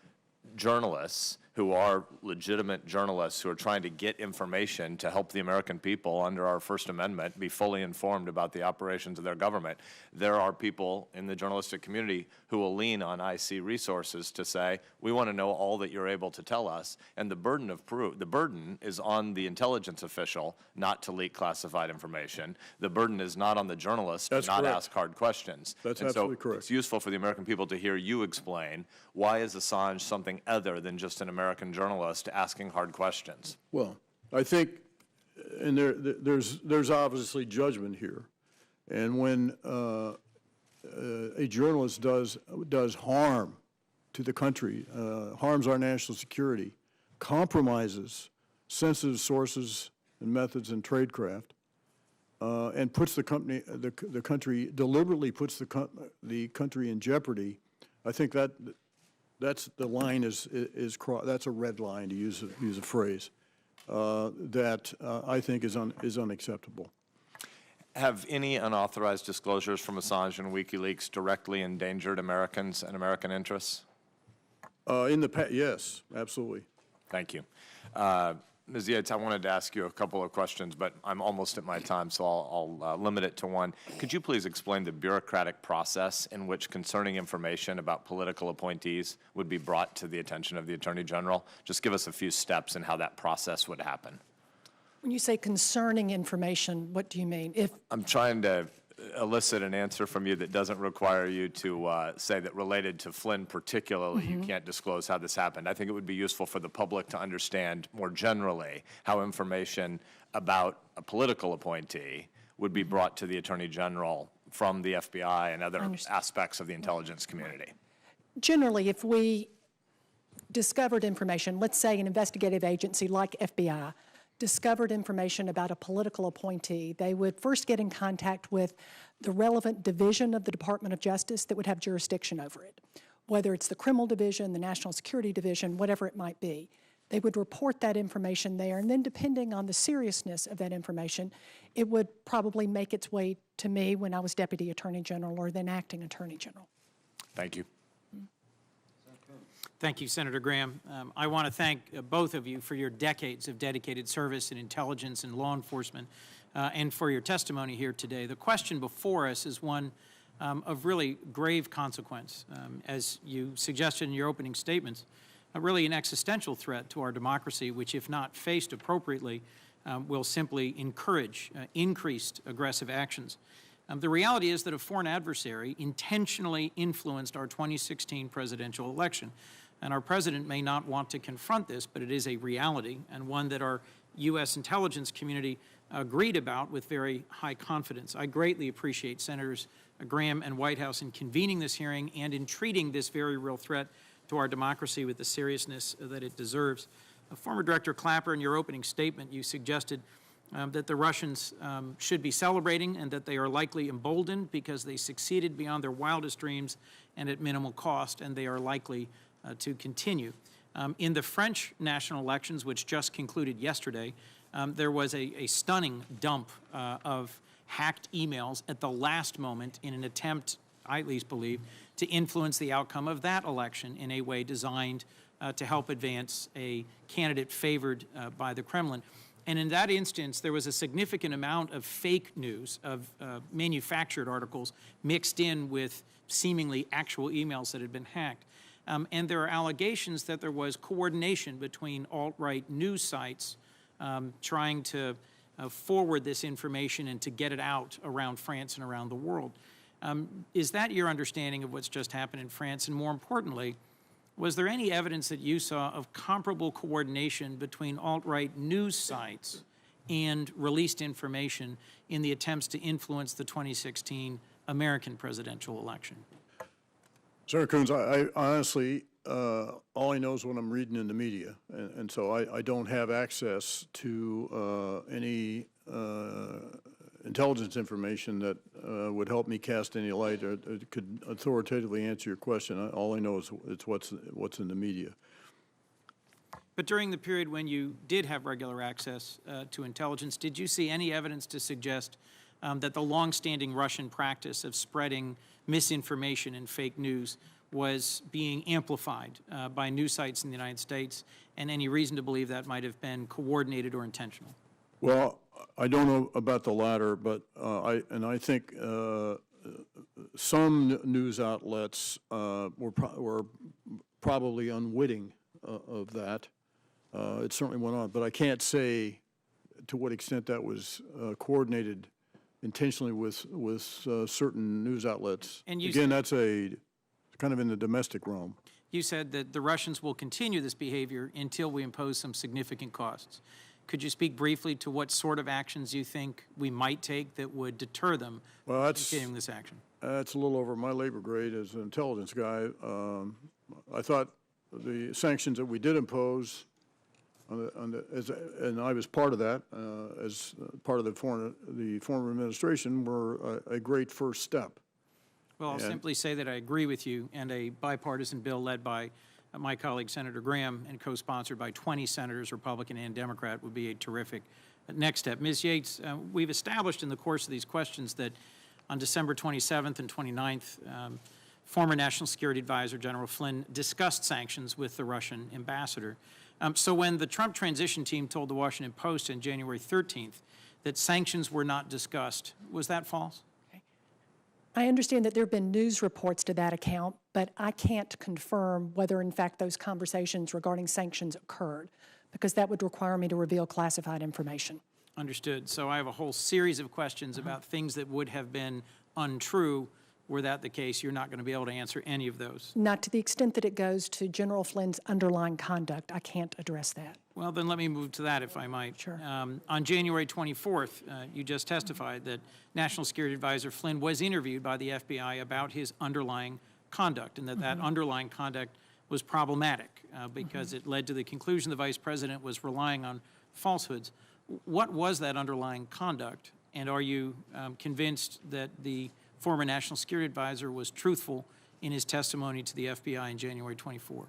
Speaker 11: journalists who are legitimate journalists who are trying to get information to help the American people under our First Amendment be fully informed about the operations of their government. There are people in the journalistic community who will lean on IC resources to say, we want to know all that you're able to tell us, and the burden of proof, the burden is on the intelligence official not to leak classified information. The burden is not on the journalist to not ask hard questions.
Speaker 3: That's
Speaker 11: so
Speaker 3: absolutely correct.
Speaker 11: It's useful for the American people to hear you explain why is Assange something other than just an American journalist asking hard questions.
Speaker 3: Well, I think, and there's obviously judgment here, and when a journalist does harm to the country, harms our national security, compromises sensitive sources and methods in tradecraft, and puts the country deliberately puts the country in jeopardy, I think that's the line is crossed. That's a red line, to use a phrase that I think is unacceptable.
Speaker 11: Have any unauthorized disclosures from Assange and WikiLeaks directly endangered Americans and American interests?
Speaker 3: In the past, yes, absolutely.
Speaker 11: Thank you. Ms. Yates, I wanted to ask you a couple of questions, but I'm almost at my time, so I'll limit it to one. Could you please explain the bureaucratic process in which concerning information about political appointees would be brought to the attention of the Attorney General? Just give us a few steps in how that process would happen.
Speaker 4: When you say concerning information, what do you mean?
Speaker 11: I'm trying to elicit an answer from you that doesn't require you to say that related to Flynn particularly, you can't disclose how this happened. I think it would be useful for the public to understand more generally how information about a political appointee would be brought to the Attorney General from the FBI and other aspects of the intelligence community.
Speaker 4: Generally, if we discovered information, let's say an investigative agency like FBI, discovered information about a political appointee, they would first get in contact with the relevant division of the Department of Justice that would have jurisdiction over it, whether it's the Criminal Division, the National Security Division, whatever it might be. They would report that information there, and then depending on the seriousness of that information, it would probably make its way to me when I was Deputy Attorney General or then Acting Attorney General.
Speaker 11: Thank you.
Speaker 12: Thank you, Senator Graham. I want to thank both of you for your decades of dedicated service in intelligence and law enforcement and for your testimony here today. The question before us is one of really grave consequence, as you suggested in your opening statements, really an existential threat to our democracy, which, if not faced appropriately, will simply encourage increased aggressive actions. The reality is that a foreign adversary intentionally influenced our 2016 presidential election. And our president may not want to confront this, but it is a reality and one that our U.S. intelligence community agreed about with very high confidence. I greatly appreciate Senators Graham and Whitehouse in convening this hearing and in treating this very real threat to our democracy with the seriousness that it deserves. Former Director Clapper, in your opening statement, you suggested that the Russians should be celebrating and that they are likely emboldened because they succeeded beyond their wildest dreams and at minimal cost, and they are likely to continue. In the French national elections, which just concluded yesterday, there was a stunning dump of hacked emails at the last moment in an attempt, I at least believe, to influence the outcome of that election in a way designed to help advance a candidate favored by the Kremlin. And in that instance, there was a significant amount of fake news, of manufactured articles mixed in with seemingly actual emails that had been hacked. And there are allegations that there was coordination between alt-right news sites trying to forward this information and to get it out around France and around the world. Is that your understanding of what's just happened in France? And more importantly, was there any evidence that you saw of comparable coordination between alt-right news sites and released information in the attempts to influence the 2016 American presidential election?
Speaker 3: Senator Coons, I honestly, all I know is what I'm reading in the media, and so I don't have access to any intelligence information that would help me cast any light or could authoritatively answer your question. All I know is it's what's in the media.
Speaker 12: But during the period when you did have regular access to intelligence, did you see any evidence to suggest that the longstanding Russian practice of spreading misinformation and fake news was being amplified by news sites in the United States, and any reason to believe that might have been coordinated or intentional?
Speaker 3: Well, I don't know about the latter, but I think some news outlets were probably unwitting of that. It certainly went on, but I can't say to what extent that was coordinated intentionally with certain news outlets.
Speaker 12: And you
Speaker 3: again, that's kind of in the domestic realm.
Speaker 12: You said that the Russians will continue this behavior until we impose some significant costs. Could you speak briefly to what sort of actions you think we might take that would deter them from continuing this action? That's
Speaker 3: a little over my labor grade as an intelligence guy. I thought the sanctions that we did impose, and I was part of that as part of the former administration, were a great first step.
Speaker 12: Well, I'll simply say that I agree with you, and a bipartisan bill led by my colleague Senator Graham and co-sponsored by 20 senators, Republican and Democrat, would be a terrific next step. Ms. Yates, we've established in the course of these questions that on December 27th and 29th, former National Security Advisor General Flynn discussed sanctions with the Russian ambassador. So when the Trump transition team told the Washington Post on January 13th that sanctions were not discussed, was that false?
Speaker 4: I understand that there have been news reports to that account, but I can't confirm whether, in fact, those conversations regarding sanctions occurred, because that would require me to reveal classified information.
Speaker 12: Understood. So I have a whole series of questions about things that would have been untrue. Were that the case, you're not going to be able to answer any of those.
Speaker 4: Not to the extent that it goes to General Flynn's underlying conduct. I can't address that.
Speaker 12: Well, then let me move to that, if I might.
Speaker 4: Sure.
Speaker 12: On January 24th, you just testified that National Security Advisor Flynn was interviewed by the FBI about his underlying conduct, and that that underlying conduct was problematic because it led to the conclusion the Vice President was relying on falsehoods. What was that underlying conduct? And are you convinced that the former National Security Advisor was truthful in his testimony to the FBI in January 24?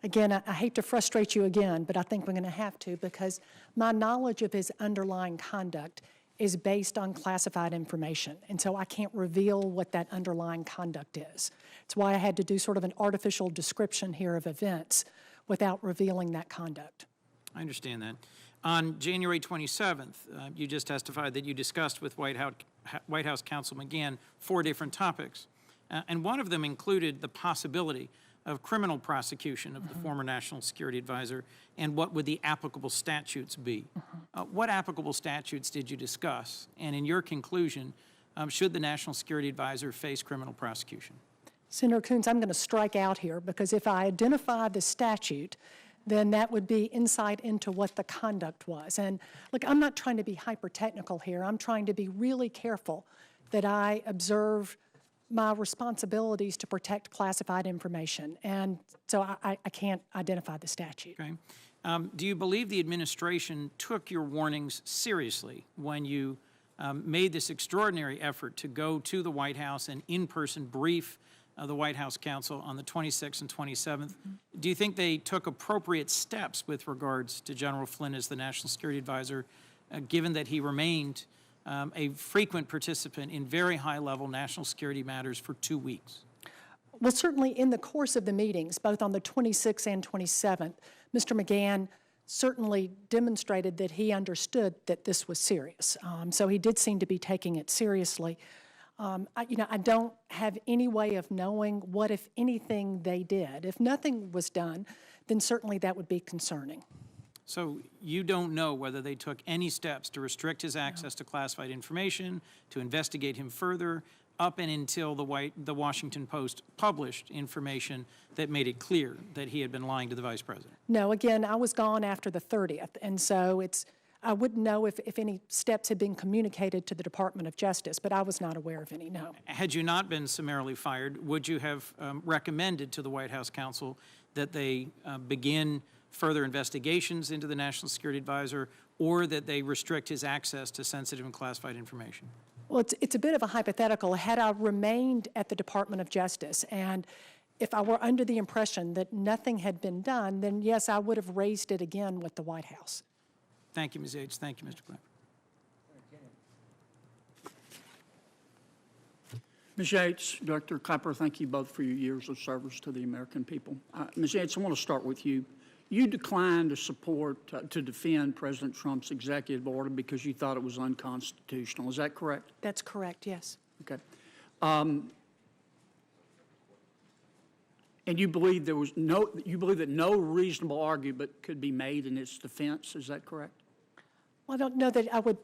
Speaker 4: Again, I hate to frustrate you again, but I think we're going to have to, because my knowledge of his underlying conduct is based on classified information, and so I can't reveal what that underlying conduct is. It's why I had to do sort of an artificial description here of events without revealing that conduct.
Speaker 12: I understand that. On January 27th, you just testified that you discussed with White House Counsel McGahn 4 different topics, and one of them included the possibility of criminal prosecution of the former National Security Advisor and what would the applicable statutes be. What applicable statutes did you discuss? And in your conclusion, should the National Security Advisor face criminal prosecution?
Speaker 4: Senator Coons, I'm going to strike out here, because if I identify the statute, then that would be insight into what the conduct was. And look, I'm not trying to be hyper-technical here. I'm trying to be really careful that I observe my responsibilities to protect classified information. And so I can't identify the statute.
Speaker 12: Okay. Do you believe the administration took your warnings seriously when you made this extraordinary effort to go to the White House and in-person brief the White House counsel on the 26th and 27th? Do you think they took appropriate steps with regards to General Flynn as the National Security Advisor, given that he remained a frequent participant in very high-level national security matters for 2 weeks?
Speaker 4: Well, certainly in the course of the meetings, both on the 26th and 27th, Mr. McGahn certainly demonstrated that he understood that this was serious. So he did seem to be taking it seriously. I don't have any way of knowing what, if anything, they did. If nothing was done, then certainly that would be concerning.
Speaker 12: So you don't know whether they took any steps to restrict his access to classified information, to investigate him further, up and until the Washington Post published information that made it clear that he had been lying to the Vice President?
Speaker 4: No, again, I was gone after the 30th, and so I wouldn't know if any steps had been communicated to the Department of Justice, but I was not aware of any, no.
Speaker 12: Had you not been summarily fired, would you have recommended to the White House counsel that they begin further investigations into the National Security Advisor, or that they restrict his access to sensitive and classified information?
Speaker 4: Well, it's a bit of a hypothetical. Had I remained at the Department of Justice, and if I were under the impression that nothing had been done, then yes, I would have raised it again with the White House.
Speaker 12: Thank you, Ms. Yates. Thank you, Mr. Clapper.
Speaker 13: Ms. Yates, Dr. Clapper, thank you both for your years of service to the American people. Ms. Yates, I want to start with you. You declined to support, to defend President Trump's executive order because you thought it was unconstitutional. Is that correct?
Speaker 4: That's correct, yes.
Speaker 13: Okay. And you believe you believe that no reasonable argument could be made in its defense. Is that correct?
Speaker 4: Well, I don't know that I would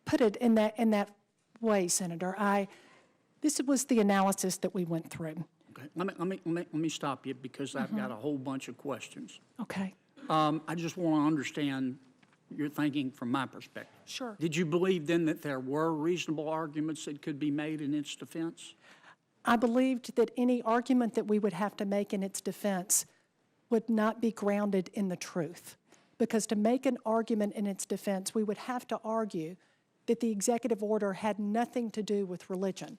Speaker 4: put it in that way, Senator. This was the analysis that we went through.
Speaker 13: Okay. Let me stop you, because I've got a whole bunch of questions.
Speaker 4: Okay.
Speaker 13: I just want to understand your thinking from my perspective.
Speaker 4: Sure.
Speaker 13: Did you believe then that there were reasonable arguments that could be made in its defense?
Speaker 4: I believed that any argument that we would have to make in its defense would not be grounded in the truth. Because to make an argument in its defense, we would have to argue that the executive order had nothing to do with religion,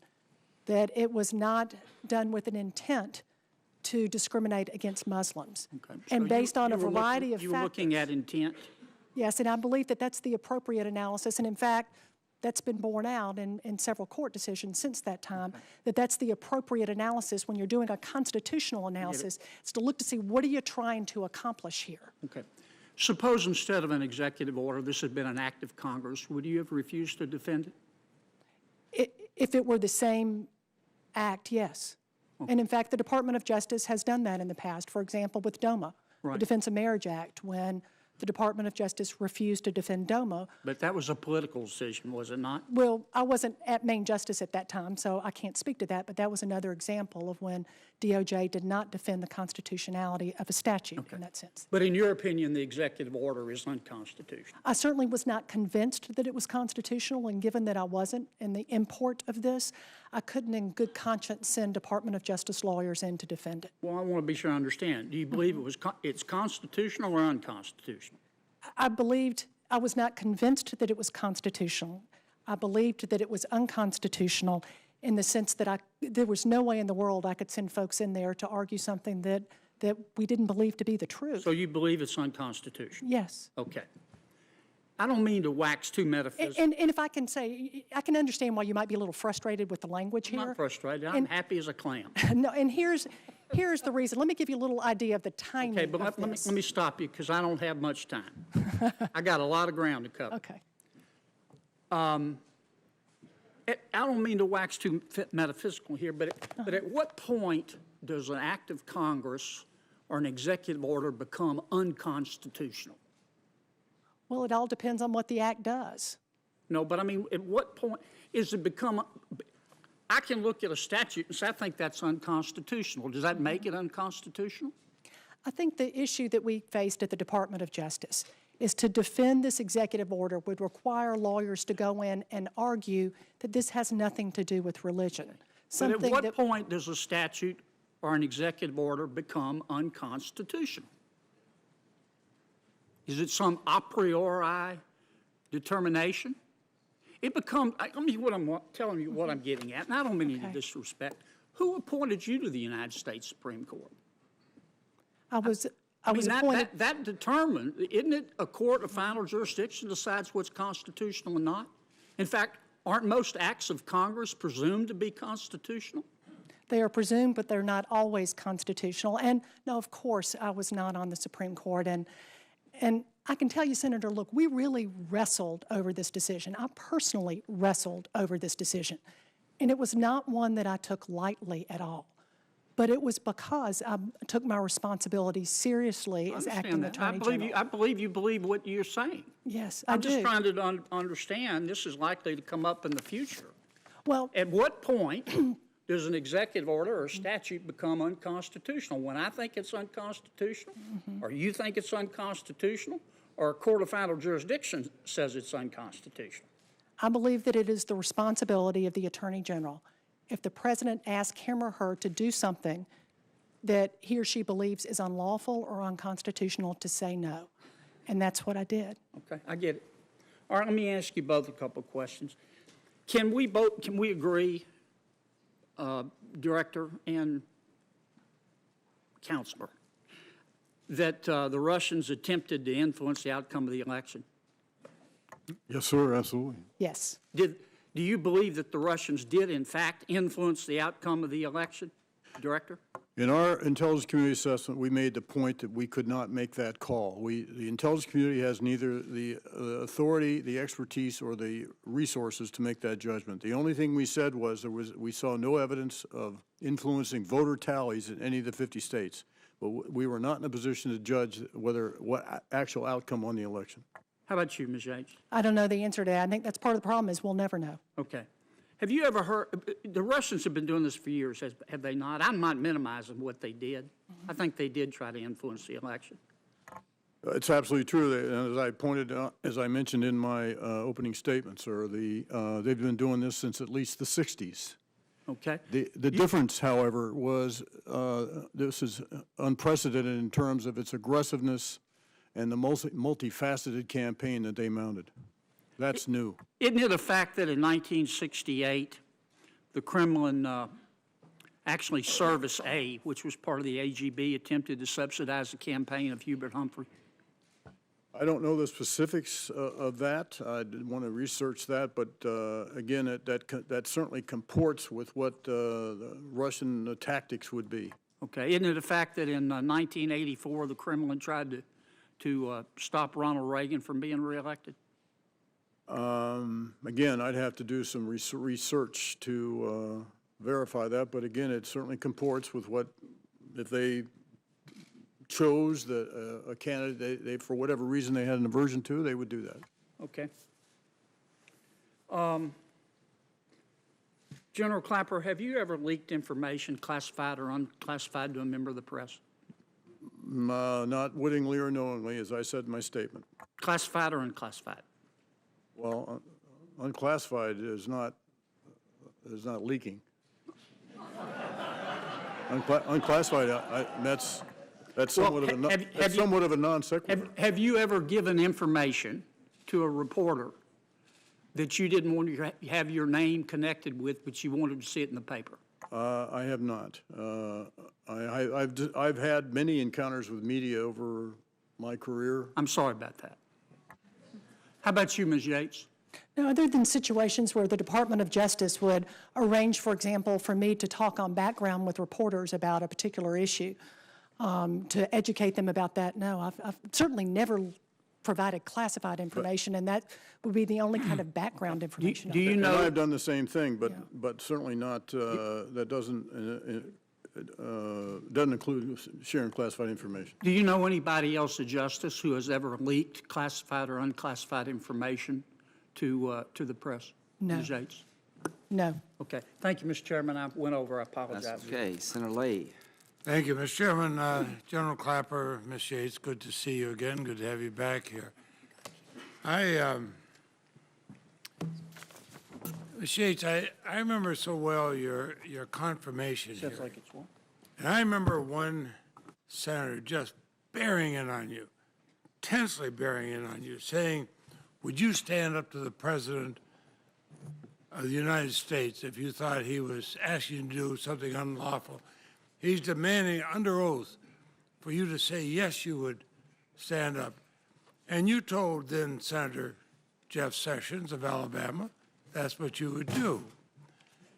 Speaker 4: that it was not done with an intent to discriminate against Muslims.
Speaker 13: Okay.
Speaker 4: And
Speaker 13: So
Speaker 4: based on a
Speaker 13: you were
Speaker 4: variety of
Speaker 13: You were looking
Speaker 4: factors.
Speaker 13: at intent?
Speaker 4: Yes, and I believe that that's the appropriate analysis. And in fact, that's been borne out in several court decisions since that time, that that's the appropriate analysis when you're doing a constitutional analysis. It's to look to see, what are you trying to accomplish here?
Speaker 13: Okay. Suppose instead of an executive order, this had been an act of Congress, would you have refused to defend it?
Speaker 4: If it were the same act, yes. And in fact, the Department of Justice has done that in the past. For example, with DOMA, the
Speaker 13: Right.
Speaker 4: Defense of Marriage Act, when the Department of Justice refused to defend DOMA.
Speaker 13: But that was a political decision, was it not?
Speaker 4: Well, I wasn't at Main Justice at that time, so I can't speak to that, but that was another example of when DOJ did not defend the constitutionality of a statute in that sense.
Speaker 13: But in your opinion, the executive order is unconstitutional?
Speaker 4: I certainly was not convinced that it was constitutional, and given that I wasn't in the import of this, I couldn't in good conscience send Department of Justice lawyers in to defend it.
Speaker 13: Well, I want to be sure I understand. Do you believe it's constitutional or unconstitutional?
Speaker 4: I believed I was not convinced that it was constitutional. I believed that it was unconstitutional in the sense that there was no way in the world I could send folks in there to argue something that we didn't believe to be the truth.
Speaker 13: So you believe it's unconstitutional?
Speaker 4: Yes.
Speaker 13: Okay. I don't mean to wax too metaphysical.
Speaker 4: And if I can say, I can understand why you might be a little frustrated with the language here.
Speaker 13: I'm not frustrated. I'm happy as a clam.
Speaker 4: No, and here's the reason. Let me give you a little idea of the timing
Speaker 13: Okay, but
Speaker 4: of
Speaker 13: let
Speaker 4: this.
Speaker 13: me stop you because I don't have much time. I got a lot of ground to cover.
Speaker 4: Okay.
Speaker 13: I don't mean to wax too metaphysical here, but at what point does an act of Congress or an executive order become unconstitutional?
Speaker 4: Well, it all depends on what the act does.
Speaker 13: No, but I mean, at what point is it become, I can look at a statute and say, I think that's unconstitutional. Does that make it unconstitutional?
Speaker 4: I think the issue that we faced at the Department of Justice is to defend this executive order would require lawyers to go in and argue that this has nothing to do with religion.
Speaker 13: But at what point does a statute or an executive order become unconstitutional? Is it some a priori determination? It becomes, I mean, what I'm telling you what I'm getting at, and I don't mean any disrespect. Who appointed you to the United States Supreme Court?
Speaker 4: I was
Speaker 13: mean,
Speaker 4: appointed.
Speaker 13: that determined, isn't it a court of final jurisdiction decides what's constitutional and not? In fact, aren't most acts of Congress presumed to be constitutional?
Speaker 4: They are presumed, but they're not always constitutional. And no, of course, I was not on the Supreme Court. And I can tell you, Senator, look, we really wrestled over this decision. I personally wrestled over this decision. And it was not one that I took lightly at all. But it was because I took my responsibility seriously as acting Attorney General.
Speaker 13: I believe you believe what you're saying.
Speaker 4: Yes, I do.
Speaker 13: I'm just trying to understand, this is likely to come up in the future.
Speaker 4: Well,
Speaker 13: At what point does an executive order or statute become unconstitutional? When I think it's unconstitutional, or you think it's unconstitutional, or a court of final jurisdiction says it's unconstitutional?
Speaker 4: I believe that it is the responsibility of the Attorney General. If the President asks him or her to do something that he or she believes is unlawful or unconstitutional, to say no. And that's what I did.
Speaker 13: Okay, I get it. All right, let me ask you both a couple of questions. Can we agree, Director and Counselor, that the Russians attempted to influence the outcome of the election?
Speaker 3: Yes, sir, absolutely.
Speaker 4: Yes.
Speaker 13: Do you believe that the Russians did, in fact, influence the outcome of the election, Director?
Speaker 3: In our intelligence community assessment, we made the point that we could not make that call. The intelligence community has neither the authority, the expertise, or the resources to make that judgment. The only thing we said was we saw no evidence of influencing voter tallies in any of the 50 states. But we were not in a position to judge what actual outcome on the election.
Speaker 13: How about you, Ms. Yates?
Speaker 4: I don't know the answer to that. I think that's part of the problem is we'll never know.
Speaker 13: Okay. Have you ever heard, the Russians have been doing this for years, have they not? I'm not minimizing what they did. I think they did try to influence the election.
Speaker 3: It's absolutely true. As I pointed out, as I mentioned in my opening statement, sir, they've been doing this since at least the 60s.
Speaker 13: Okay.
Speaker 3: The difference, however, was this is unprecedented in terms of its aggressiveness and the multifaceted campaign that they mounted. That's new.
Speaker 13: Isn't it a fact that in 1968, the Kremlin, actually Service A, which was part of the AGB, attempted to subsidize the campaign of Hubert Humphrey?
Speaker 3: I don't know the specifics of that. I didn't want to research that, but again, that certainly comports with what the Russian tactics would be.
Speaker 13: Okay. Isn't it a fact that in 1984, the Kremlin tried to stop Ronald Reagan from being reelected?
Speaker 3: Again, I'd have to do some research to verify that, but again, it certainly comports with what, if they chose a candidate they for whatever reason they had an aversion to, they would do that.
Speaker 13: Okay. General Clapper, have you ever leaked information, classified or unclassified, to a member of the press?
Speaker 3: Not wittingly or knowingly, as I said in my statement.
Speaker 13: Classified or unclassified?
Speaker 3: Well, unclassified is not leaking. Unclassified, that's somewhat of a non sequitur.
Speaker 13: Have you ever given information to a reporter that you didn't want to have your name connected with, but you wanted to see it in the paper?
Speaker 3: I have not. I've had many encounters with media over my career.
Speaker 13: I'm sorry about that. How about you, Ms. Yates?
Speaker 4: Now, other than situations where the Department of Justice would arrange, for example, for me to talk on background with reporters about a particular issue, to educate them about that, no, I've certainly never provided classified information, and that would be the only kind of background information.
Speaker 13: Do you
Speaker 3: And
Speaker 13: know?
Speaker 3: I've done the same thing, but certainly not, that doesn't include sharing classified information.
Speaker 13: Do you know anybody else at Justice who has ever leaked classified or unclassified information to the press?
Speaker 4: No.
Speaker 13: Ms. Yates?
Speaker 4: No.
Speaker 13: Okay. Thank you, Mr. Chairman. I went over. I apologize.
Speaker 1: That's okay. Senator Lee.
Speaker 14: Thank you, Mr. Chairman. General Clapper, Ms. Yates, good to see you again. Good to have you back here. Ms. Yates, I remember so well your confirmation
Speaker 13: Sounds
Speaker 14: hearing.
Speaker 13: like it's one.
Speaker 14: And I remember one senator just bearing in on you, tensely bearing in on you, saying, would you stand up to the President of the United States if you thought he was asking you to do something unlawful? He's demanding under oath for you to say, yes, you would stand up. And you told then Senator Jeff Sessions of Alabama that's what you would do.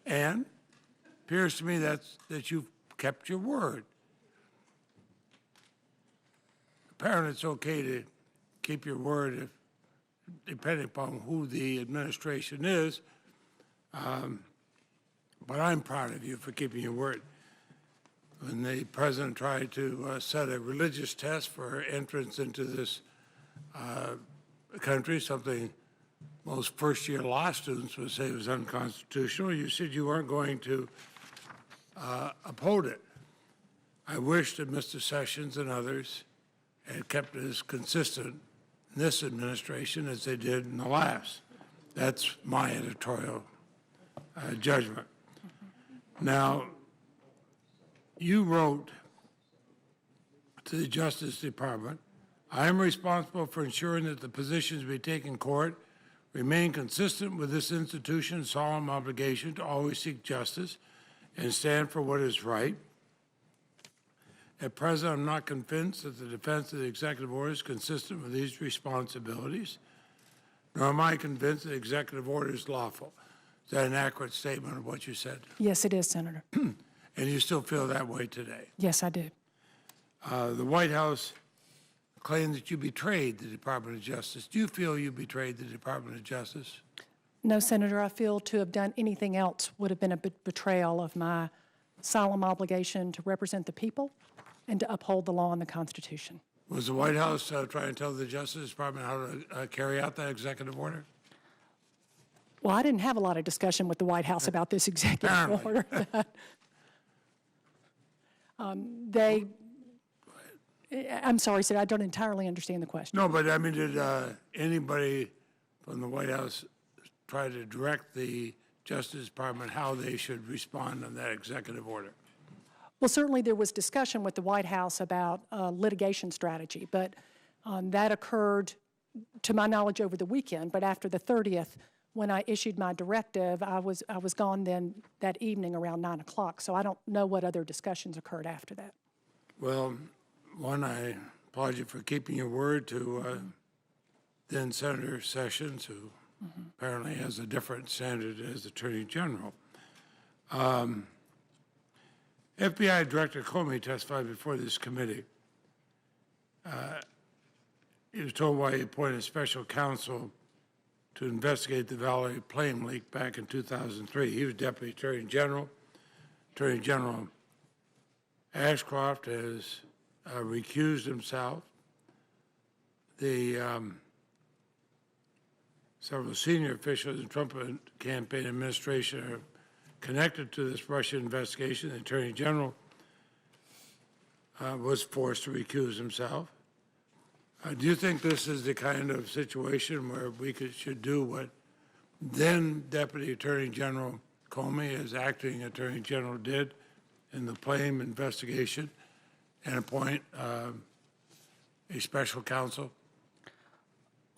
Speaker 14: And it appears to me that you've kept your word. Apparently it's okay to keep your word if, depending upon who the administration is. But I'm proud of you for keeping your word. When the president tried to set a religious test for entrance into this country, something most first-year law students would say was unconstitutional, you said you weren't going to uphold it. I wish that Mr. Sessions and others had kept it as consistent in this administration as they did in the last. That's my editorial judgment. Now, you wrote to the Justice Department, I am responsible for ensuring that the positions we take in court remain consistent with this institution's solemn obligation to always seek justice and stand for what is right. At present, I'm not convinced that the defense of the executive order is consistent with these responsibilities, nor am I convinced that the executive order is lawful. Is that an accurate statement of what you said?
Speaker 4: Yes, it is, Senator.
Speaker 14: And you still feel that way today?
Speaker 4: Yes, I do.
Speaker 14: The White House claimed that you betrayed the Department of Justice. Do you feel you betrayed the Department of Justice?
Speaker 4: No, Senator, I feel to have done anything else would have been a betrayal of my solemn obligation to represent the people and to uphold the law and the Constitution.
Speaker 14: Was the White House trying to tell the Justice Department how to carry out that executive order?
Speaker 4: Well, I didn't have a lot of discussion with the White House about this executive order. I'm sorry, sir, I don't entirely understand the question.
Speaker 14: No, but I mean, did anybody from the White House try to direct the Justice Department how they should respond on that executive order?
Speaker 4: Well, certainly there was discussion with the White House about litigation strategy, but that occurred, to my knowledge, over the weekend. But after the 30th, when I issued my directive, I was gone then that evening around 9 o'clock. So I don't know what other discussions occurred after that.
Speaker 14: Well, one, I applaud you for keeping your word to then Senator Sessions, who apparently has a different standard as Attorney General. FBI Director Comey testified before this committee. He was told why he appointed special counsel to investigate the Valley Plane leak back in 2003. He was Deputy Attorney General. Attorney General Ashcroft has recused himself. The several senior officials in the Trump campaign administration are connected to this Russian investigation. The Attorney General was forced to recuse himself. Do you think this is the kind of situation where we should do what then Deputy Attorney General Comey, as acting Attorney General, did in the plane investigation and appoint a special counsel?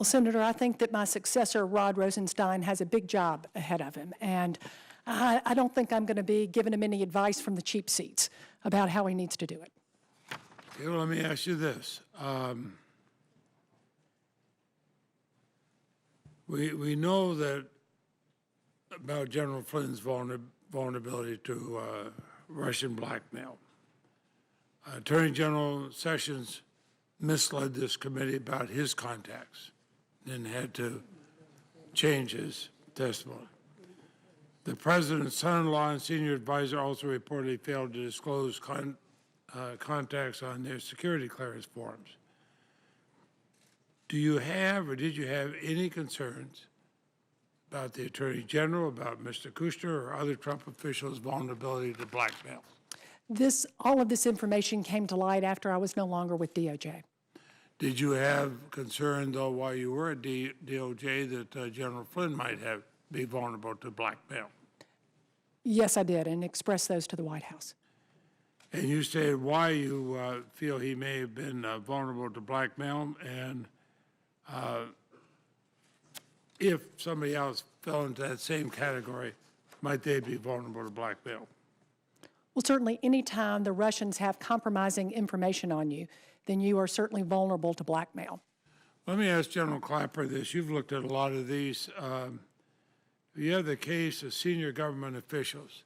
Speaker 4: Well, Senator, I think that my successor, Rod Rosenstein, has a big job ahead of him, and I don't think I'm going to be giving him any advice from the cheap seats about how he needs to do it.
Speaker 14: Okay, well, let me ask you this. We know that about General Flynn's vulnerability to Russian blackmail. Attorney General Sessions misled this committee about his contacts and had to change his testimony. The president's son-in-law and senior advisor also reportedly failed to disclose contacts on their security clearance forms. Do you have or did you have any concerns about the Attorney General, about Mr. Kushner, or other Trump officials' vulnerability to blackmail?
Speaker 4: All of this information came to light after I was no longer with DOJ.
Speaker 14: Did you have concern, though, while you were at DOJ that General Flynn might be vulnerable to blackmail?
Speaker 4: Yes, I did, and expressed those to the White House.
Speaker 14: And you stated why you feel he may have been vulnerable to blackmail, and if somebody else fell into that same category, might they be vulnerable to blackmail?
Speaker 4: Well, certainly any time the Russians have compromising information on you, then you are certainly vulnerable to blackmail.
Speaker 14: Let me ask General Clapper this. You've looked at a lot of these. You have the case of senior government officials.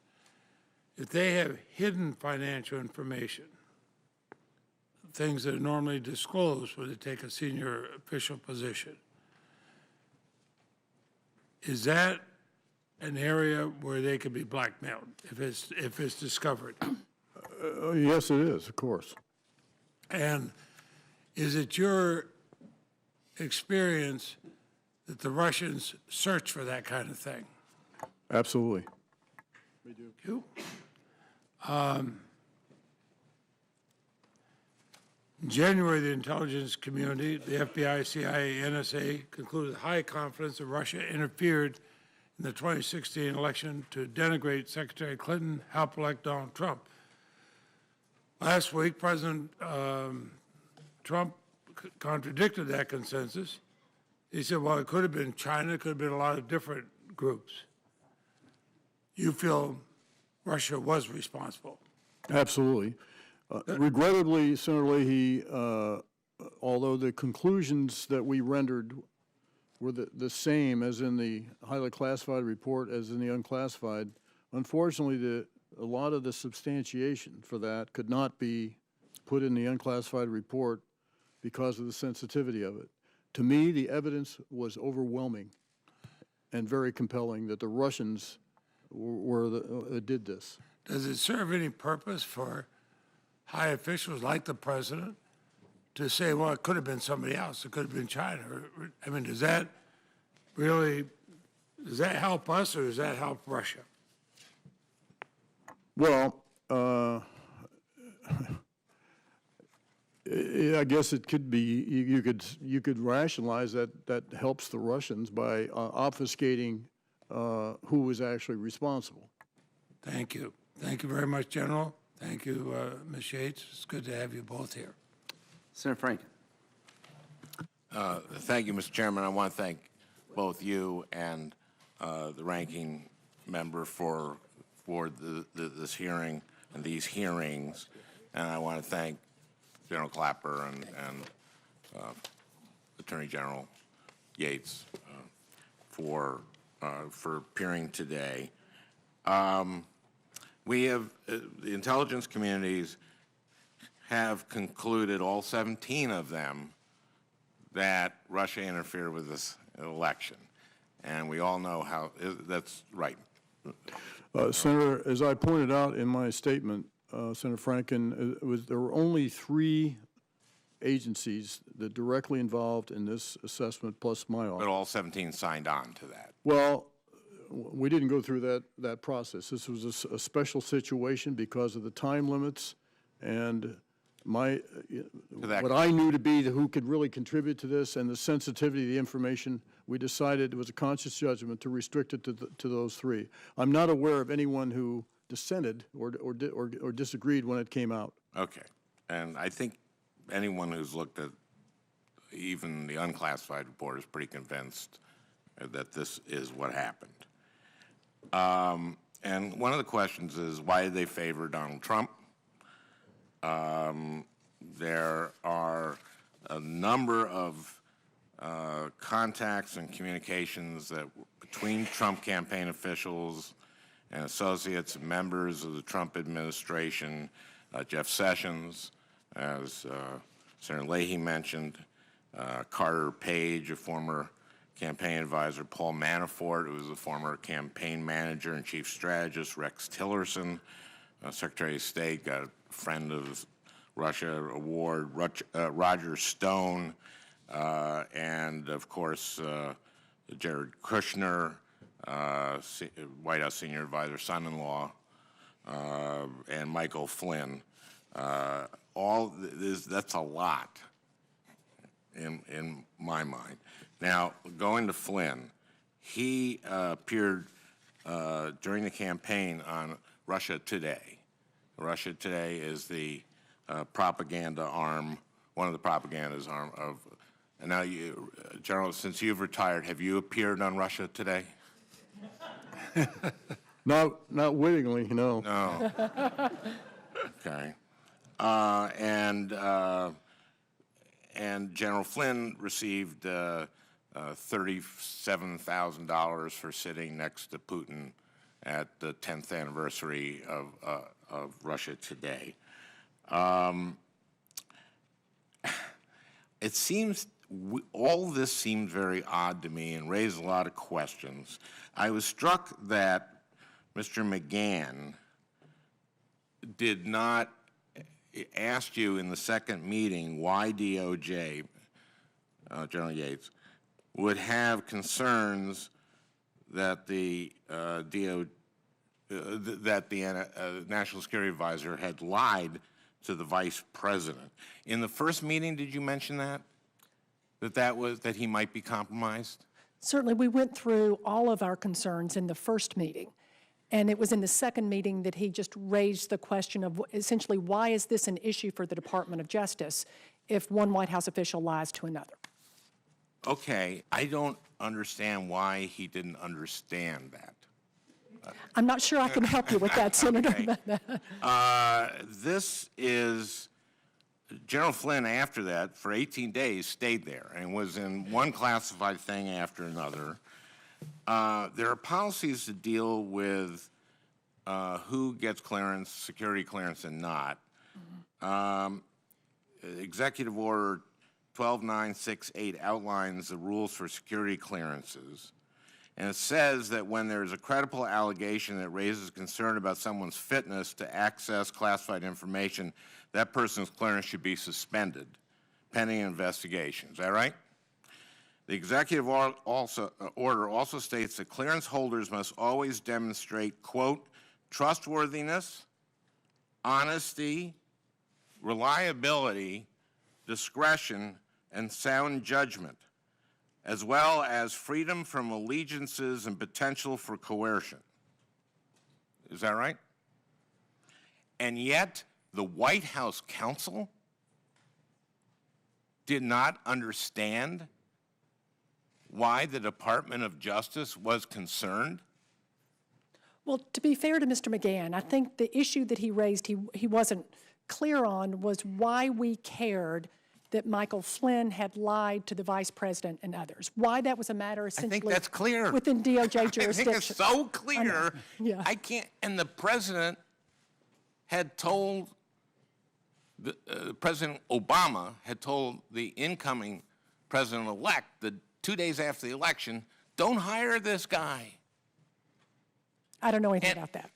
Speaker 14: If they have hidden financial information, things that are normally disclosed when they take a senior official position, is that an area where they could be blackmailed if it's discovered?
Speaker 3: Yes, it is, of course.
Speaker 14: And is it your experience that the Russians search for that kind of thing?
Speaker 3: Absolutely.
Speaker 14: You? In January, the intelligence community, the FBI, CIA, NSA, concluded high confidence that Russia interfered in the 2016 election to denigrate Secretary Clinton, help elect Donald Trump. Last week, President Trump contradicted that consensus. He said, well, it could have been China, it could have been a lot of different groups. You feel Russia was responsible?
Speaker 3: Absolutely. Regrettably, Senator Leahy, although the conclusions that we rendered were the same as in the highly classified report as in the unclassified, unfortunately, a lot of the substantiation for that could not be put in the unclassified report because of the sensitivity of it. To me, the evidence was overwhelming and very compelling that the Russians did this.
Speaker 14: Does it serve any purpose for high officials like the president to say, well, it could have been somebody else, it could have been China? I mean, does that help us or does that help Russia?
Speaker 3: Well, I guess it could be, you could rationalize that helps the Russians by obfuscating who was actually responsible.
Speaker 14: Thank you. Thank you very much, General. Thank you, Ms. Yates. It's good to have you both here.
Speaker 1: Senator Franken.
Speaker 15: Thank you, Mr. Chairman. I want to thank both you and the ranking member for this hearing and these hearings. And I want to thank General Clapper and Attorney General Yates for appearing today. We have, the intelligence communities have concluded, all 17 of them, that Russia interfered with this election. And we all know how, that's right.
Speaker 3: Senator, as I pointed out in my statement, Senator Franken, there were only 3 agencies that directly involved in this assessment, plus my office.
Speaker 15: But all 17 signed on to that.
Speaker 3: Well, we didn't go through that process. This was a special situation because of the time limits and what I knew to be who could really contribute to this and the sensitivity of the information. We decided it was a conscious judgment to restrict it to those 3. I'm not aware of anyone who dissented or disagreed when it came out.
Speaker 15: Okay. And I think anyone who's looked at even the unclassified report is pretty convinced that this is what happened. And one of the questions is, why did they favor Donald Trump? There are a number of contacts and communications that between Trump campaign officials and associates and members of the Trump administration, Jeff Sessions, as Senator Leahy mentioned, Carter Page, a former campaign advisor, Paul Manafort, who was a former campaign manager and chief strategist, Rex Tillerson, Secretary of State, got a friend of Russia award, Roger Stone, and of course, Jared Kushner, White House senior advisor, son-in-law, and Michael Flynn. That's a lot in my mind. Now, going to Flynn, he appeared during the campaign on Russia Today. Russia Today is the propaganda arm, one of the propaganda's arm of. And now, you, General, since you've retired, have you appeared on Russia Today?
Speaker 3: Not wittingly, no.
Speaker 15: No. Okay. And General Flynn received $37,000 for sitting next to Putin at the 10th anniversary of Russia Today. It seems, all this seemed very odd to me and raised a lot of questions. I was struck that Mr. McGahn did not ask you in the second meeting why DOJ, General Yates, would have concerns that the National Security Advisor had lied to the Vice President. In the first meeting, did you mention that? That he might be compromised?
Speaker 4: Certainly, we went through all of our concerns in the first meeting. And it was in the second meeting that he just raised the question of essentially, why is this an issue for the Department of Justice if one White House official lies to another?
Speaker 15: Okay, I don't understand why he didn't understand that.
Speaker 4: I'm not sure I can help you with that, Senator.
Speaker 15: This is, General Flynn after that, for 18 days, stayed there and was in one classified thing after another. There are policies to deal with who gets clearance, security clearance, and not. Executive Order 12968 outlines the rules for security clearances. And it says that when there's a credible allegation that raises concern about someone's fitness to access classified information, that person's clearance should be suspended pending investigation. Is that right? The executive order also states that clearance holders must always demonstrate, quote, trustworthiness, honesty, reliability, discretion, and sound judgment, as well as freedom from allegiances and potential for coercion. Is that right? And yet, the White House counsel did not understand why the Department of Justice was concerned?
Speaker 4: Well, to be fair to Mr. McGahn, I think the issue that he raised, he wasn't clear on was why we cared that Michael Flynn had lied to the Vice President and others. Why that was a matter essentially.
Speaker 15: I think that's clear.
Speaker 4: Within DOJ jurisdiction.
Speaker 15: I think it's so clear.
Speaker 4: Yeah.
Speaker 15: I can't, and the President had told, President Obama had told the incoming President-elect that 2 days after the election, don't hire this guy.
Speaker 4: I don't know anything about that.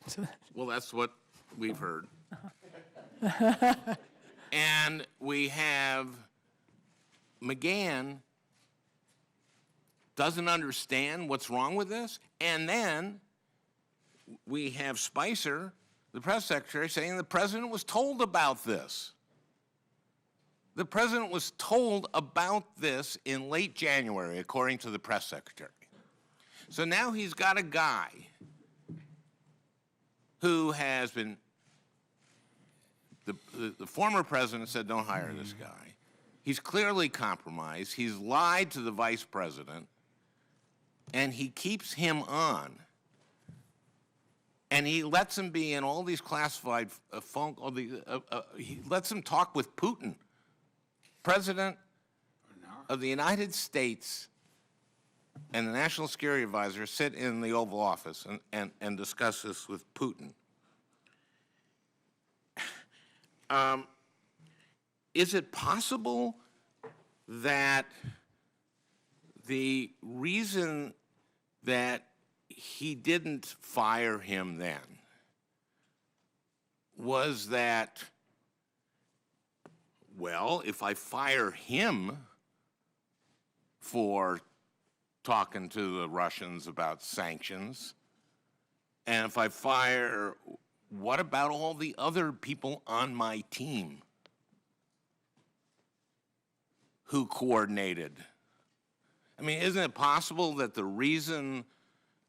Speaker 15: Well, that's what we've heard. And we have McGahn doesn't understand what's wrong with this. And then we have Spicer, the press secretary, saying the president was told about this. The president was told about this in late January, according to the press secretary. So now he's got a guy who has been, the former president said, don't hire this guy. He's clearly compromised. He's lied to the vice president, and he keeps him on. And he lets him be in all these classified phone. He lets him talk with Putin, President of the United States, and the National Security Advisor sit in the Oval Office and discuss this with Putin. Is it possible that the reason that he didn't fire him then was that, well, if I fire him for talking to the Russians about sanctions, and if I fire, what about all the other people on my team who coordinated? I mean, isn't it possible that the reason,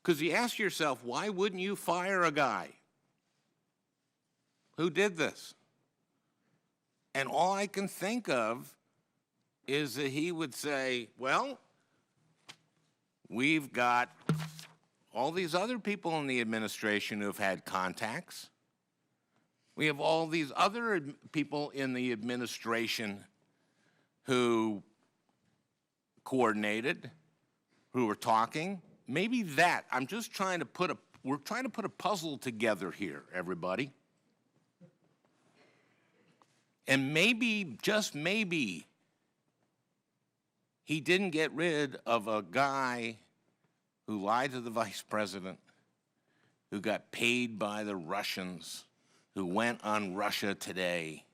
Speaker 15: because you ask yourself, why wouldn't you fire a guy who did this? And all I can think of is that he would say, well, we've got all these other people in the administration who've had contacts. We have all these other people in the administration who coordinated, who were talking. Maybe that, I'm just trying to put we're trying to put a puzzle together here, everybody. And maybe, just maybe, he didn't get rid of a guy who lied to the vice president, who got paid by the Russians, who went on Russia Today,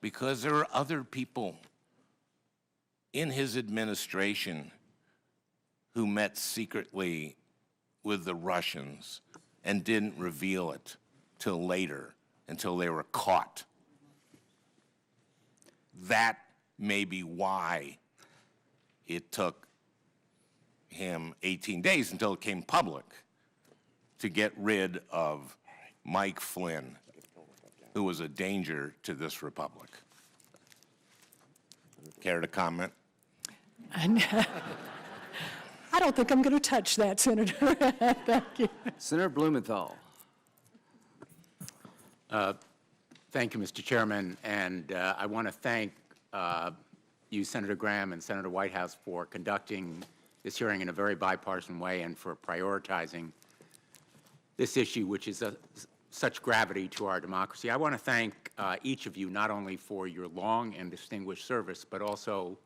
Speaker 15: because there are other people in his administration who met secretly with the Russians and didn't reveal it till later, until they were caught. That may be why it took him 18 days until it came public to get rid of Mike Flynn, who was a danger to this republic. Care to comment?
Speaker 4: I don't think I'm going to touch that, Senator. Thank you.
Speaker 1: Senator Blumenthal.
Speaker 16: Thank you, Mr. Chairman, and I want to thank you, Senator Graham, and Senator Whitehouse for conducting this hearing in a very bipartisan way and for prioritizing this issue, which is such gravity to our democracy. I want to thank each of you not only for your long and distinguished service, but also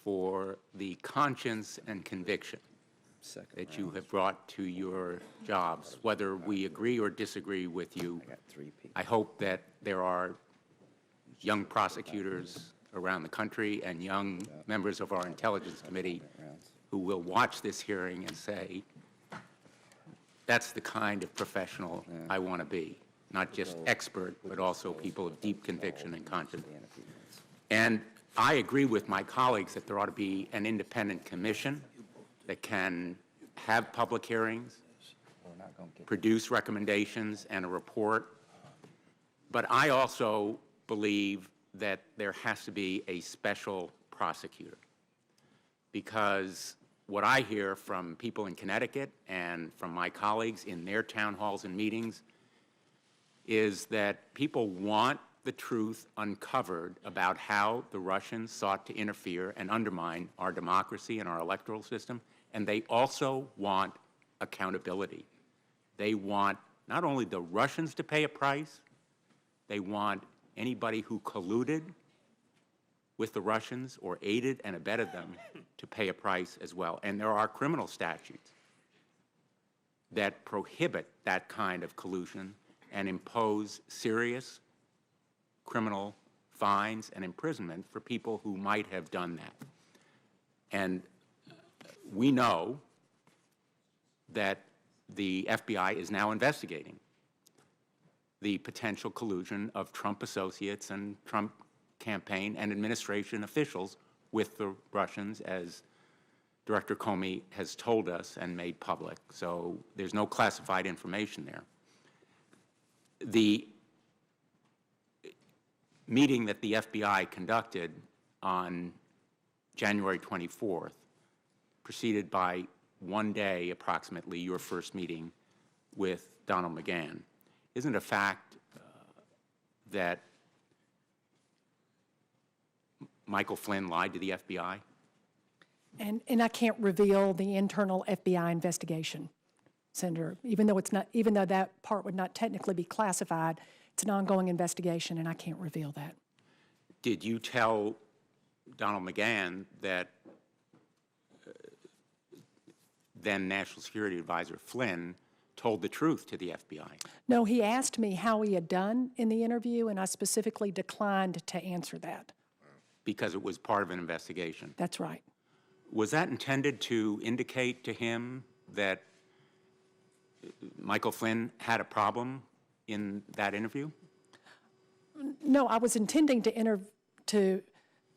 Speaker 16: for the conscience and conviction that you have brought to your jobs. Whether we agree or disagree with you, I hope that there are young prosecutors around the country and young members of our Intelligence Committee who will watch this hearing and say, that's the kind of professional I want to be, not just expert, but also people of deep conviction and conscience. And I agree with my colleagues that there ought to be an independent commission that can have public hearings, produce recommendations and a report. But I also believe that there has to be a special prosecutor, because what I hear from people in Connecticut and from my colleagues in their town halls and meetings is that people want the truth uncovered about how the Russians sought to interfere and undermine our democracy and our electoral system, and they also want accountability. They want not only the Russians to pay a price, they want anybody who colluded with the Russians or aided and abetted them to pay a price as well. And there are criminal statutes that prohibit that kind of collusion and impose serious criminal fines and imprisonment for people who might have done that. And we know that the FBI is now investigating the potential collusion of Trump associates and Trump campaign and administration officials with the Russians, as Director Comey has told us and made public. So there's no classified information there. The meeting that the FBI conducted on January 24th, preceded by 1 day, approximately, your first meeting with Donald McGahn. Isn't it a fact that Michael Flynn lied to the FBI?
Speaker 4: And I can't reveal the internal FBI investigation, Senator, even though that part would not technically be classified. It's an ongoing investigation, and I can't reveal that.
Speaker 16: Did you tell Donald McGahn that then National Security Advisor Flynn told the truth to the FBI?
Speaker 4: No, he asked me how he had done in the interview, and I specifically declined to answer that.
Speaker 16: Because it was part of an investigation.
Speaker 4: That's right.
Speaker 16: Was that intended to indicate to him that Michael Flynn had a problem in that interview?
Speaker 4: No, I was intending to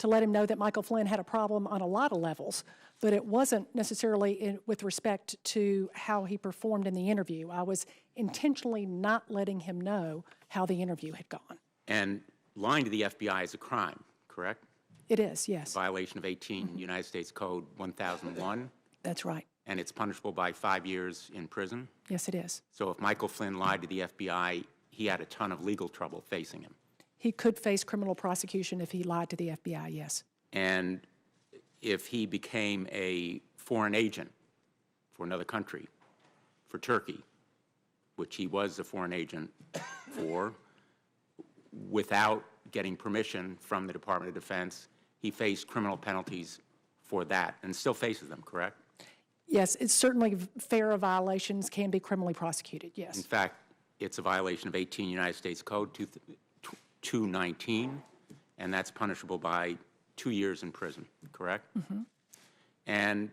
Speaker 4: let him know that Michael Flynn had a problem on a lot of levels, but it wasn't necessarily with respect to how he performed in the interview. I was intentionally not letting him know how the interview had gone.
Speaker 16: And lying to the FBI is a crime, correct?
Speaker 4: It is, yes.
Speaker 16: Violation of 18 United States Code 1001.
Speaker 4: That's right.
Speaker 16: And it's punishable by 5 years in prison.
Speaker 4: Yes, it is.
Speaker 16: So if Michael Flynn lied to the FBI, he had a ton of legal trouble facing him.
Speaker 4: He could face criminal prosecution if he lied to the FBI, yes.
Speaker 16: And if he became a foreign agent for another country, for Turkey, which he was a foreign agent for, without getting permission from the Department of Defense, he faced criminal penalties for that and still faces them, correct?
Speaker 4: Yes, it's certainly FARA violations can be criminally prosecuted, yes.
Speaker 16: In fact, it's a violation of 18 United States Code 219, and that's punishable by 2 years in prison, correct?
Speaker 4: Mm-hmm.
Speaker 16: And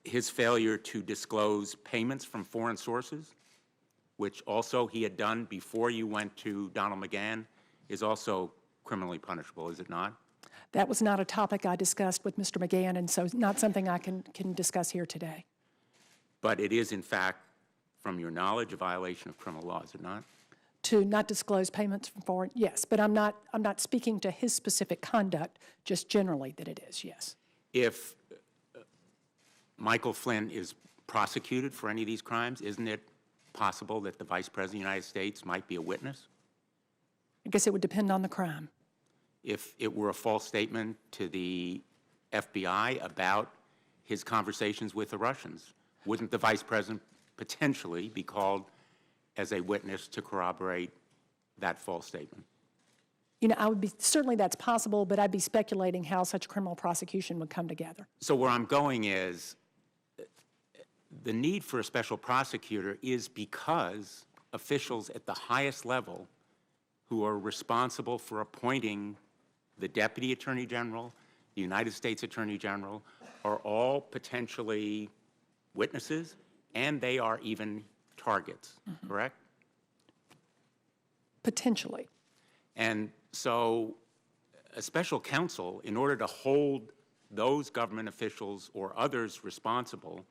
Speaker 16: his failure to disclose payments from foreign sources, which also he had done before you went to Donald McGahn, is also criminally punishable, is it not?
Speaker 4: That was not a topic I discussed with Mr. McGahn, and so not something I can discuss here today.
Speaker 16: But it is, in fact, from your knowledge, a violation of criminal law, is it not?
Speaker 4: To not disclose payments from foreign, yes, but I'm not speaking to his specific conduct, just generally that it is, yes.
Speaker 16: If Michael Flynn is prosecuted for any of these crimes, isn't it possible that the Vice President of the United States might be a witness?
Speaker 4: I guess it would depend on the crime.
Speaker 16: If it were a false statement to the FBI about his conversations with the Russians, wouldn't the Vice President potentially be called as a witness to corroborate that false statement?
Speaker 4: You know, I would be, certainly that's possible, but I'd be speculating how such criminal prosecution would come together.
Speaker 16: So where I'm going is the need for a special prosecutor is because officials at the highest level who are responsible for appointing the Deputy Attorney General, the United States Attorney General, are all potentially witnesses, and they are even targets, correct?
Speaker 4: Potentially.
Speaker 16: And so a special counsel, in order to hold those government officials or others responsible,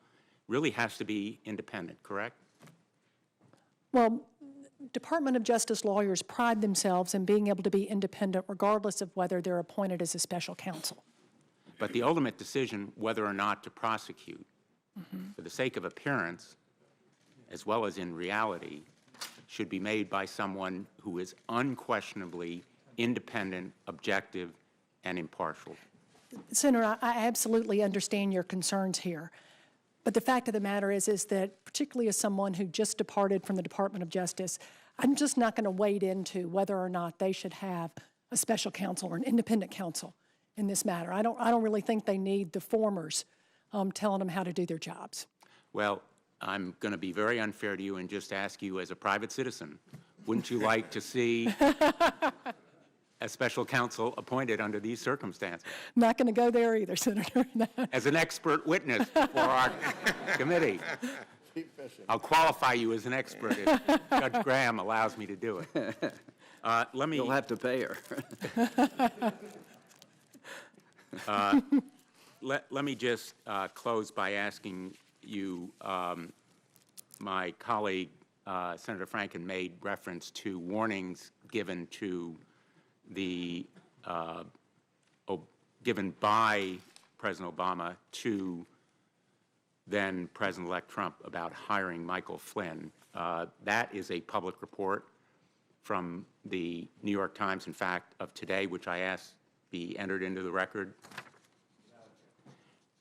Speaker 16: really has to be independent, correct?
Speaker 4: Well, Department of Justice lawyers pride themselves in being able to be independent regardless of whether they're appointed as a special counsel.
Speaker 16: But the ultimate decision whether or not to prosecute, for the sake of appearance, as well as in reality, should be made by someone who is unquestionably independent, objective, and impartial.
Speaker 4: Senator, I absolutely understand your concerns here. But the fact of the matter is that particularly as someone who just departed from the Department of Justice, I'm just not going to wade into whether or not they should have a special counsel or an independent counsel in this matter. I don't really think they need the formers telling them how to do their jobs.
Speaker 16: Well, I'm going to be very unfair to you and just ask you as a private citizen, wouldn't you like to see a special counsel appointed under these circumstances?
Speaker 4: Not going to go there either, Senator.
Speaker 16: As an expert witness for our committee. I'll qualify you as an expert if Judge Graham allows me to do it.
Speaker 1: You'll have to pay her.
Speaker 16: Let me just close by asking you, my colleague, Senator Franken, made reference to warnings given to the given by President Obama to then President-elect Trump about hiring Michael Flynn. That is a public report from the New York Times, in fact, of today, which I asked be entered into the record.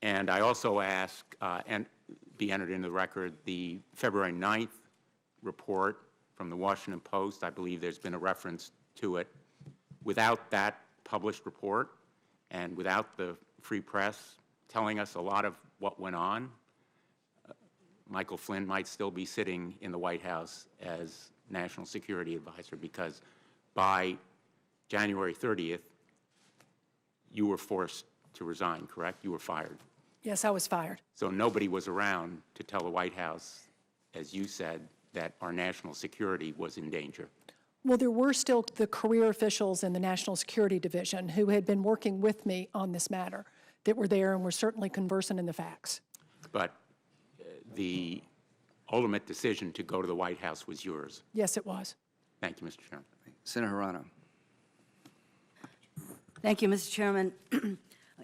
Speaker 16: And I also ask and be entered into the record the February 9th report from the Washington Post. I believe there's been a reference to it. Without that published report and without the free press telling us a lot of what went on, Michael Flynn might still be sitting in the White House as National Security Advisor, because by January 30th, you were forced to resign, correct? You were fired.
Speaker 4: Yes, I was fired.
Speaker 16: So nobody was around to tell the White House, as you said, that our national security was in danger.
Speaker 4: Well, there were still the career officials in the National Security Division who had been working with me on this matter that were there and were certainly conversant in the facts.
Speaker 16: But the ultimate decision to go to the White House was yours.
Speaker 4: Yes, it was.
Speaker 16: Thank you, Mr. Chairman.
Speaker 1: Senator Hirano.
Speaker 17: Thank you, Mr. Chairman.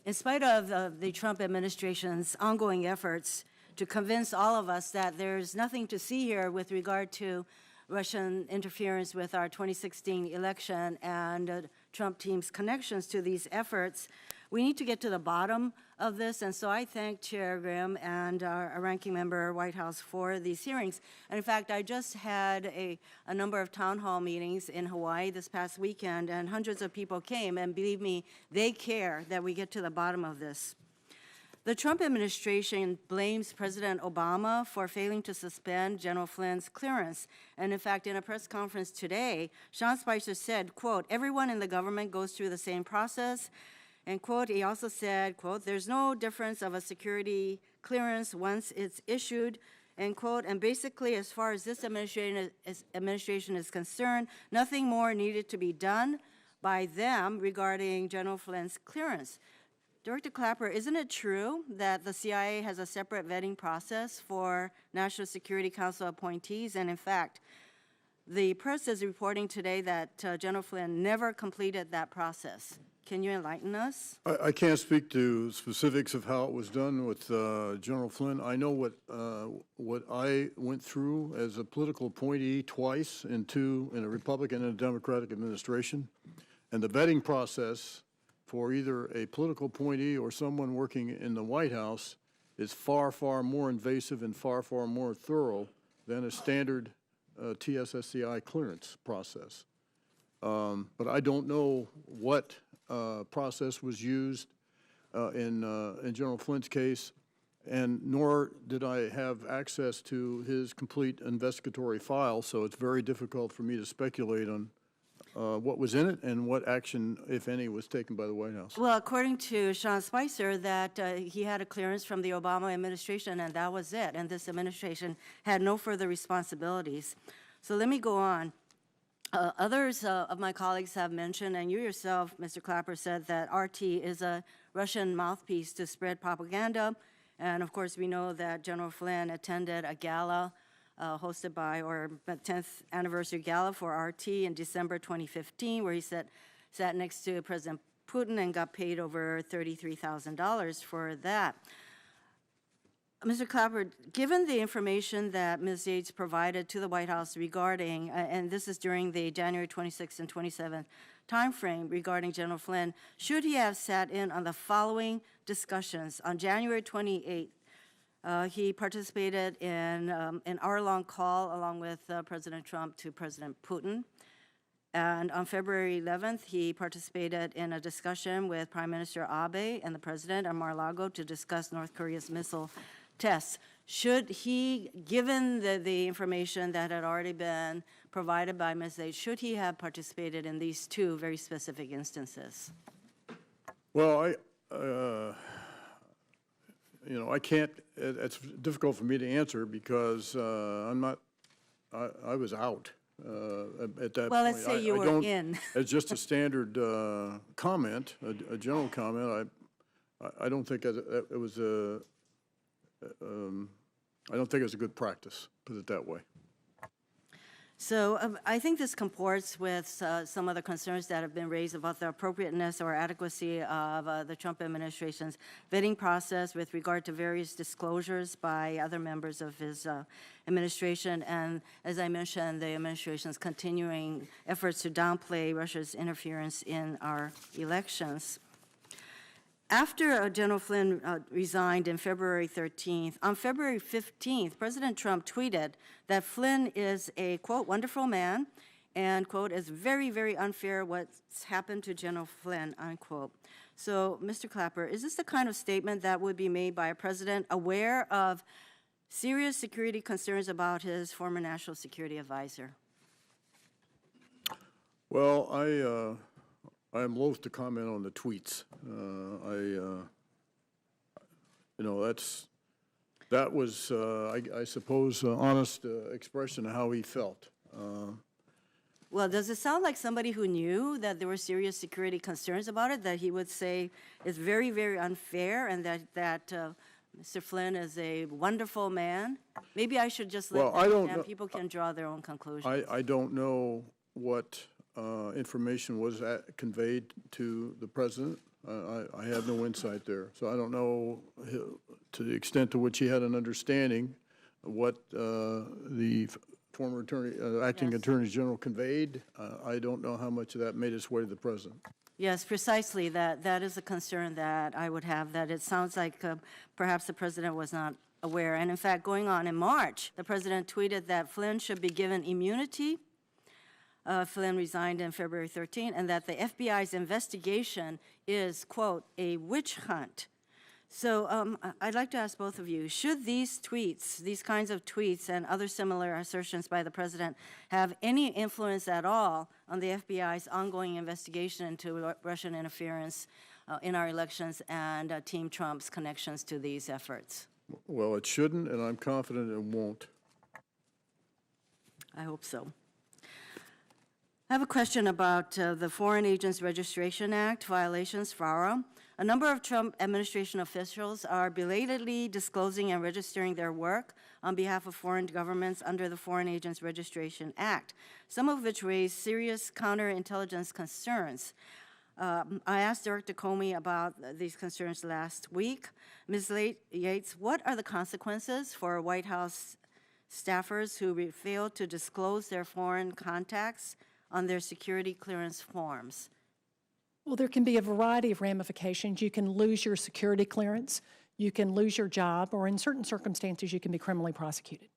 Speaker 17: In spite of the Trump administration's ongoing efforts to convince all of us that there's nothing to see here with regard to Russian interference with our 2016 election and Trump team's connections to these efforts, we need to get to the bottom of this, and so I thank Chair Graham and our ranking member White House for these hearings. And in fact, I just had a number of town hall meetings in Hawaii this past weekend, and hundreds of people came, and believe me, they care that we get to the bottom of this. The Trump administration blames President Obama for failing to suspend General Flynn's clearance. And in fact, in a press conference today, Sean Spicer said, quote, "Everyone in the government goes through the same process." And quote, he also said, quote, "There's no difference of a security clearance once it's issued," end quote. And basically, as far as this administration is concerned, nothing more needed to be done by them regarding General Flynn's clearance. Director Clapper, isn't it true that the CIA has a separate vetting process for National Security Council appointees? And in fact, the press is reporting today that General Flynn never completed that process. Can you enlighten us?
Speaker 3: I can't speak to specifics of how it was done with General Flynn. I know what I went through as a political appointee twice in a Republican and a Democratic administration. And the vetting process for either a political appointee or someone working in the White House is far, far more invasive and far, far more thorough than a standard TSSCI clearance process. But I don't know what process was used in General Flynn's case, and nor did I have access to his complete investigatory file, so it's very difficult for me to speculate on what was in it and what action, if any, was taken by the White House.
Speaker 17: Well, according to Sean Spicer, that he had a clearance from the Obama administration, and that was it. And this administration had no further responsibilities. So let me go on. Others of my colleagues have mentioned, and you yourself, Mr. Clapper, said that RT is a Russian mouthpiece to spread propaganda. And of course, we know that General Flynn attended a gala hosted by, or 10th anniversary gala for RT in December 2015, where he sat next to President Putin and got paid over $33,000 for that. Mr. Clapper, given the information that Ms. Yates provided to the White House regarding, and this is during the January 26th and 27th timeframe regarding General Flynn, should he have sat in on the following discussions? On January 28th, he participated in an hour-long call along with President Trump to President Putin. And on February 11th, he participated in a discussion with Prime Minister Abe and the President at Mar-a-Lago to discuss North Korea's missile tests. Should he, given the information that had already been provided by Ms. Yates, should he have participated in these two very specific instances?
Speaker 3: Well, I can't, it's difficult for me to answer because I was out at that point.
Speaker 17: Well, let's say you were in.
Speaker 3: It's just a standard comment, a general comment. I don't think it was I don't think it's a good practice, put it that way.
Speaker 17: So I think this comports with some other concerns that have been raised about the appropriateness or adequacy of the Trump administration's vetting process with regard to various disclosures by other members of his administration. And as I mentioned, the administration's continuing efforts to downplay Russia's interference in our elections. After General Flynn resigned on February 13th, on February 15th, President Trump tweeted that Flynn is a, quote, wonderful man, and, quote, it's very, very unfair what's happened to General Flynn, unquote. So, Mr. Clapper, is this the kind of statement that would be made by a president aware of serious security concerns about his former national security advisor?
Speaker 3: Well, I am loath to comment on the tweets. That was, I suppose, honest expression of how he felt.
Speaker 17: Well, does it sound like somebody who knew that there were serious security concerns about it, that he would say it's very, very unfair and that Mr. Flynn is a wonderful man? Maybe I should just let people can draw their own conclusions.
Speaker 3: I don't know what information was conveyed to the president. I have no insight there. So I don't know to the extent to which he had an understanding of what the former acting attorney general conveyed. I don't know how much of that made its way to the president.
Speaker 17: Yes, precisely. That is a concern that I would have, that it sounds like perhaps the president was not aware. And in fact, going on in March, the president tweeted that Flynn should be given immunity. Flynn resigned on February 13, and that the FBI's investigation is, quote, a witch hunt. So I'd like to ask both of you, should these tweets, these kinds of tweets and other similar assertions by the president have any influence at all on the FBI's ongoing investigation into Russian interference in our elections and Team Trump's connections to these efforts?
Speaker 3: Well, it shouldn't, and I'm confident it won't.
Speaker 17: I hope so. I have a question about the Foreign Agents Registration Act violations, FARA. A number of Trump administration officials are belatedly disclosing and registering their work on behalf of foreign governments under the Foreign Agents Registration Act, some of which raise serious counterintelligence concerns. I asked Director Comey about these concerns last week. Ms. Yates, what are the consequences for White House staffers who fail to disclose their foreign contacts on their security clearance forms?
Speaker 4: Well, there can be a variety of ramifications. You can lose your security clearance, you can lose your job, or in certain circumstances, you can be criminally prosecuted.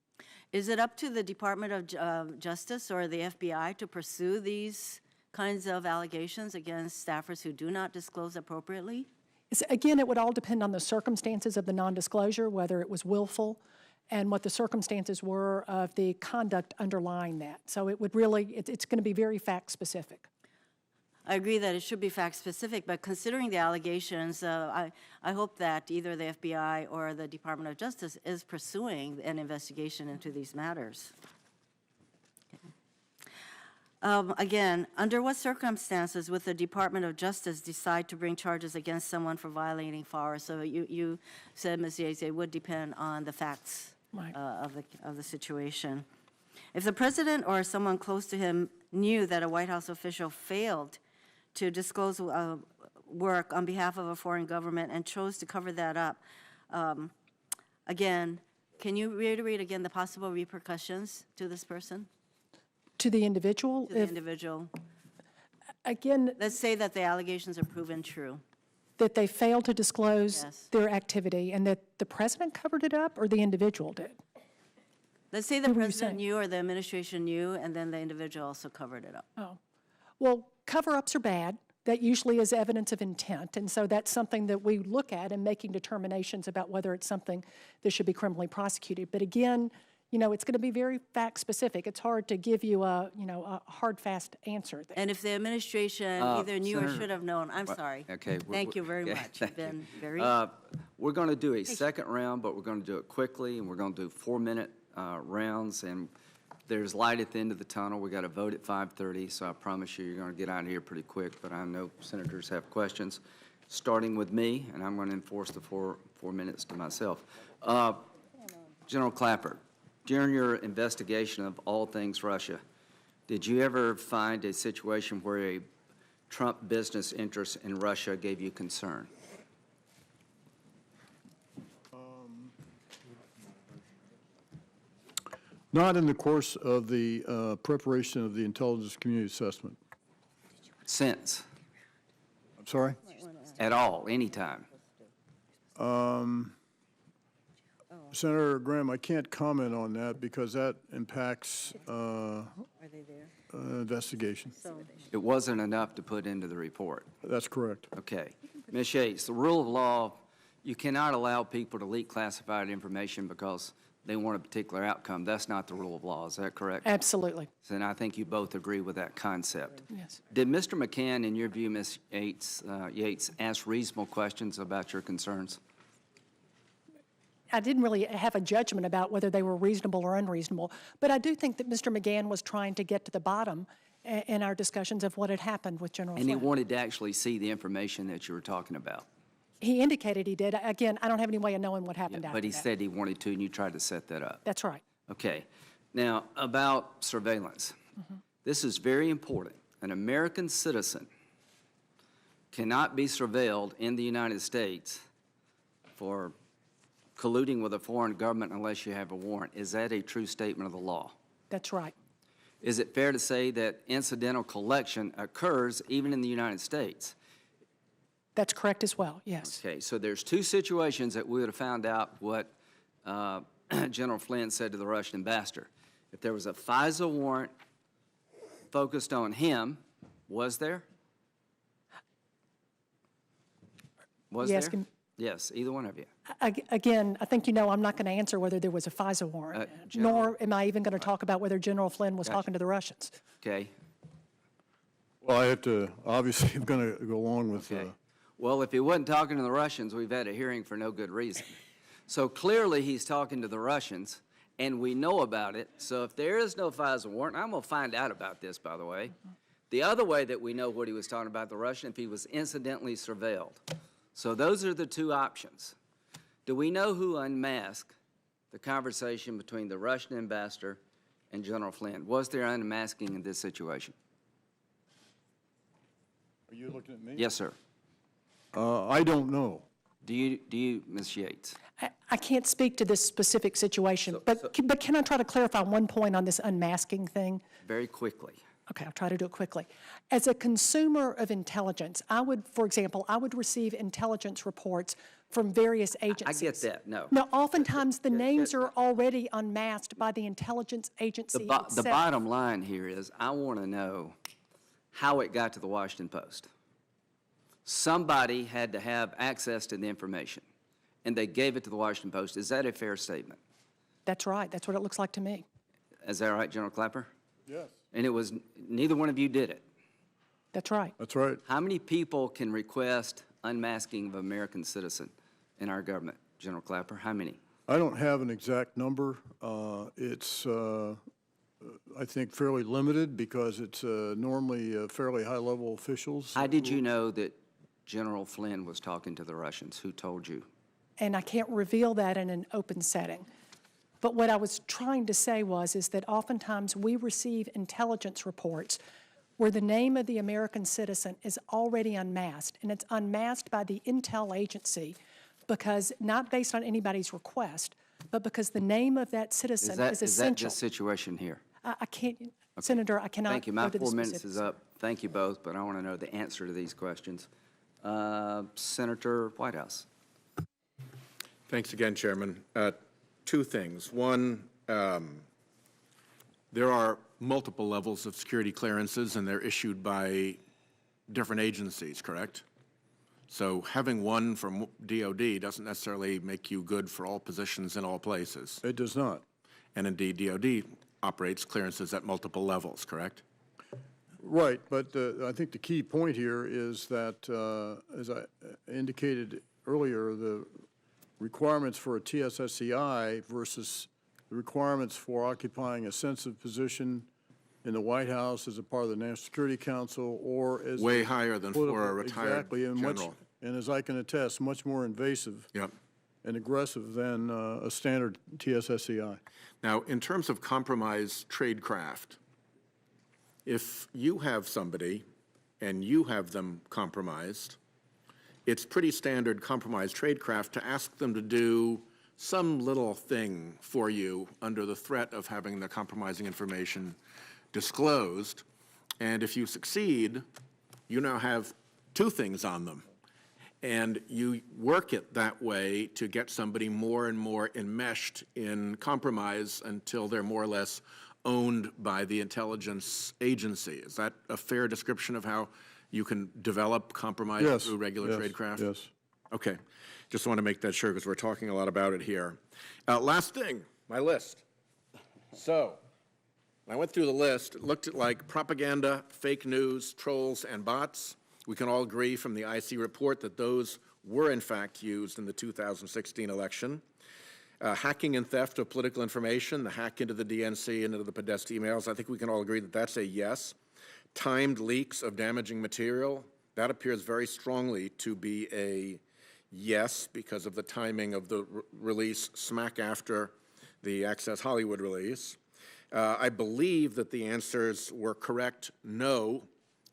Speaker 17: Is it up to the Department of Justice or the FBI to pursue these kinds of allegations against staffers who do not disclose appropriately?
Speaker 4: Again, it would all depend on the circumstances of the nondisclosure, whether it was willful, and what the circumstances were of the conduct underlying that. So it would really, it's going to be very fact-specific.
Speaker 17: I agree that it should be fact-specific, but considering the allegations, I hope that either the FBI or the Department of Justice is pursuing an investigation into these matters. Okay. Again, under what circumstances would the Department of Justice decide to bring charges against someone for violating FARA? So you said, Ms. Yates, it would depend on the facts of the situation. If the president or someone close to him knew that a White House official failed to disclose work on behalf of a foreign government and chose to cover that up, again, can you reiterate again the possible repercussions to this person?
Speaker 4: To the individual?
Speaker 17: To the individual.
Speaker 4: Again,
Speaker 17: let's say that the allegations are proven true.
Speaker 4: That they failed to disclose their activity and that the president covered it up or the individual did?
Speaker 17: Let's say the president knew or the administration knew and then the individual also covered it up.
Speaker 4: Oh. Well, cover-ups are bad. That usually is evidence of intent, and so that's something that we look at in making determinations about whether it's something that should be criminally prosecuted. But again, you know, it's going to be very fact-specific. It's hard to give you a hard, fast answer there.
Speaker 17: And if the administration either knew or should have known, I'm sorry.
Speaker 1: Okay.
Speaker 17: Thank you very much. You've been very...
Speaker 1: We're going to do a second round, but we're going to do it quickly, and we're going to do 4-minute rounds, and there's light at the end of the tunnel. We got to vote at 5:30, so I promise you, you're going to get out of here pretty quick, but I know senators have questions, starting with me, and I'm going to enforce the 4 minutes to myself. General Clapper, during your investigation of all things Russia, Did you ever find a situation where a Trump business interest in Russia gave you concern?
Speaker 3: Not in the course of the preparation of the intelligence community assessment.
Speaker 1: Since?
Speaker 3: I'm sorry?
Speaker 1: At all, anytime?
Speaker 3: Senator Graham, I can't comment on that because that impacts investigation.
Speaker 1: It wasn't enough to put into the report.
Speaker 3: That's correct.
Speaker 1: Okay. Ms. Yates, the rule of law, you cannot allow people to leak classified information because they want a particular outcome. That's not the rule of law. Is that correct?
Speaker 4: Absolutely.
Speaker 1: And I think you both agree with that concept.
Speaker 4: Yes.
Speaker 1: Did Mr. McCann, in your view, Ms. Yates, ask reasonable questions about your concerns?
Speaker 4: I didn't really have a judgment about whether they were reasonable or unreasonable, but I do think that Mr. McGann was trying to get to the bottom in our discussions of what had happened with General
Speaker 1: And he
Speaker 4: Flynn.
Speaker 1: wanted to actually see the information that you were talking about.
Speaker 4: He indicated he did. Again, I don't have any way of knowing what happened after
Speaker 1: But he
Speaker 4: that.
Speaker 1: said he wanted to, and you tried to set that up.
Speaker 4: That's right.
Speaker 1: Okay. Now, about surveillance. This is very important. An American citizen cannot be surveilled in the United States for colluding with a foreign government unless you have a warrant. Is that a true statement of the law?
Speaker 4: That's right.
Speaker 1: Is it fair to say that incidental collection occurs even in the United States?
Speaker 4: That's correct as well, yes.
Speaker 1: Okay, so there's two situations that we would have found out what General Flynn said to the Russian ambassador. If there was a FISA warrant focused on him, was there? Was
Speaker 4: You
Speaker 1: there?
Speaker 4: asking-
Speaker 1: Yes, either one of you.
Speaker 4: Again, I think you know I'm not going to answer whether there was a FISA warrant, nor am I even going to talk about whether General Flynn was talking to the Russians.
Speaker 1: Okay.
Speaker 3: Well, I have to, obviously, I'm going to go along with,
Speaker 1: Okay. Well, if he wasn't talking to the Russians, we've had a hearing for no good reason. So clearly, he's talking to the Russians, and we know about it. So if there is no FISA warrant, I'm going to find out about this, by the way. The other way that we know what he was talking about the Russian, if he was incidentally surveilled. So those are the two options. Do we know who unmasked the conversation between the Russian ambassador and General Flynn? Was there unmasking in this situation?
Speaker 3: are you looking at me?
Speaker 1: Yes, sir.
Speaker 3: I don't know.
Speaker 1: Do you, Ms. Yates?
Speaker 4: I can't speak to this specific situation, but can I try to clarify one point on this unmasking thing?
Speaker 1: Very quickly.
Speaker 4: Okay, I'll try to do it quickly. As a consumer of intelligence, I would, for example, I would receive intelligence reports from various
Speaker 1: I
Speaker 4: agencies.
Speaker 1: get that, no.
Speaker 4: Now, oftentimes, the names are already unmasked by the intelligence agency
Speaker 1: The
Speaker 4: itself.
Speaker 1: bottom line here is I want to know how it got to the Washington Post. Somebody had to have access to the information, and they gave it to the Washington Post. Is that a fair statement?
Speaker 4: That's right. That's what it looks like to me.
Speaker 1: Is that right, General Clapper?
Speaker 3: Yes.
Speaker 1: And it was, neither one of you did it.
Speaker 4: That's right.
Speaker 3: That's right.
Speaker 1: How many people can request unmasking of an American citizen in our government, General Clapper? How many?
Speaker 3: I don't have an exact number. It's, I think, fairly limited because it's normally fairly high-level officials.
Speaker 1: How did you know that General Flynn was talking to the Russians? Who told you?
Speaker 4: And I can't reveal that in an open setting. But what I was trying to say is that oftentimes we receive intelligence reports where the name of the American citizen is already unmasked, and it's unmasked by the intel agency because, not based on anybody's request, but because the name of that citizen is essential.
Speaker 1: Is that the situation here?
Speaker 4: I can't, Senator, I cannot
Speaker 1: Thank you.
Speaker 4: go
Speaker 1: My
Speaker 4: to the
Speaker 1: 4 minutes
Speaker 4: specifics.
Speaker 1: is up. Thank you both, but I want to know the answer to these questions. Senator Whitehouse.
Speaker 2: Thanks again, Chairman. Two things. One, there are multiple levels of security clearances, and they're issued by different agencies, correct? So having one from DOD doesn't necessarily make you good for all positions in all places.
Speaker 3: It does not.
Speaker 2: And indeed, DOD operates clearances at multiple levels, correct?
Speaker 3: Right, but I think the key point here is that, as I indicated earlier, the requirements for a TSSCI versus the requirements for occupying a sensitive position in the White House as a part of the National Security Council or as
Speaker 2: Way higher than for a retired
Speaker 3: exactly, and
Speaker 2: general.
Speaker 3: and as I can attest, much more invasive
Speaker 2: Yep.
Speaker 3: and aggressive than a standard TSSCI.
Speaker 2: Now, in terms of compromised tradecraft, if you have somebody and you have them compromised, it's pretty standard compromised tradecraft to ask them to do some little thing for you under the threat of having the compromising information disclosed. And if you succeed, you now have two things on them. And you work it that way to get somebody more and more enmeshed in compromise until they're more or less owned by the intelligence agency. Is that a fair description of how you can develop compromise
Speaker 3: Yes,
Speaker 2: through regular
Speaker 3: yes,
Speaker 2: tradecraft?
Speaker 3: yes.
Speaker 2: Okay, just want to make that sure because we're talking a lot about it here. Last thing, my list. So, I went through the list, looked at like propaganda, fake news, trolls, and bots. We can all agree from the IC report that those were in fact used in the 2016 election. Hacking and theft of political information, the hack into the DNC and into the Podesta emails, I think we can all agree that that's a yes. Timed leaks of damaging material, that appears very strongly to be a yes because of the timing of the release smack after the Access Hollywood release. I believe that the answers were correct no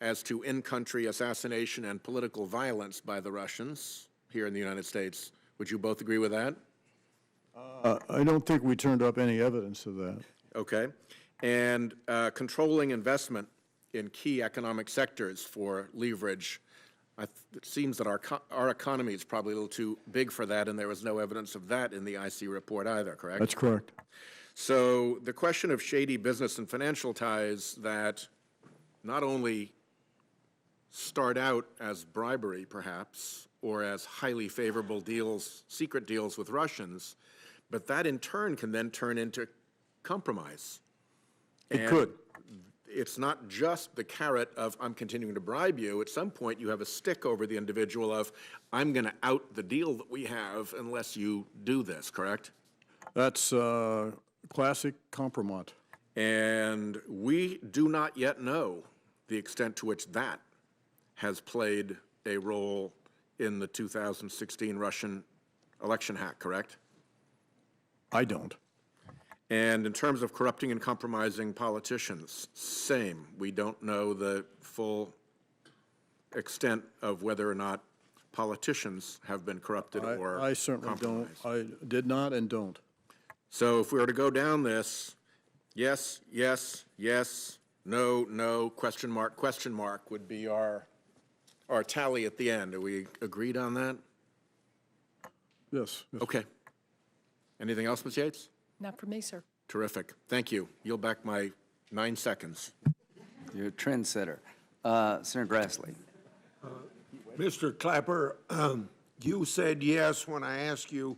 Speaker 2: as to in-country assassination and political violence by the Russians here in the United States. Would you both agree with that?
Speaker 3: I don't think we turned up any evidence of that.
Speaker 2: Okay. And controlling investment in key economic sectors for leverage. It seems that our economy is probably a little too big for that, and there was no evidence of that in the IC report either, correct?
Speaker 3: That's correct.
Speaker 2: So the question of shady business and financial ties that not only start out as bribery, perhaps, or as highly favorable deals, secret deals with Russians, but that in turn can then turn into compromise.
Speaker 3: It could.
Speaker 2: It's not just the carrot of I'm continuing to bribe you. At some point, you have a stick over the individual of I'm going to out the deal that we have unless you do this, correct?
Speaker 3: That's classic compromise.
Speaker 2: And we do not yet know the extent to which that has played a role in the 2016 Russian election hack, correct?
Speaker 3: I don't.
Speaker 2: And in terms of corrupting and compromising politicians, same. We don't know the full extent of whether or not politicians have been corrupted or
Speaker 3: I certainly don't.
Speaker 2: compromised.
Speaker 3: I did not and don't.
Speaker 2: So if we were to go down this, yes, yes, yes, no, no, question mark would be our tally at the end. Are we agreed on that?
Speaker 3: Yes.
Speaker 2: Okay. Anything else, Ms. Yates?
Speaker 4: Not for me, sir.
Speaker 2: Terrific. Thank you. Yield back my 9 seconds.
Speaker 1: You're a trendsetter. Senator Grassley.
Speaker 5: Mr. Clapper, you said yes when I asked you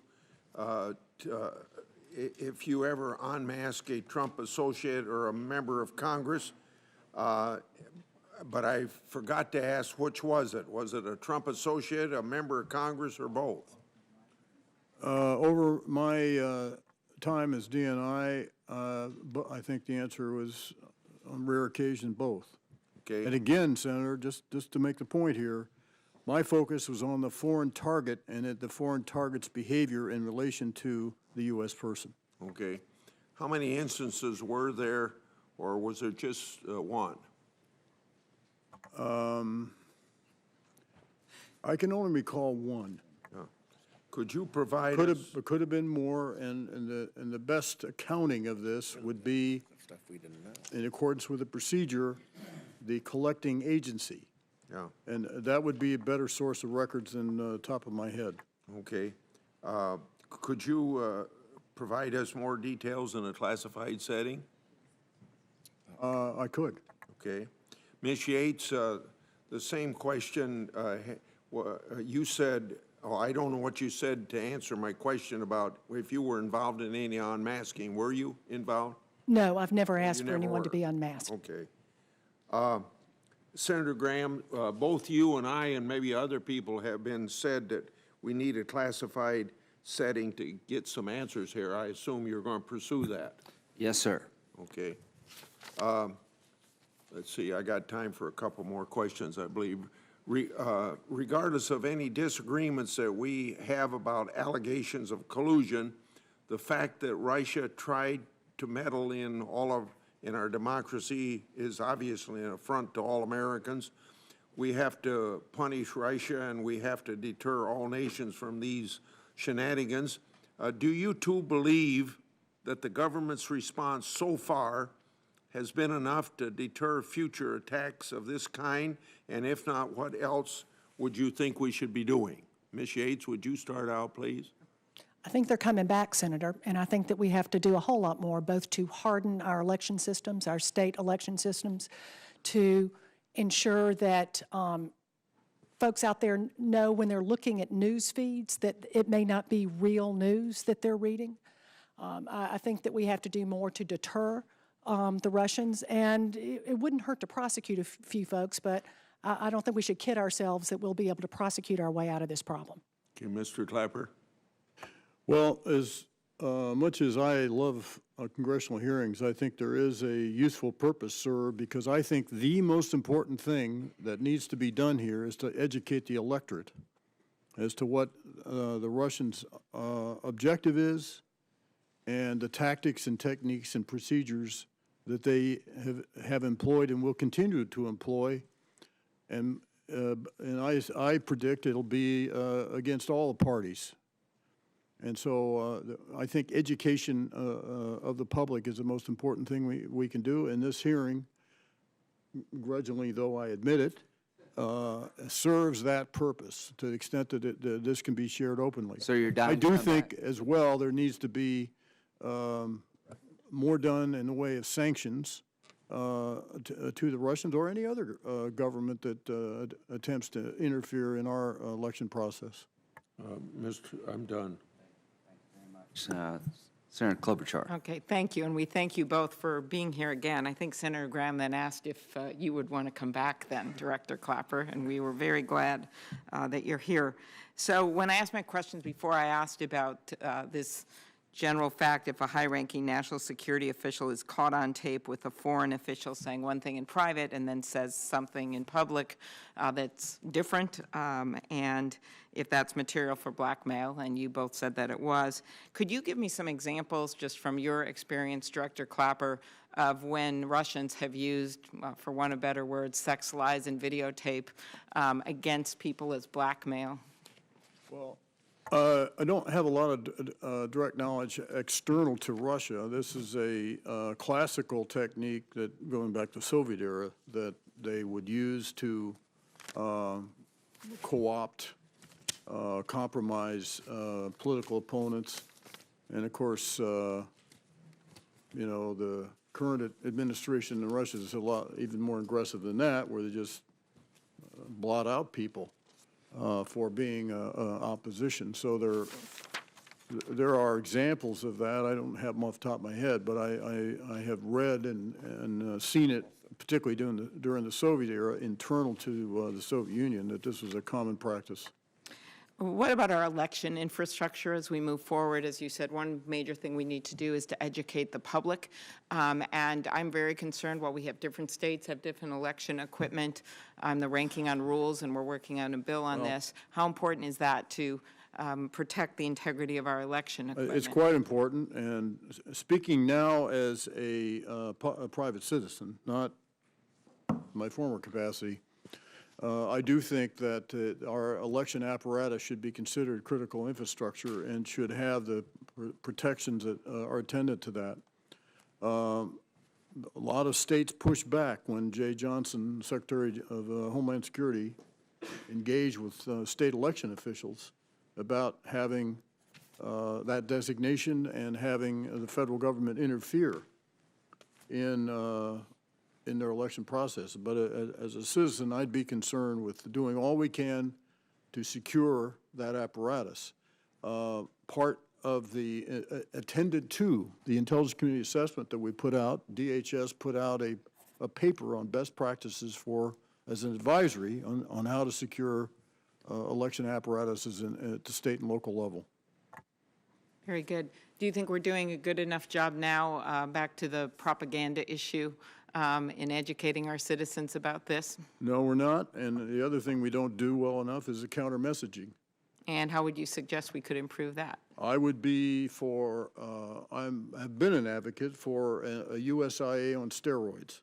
Speaker 5: if you ever unmask a Trump associate or a member of Congress, but I forgot to ask which was it? Was it a Trump associate, a member of Congress, or both?
Speaker 3: Over my time as DNI, I think the answer was on rare occasion both.
Speaker 5: Okay.
Speaker 3: And again, Senator, just to make the point here, my focus was on the foreign target and the foreign target's behavior in relation to the U.S. person.
Speaker 5: Okay. How many instances were there, or was there just one?
Speaker 3: I can only recall one.
Speaker 5: Could you provide
Speaker 3: Could have been more, and the best accounting of this would be, in accordance with the procedure, the collecting agency.
Speaker 5: Yeah.
Speaker 3: And that would be a better source of records than top of my head.
Speaker 5: Okay. Could you provide us more details in a classified setting?
Speaker 3: I could.
Speaker 5: Okay. Ms. Yates, the same question, you said, I don't know what you said to answer my question about if you were involved in any unmasking. Were you involved?
Speaker 4: No, I've never asked
Speaker 5: You
Speaker 4: for
Speaker 5: never
Speaker 4: anyone to
Speaker 5: were.
Speaker 4: be unmasked.
Speaker 5: Okay. Senator Graham, both you and I and maybe other people have been said that we need a classified setting to get some answers here. I assume you're going to pursue that.
Speaker 1: Yes, sir.
Speaker 5: Okay. Let's see, I got time for a couple more questions, I believe. Regardless of any disagreements that we have about allegations of collusion, the fact that Russia tried to meddle in all of and our democracy is obviously an affront to all Americans. We have to punish Russia, and we have to deter all nations from these shenanigans. Do you two believe that the government's response so far has been enough to deter future attacks of this kind? And if not, what else would you think we should be doing? Ms. Yates, would you start out, please?
Speaker 4: I think they're coming back, Senator, and I think that we have to do a whole lot more, both to harden our election systems, our state election systems, to ensure that folks out there know when they're looking at news feeds that it may not be real news that they're reading. I think that we have to do more to deter the Russians, and it wouldn't hurt to prosecute a few folks, but I don't think we should kid ourselves that we'll be able to prosecute our way out of this problem.
Speaker 5: Okay, Mr. Clapper.
Speaker 3: Well, as much as I love congressional hearings, I think there is a useful purpose, sir, because I think the most important thing that needs to be done here is to educate the electorate as to what the Russians' objective is and the tactics and techniques and procedures that they have employed and will continue to employ. And I predict it'll be against all the parties. And so I think education of the public is the most important thing we can do. And this hearing, grudgingly though I admit it, serves that purpose to the extent that this can be shared openly.
Speaker 1: So you're down.
Speaker 3: I do think as well there needs to be more done in the way of sanctions to the Russians or any other government that attempts to interfere in our election process.
Speaker 5: I'm done.
Speaker 1: Senator Klobuchar.
Speaker 10: Okay, thank you, and we thank you both for being here again. I think Senator Graham then asked if you would want to come back then, Director Clapper, and we were very glad that you're here. So when I asked my questions before, I asked about this general fact: if a high-ranking national security official is caught on tape with a foreign official saying one thing in private and then says something in public that's different, and if that's material for blackmail, and you both said that it was. Could you give me some examples, just from your experience, Director Clapper, of when Russians have used, for want of better words, sex lies and videotape against people as blackmail?
Speaker 3: Well, I don't have a lot of direct knowledge external to Russia. This is a classical technique that, going back to the Soviet era, that they would use to co-opt, compromise political opponents. And of course, you know, the current administration in Russia is a lot even more aggressive than that, where they just blot out people for being opposition. So there are examples of that. I don't have them off the top of my head, but I have read and seen it, particularly during the Soviet era, internal to the Soviet Union, that this was a common practice.
Speaker 10: What about our election infrastructure as we move forward? As you said, one major thing we need to do is to educate the public. And I'm very concerned, while we have different states have different election equipment, I'm the ranking on rules, and we're working on a bill on this. How important is that to protect the integrity of our election equipment?
Speaker 3: It's quite important. And speaking now as a private citizen, not my former capacity, I do think that our election apparatus should be considered critical infrastructure and should have the protections that are attendant to that. A lot of states pushed back when Jay Johnson, Secretary of Homeland Security, engaged with state election officials about having that designation and having the federal government interfere in their election process. But as a citizen, I'd be concerned with doing all we can to secure that apparatus. Part of the attended to the intelligence community assessment that we put out, DHS put out a paper on best practices as an advisory on how to secure election apparatuses at the state and local level.
Speaker 10: Very good. Do you think we're doing a good enough job now, back to the propaganda issue, in educating our citizens about this?
Speaker 3: No, we're not. And the other thing we don't do well enough is the counter messaging.
Speaker 10: And how would you suggest we could improve that?
Speaker 3: I would be for, have been an advocate for a USIA on steroids.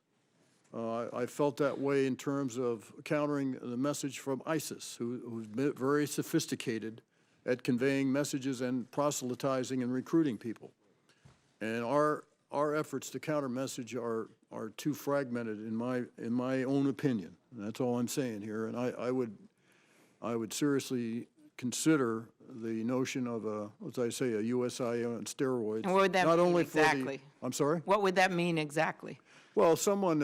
Speaker 3: I felt that way in terms of countering the message from ISIS, who's been very sophisticated at conveying messages and proselytizing and recruiting people. And our efforts to counter message are too fragmented in my own opinion. And that's all I'm saying here. And I would seriously consider the notion of as I say, a USIA on steroids.
Speaker 10: And what would that
Speaker 3: not
Speaker 10: mean
Speaker 3: only
Speaker 10: exactly?
Speaker 3: I'm sorry?
Speaker 10: What would that mean exactly?
Speaker 3: Well, someone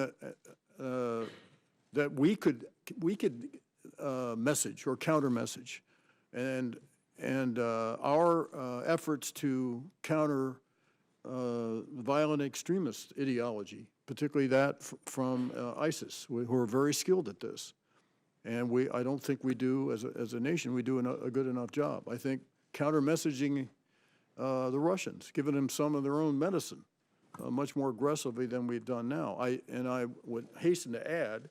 Speaker 3: that we could message or counter message, and our efforts to counter violent extremist ideology, particularly that from ISIS, who are very skilled at this. And I don't think we do, as a nation, we do a good enough job. I think counter-messaging the Russians, giving them some of their own medicine, much more aggressively than we've done now. I would hasten to add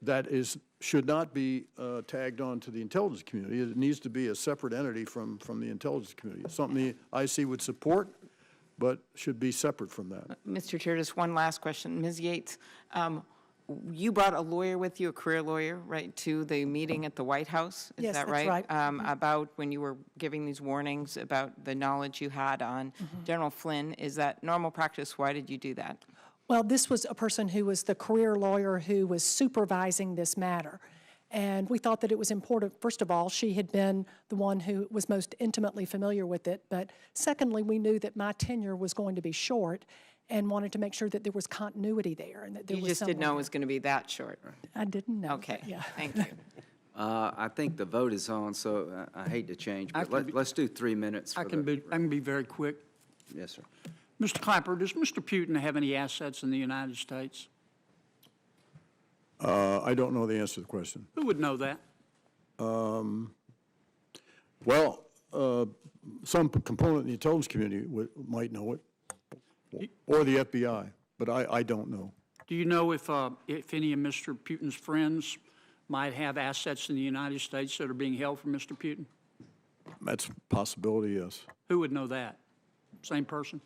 Speaker 3: that should not be tagged on to the intelligence community. It needs to be a separate entity from the intelligence community. It's something the IC would support, but should be separate from that.
Speaker 10: Mr. Chair, just one last question. Ms. Yates, you brought a lawyer with you, a career lawyer, right, to the meeting at the White House?
Speaker 4: Yes,
Speaker 10: Is that
Speaker 4: that's
Speaker 10: right?
Speaker 4: right.
Speaker 10: About when you were giving these warnings about the knowledge you had on General Flynn. Is that normal practice? Why did you do that?
Speaker 4: Well, this was a person who was the career lawyer who was supervising this matter. And we thought that it was important, first of all, she had been the one who was most intimately familiar with it. But secondly, we knew that my tenure was going to be short and wanted to make sure that there was continuity there and that there
Speaker 10: You
Speaker 4: was
Speaker 10: just didn't know it
Speaker 4: someone
Speaker 10: was going to be that short.
Speaker 4: I didn't know.
Speaker 10: Okay,
Speaker 4: Yeah.
Speaker 10: thank you.
Speaker 1: I think the vote is on, so I hate to change, but let's do 3 minutes.
Speaker 13: I can be very quick.
Speaker 1: Yes, sir.
Speaker 13: Mr. Clapper, does Mr. Putin have any assets in the United States?
Speaker 3: I don't know the answer to the question.
Speaker 13: Who would know that?
Speaker 3: Well, some component in the intelligence community might know it, or the FBI, but I don't know.
Speaker 13: Do you know if any of Mr. Putin's friends might have assets in the United States that are being held for Mr. Putin?
Speaker 3: That's a possibility, yes.
Speaker 13: Who would know that? Same person?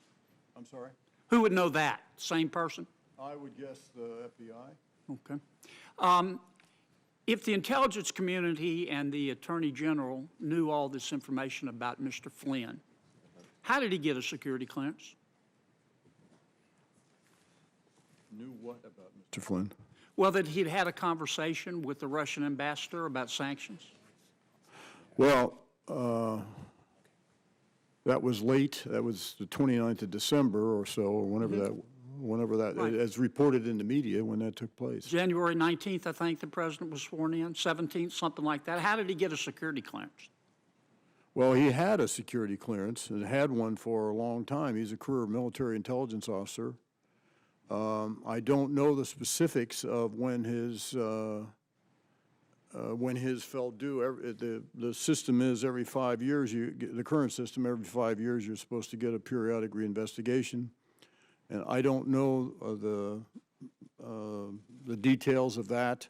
Speaker 3: I'm sorry?
Speaker 13: Who would know that? Same person?
Speaker 3: I would guess the FBI.
Speaker 13: Okay. If the intelligence community and the Attorney General knew all this information about Mr. Flynn, how did he get a security clearance?
Speaker 3: Knew what about Mr. Flynn?
Speaker 13: Well, that he'd had a conversation with the Russian ambassador about sanctions.
Speaker 3: Well, that was late. That was the 29th of December or so, or whenever that,
Speaker 13: Right.
Speaker 3: as reported in the media when that took place.
Speaker 13: January 19th, I think the president was sworn in, 17th, something like that. How did he get a security clearance?
Speaker 3: Well, he had a security clearance and had one for a long time. He's a career military intelligence officer. I don't know the specifics of when his fell due. The system is every 5 years. The current system, every 5 years, you're supposed to get a periodic reinvestigation. And I don't know the details of that.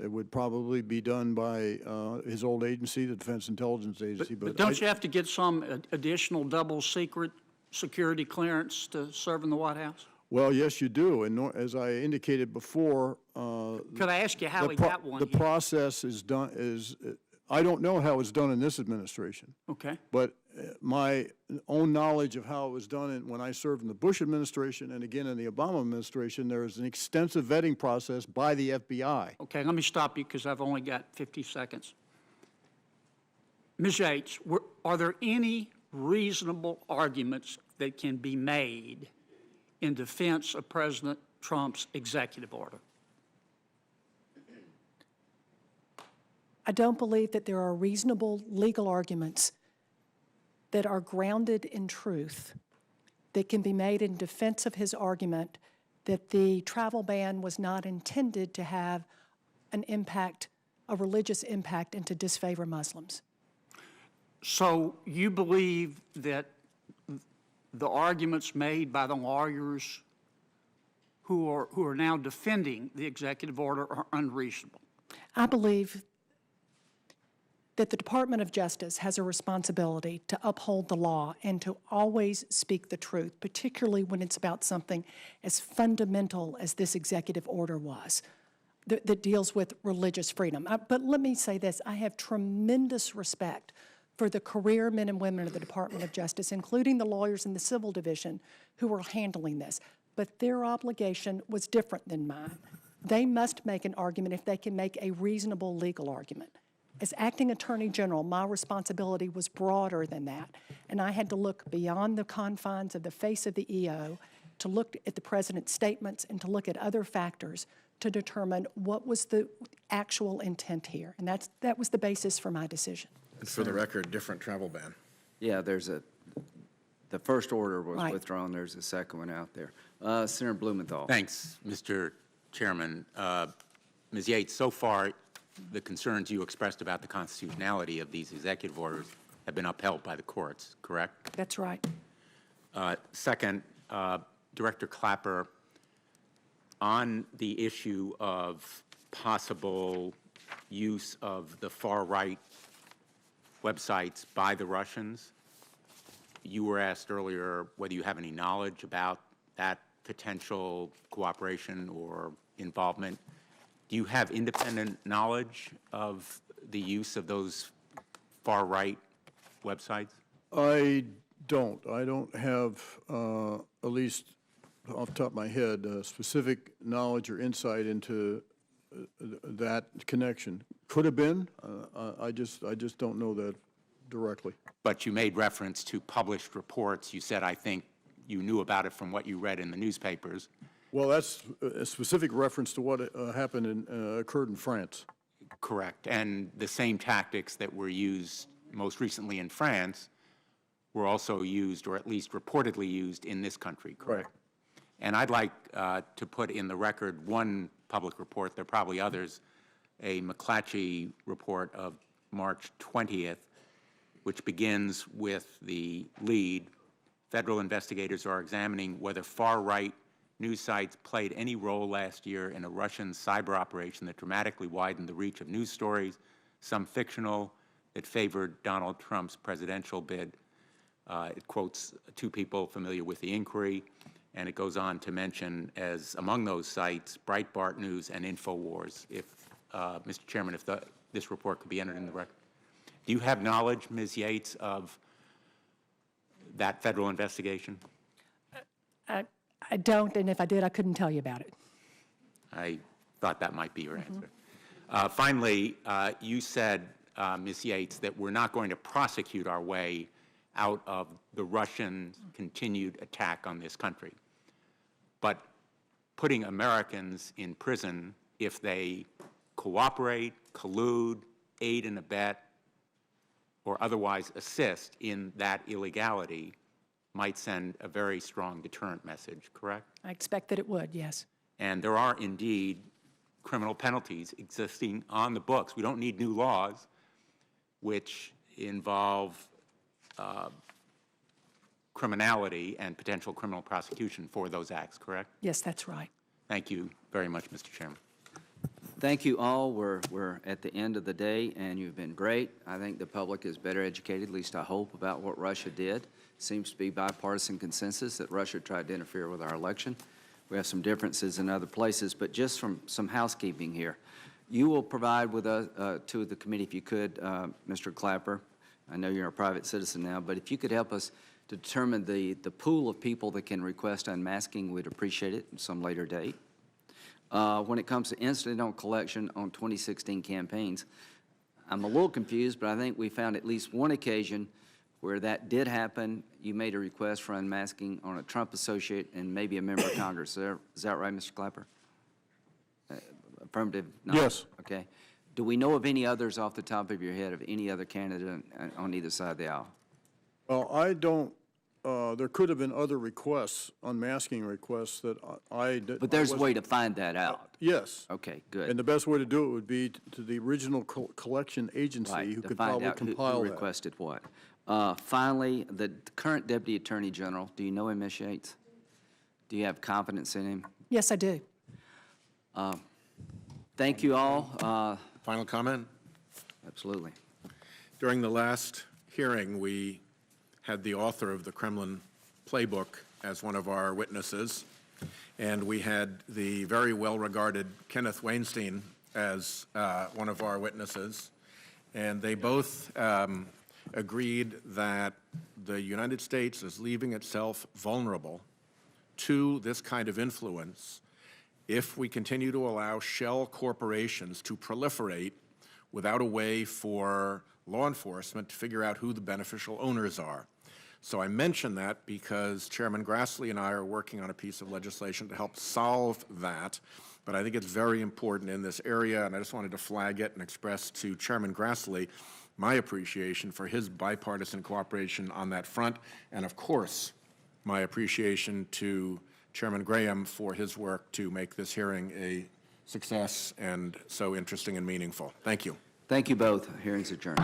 Speaker 3: It would probably be done by his old agency, the Defense Intelligence Agency.
Speaker 13: But don't you have to get some additional double secret security clearance to serve in the White House?
Speaker 3: Well, yes, you do. And as I indicated before,
Speaker 13: Could I ask you how he got one?
Speaker 3: the process is done. I don't know how it's done in this administration.
Speaker 13: Okay.
Speaker 3: But my own knowledge of how it was done when I served in the Bush administration and again in the Obama administration, there is an extensive vetting process by the FBI.
Speaker 13: Okay, let me stop you because I've only got 50 seconds. Ms. Yates, are there any reasonable arguments that can be made in defense of President Trump's executive order?
Speaker 4: I don't believe that there are reasonable legal arguments that are grounded in truth that can be made in defense of his argument that the travel ban was not intended to have an impact, a religious impact, and to disfavor Muslims.
Speaker 13: So you believe that the arguments made by the lawyers who are now defending the executive order are unreasonable?
Speaker 4: I believe that the Department of Justice has a responsibility to uphold the law and to always speak the truth, particularly when it's about something as fundamental as this executive order was, that deals with religious freedom. But let me say this, I have tremendous respect for the career men and women of the Department of Justice, including the lawyers in the civil division who are handling this. But their obligation was different than mine. They must make an argument if they can make a reasonable legal argument. As acting Attorney General, my responsibility was broader than that, and I had to look beyond the confines of the face of the EO, to look at the President's statements and to look at other factors to determine what was the actual intent here. And that was the basis for my decision.
Speaker 2: And for the record, different travel ban.
Speaker 1: Yeah, the first order was
Speaker 4: Right.
Speaker 1: withdrawn. There's a second one out there. Senator Blumenthal.
Speaker 16: Thanks, Mr. Chairman. Ms. Yates, so far, the concerns you expressed about the constitutionality of these executive orders have been upheld by the courts, correct?
Speaker 4: That's right.
Speaker 16: Second, Director Clapper, on the issue of possible use of the far-right websites by the Russians, you were asked earlier whether you have any knowledge about that potential cooperation or involvement. Do you have independent knowledge of the use of those far-right websites?
Speaker 3: I don't. I don't have, at least off the top of my head, specific knowledge or insight into that connection. Could have been. I just don't know that directly.
Speaker 16: But you made reference to published reports. You said, I think you knew about it from what you read in the newspapers.
Speaker 3: Well, that's a specific reference to what happened and occurred in France.
Speaker 16: Correct. And the same tactics that were used most recently in France were also used, or at least reportedly used, in this country, correct?
Speaker 3: Right.
Speaker 16: And I'd like to put in the record one public report, there are probably others, a McClatchy report of March 20th, which begins with the lead, federal investigators are examining whether far-right news sites played any role last year in a Russian cyber operation that dramatically widened the reach of news stories, some fictional, that favored Donald Trump's presidential bid. It quotes two people familiar with the inquiry, and it goes on to mention as among those sites, Breitbart News and InfoWars, if, Mr. Chairman, if this report could be entered in the record. Do you have knowledge, Ms. Yates, of that federal investigation?
Speaker 4: I don't, and if I did, I couldn't tell you about it.
Speaker 16: I thought that might be your answer. Finally, you said, Ms. Yates, that we're not going to prosecute our way out of the Russian continued attack on this country. But putting Americans in prison if they cooperate, collude, aid and abet, or otherwise assist in that illegality might send a very strong deterrent message, correct?
Speaker 4: I expect that it would, yes.
Speaker 16: And there are indeed criminal penalties existing on the books. We don't need new laws which involve criminality and potential criminal prosecution for those acts, correct?
Speaker 4: Yes, that's right.
Speaker 16: Thank you very much, Mr. Chairman.
Speaker 1: Thank you all. We're at the end of the day, and you've been great. I think the public is better educated, at least I hope, about what Russia did. Seems to be bipartisan consensus that Russia tried to interfere with our election. We have some differences in other places, but just from some housekeeping here. You will provide with us, to the committee, if you could, Mr. Clapper. I know you're a private citizen now, but if you could help us to determine the pool of people that can request unmasking, we'd appreciate it at some later date. When it comes to incidental collection on 2016 campaigns, I'm a little confused, but I think we found at least one occasion where that did happen. You made a request for unmasking on a Trump associate and maybe a member of Congress. Is that right, Mr. Clapper? Affirmative? No?
Speaker 3: Yes.
Speaker 1: Okay. Do we know of any others off the top of your head of any other candidate on either side of the aisle?
Speaker 3: Well, I don't, there could have been other requests, unmasking requests that I did.
Speaker 1: But there's a way to find that out.
Speaker 3: Yes.
Speaker 1: Okay, good.
Speaker 3: And the best way to do it would be to the original collection agency
Speaker 1: Right,
Speaker 3: who
Speaker 1: to
Speaker 3: could
Speaker 1: find
Speaker 3: probably
Speaker 1: out
Speaker 3: compile
Speaker 1: who
Speaker 3: that.
Speaker 1: requested what. Finally, the current Deputy Attorney General, do you know him, Ms. Yates? Do you have confidence in him?
Speaker 4: Yes, I do.
Speaker 1: Thank you all.
Speaker 2: Final comment?
Speaker 1: Absolutely.
Speaker 2: During the last hearing, we had the author of the Kremlin playbook as one of our witnesses, and we had the very well-regarded Kenneth Weinstein as one of our witnesses, and they both agreed that the United States is leaving itself vulnerable to this kind of influence if we continue to allow shell corporations to proliferate without a way for law enforcement to figure out who the beneficial owners are. So I mention that because Chairman Grassley and I are working on a piece of legislation to help solve that, but I think it's very important in this area, and I just wanted to flag it and express to Chairman Grassley my appreciation for his bipartisan cooperation on that front, and of course, my appreciation to Chairman Graham for his work to make this hearing a success and so interesting and meaningful. Thank you.
Speaker 1: Thank you both. Hearing's adjourned.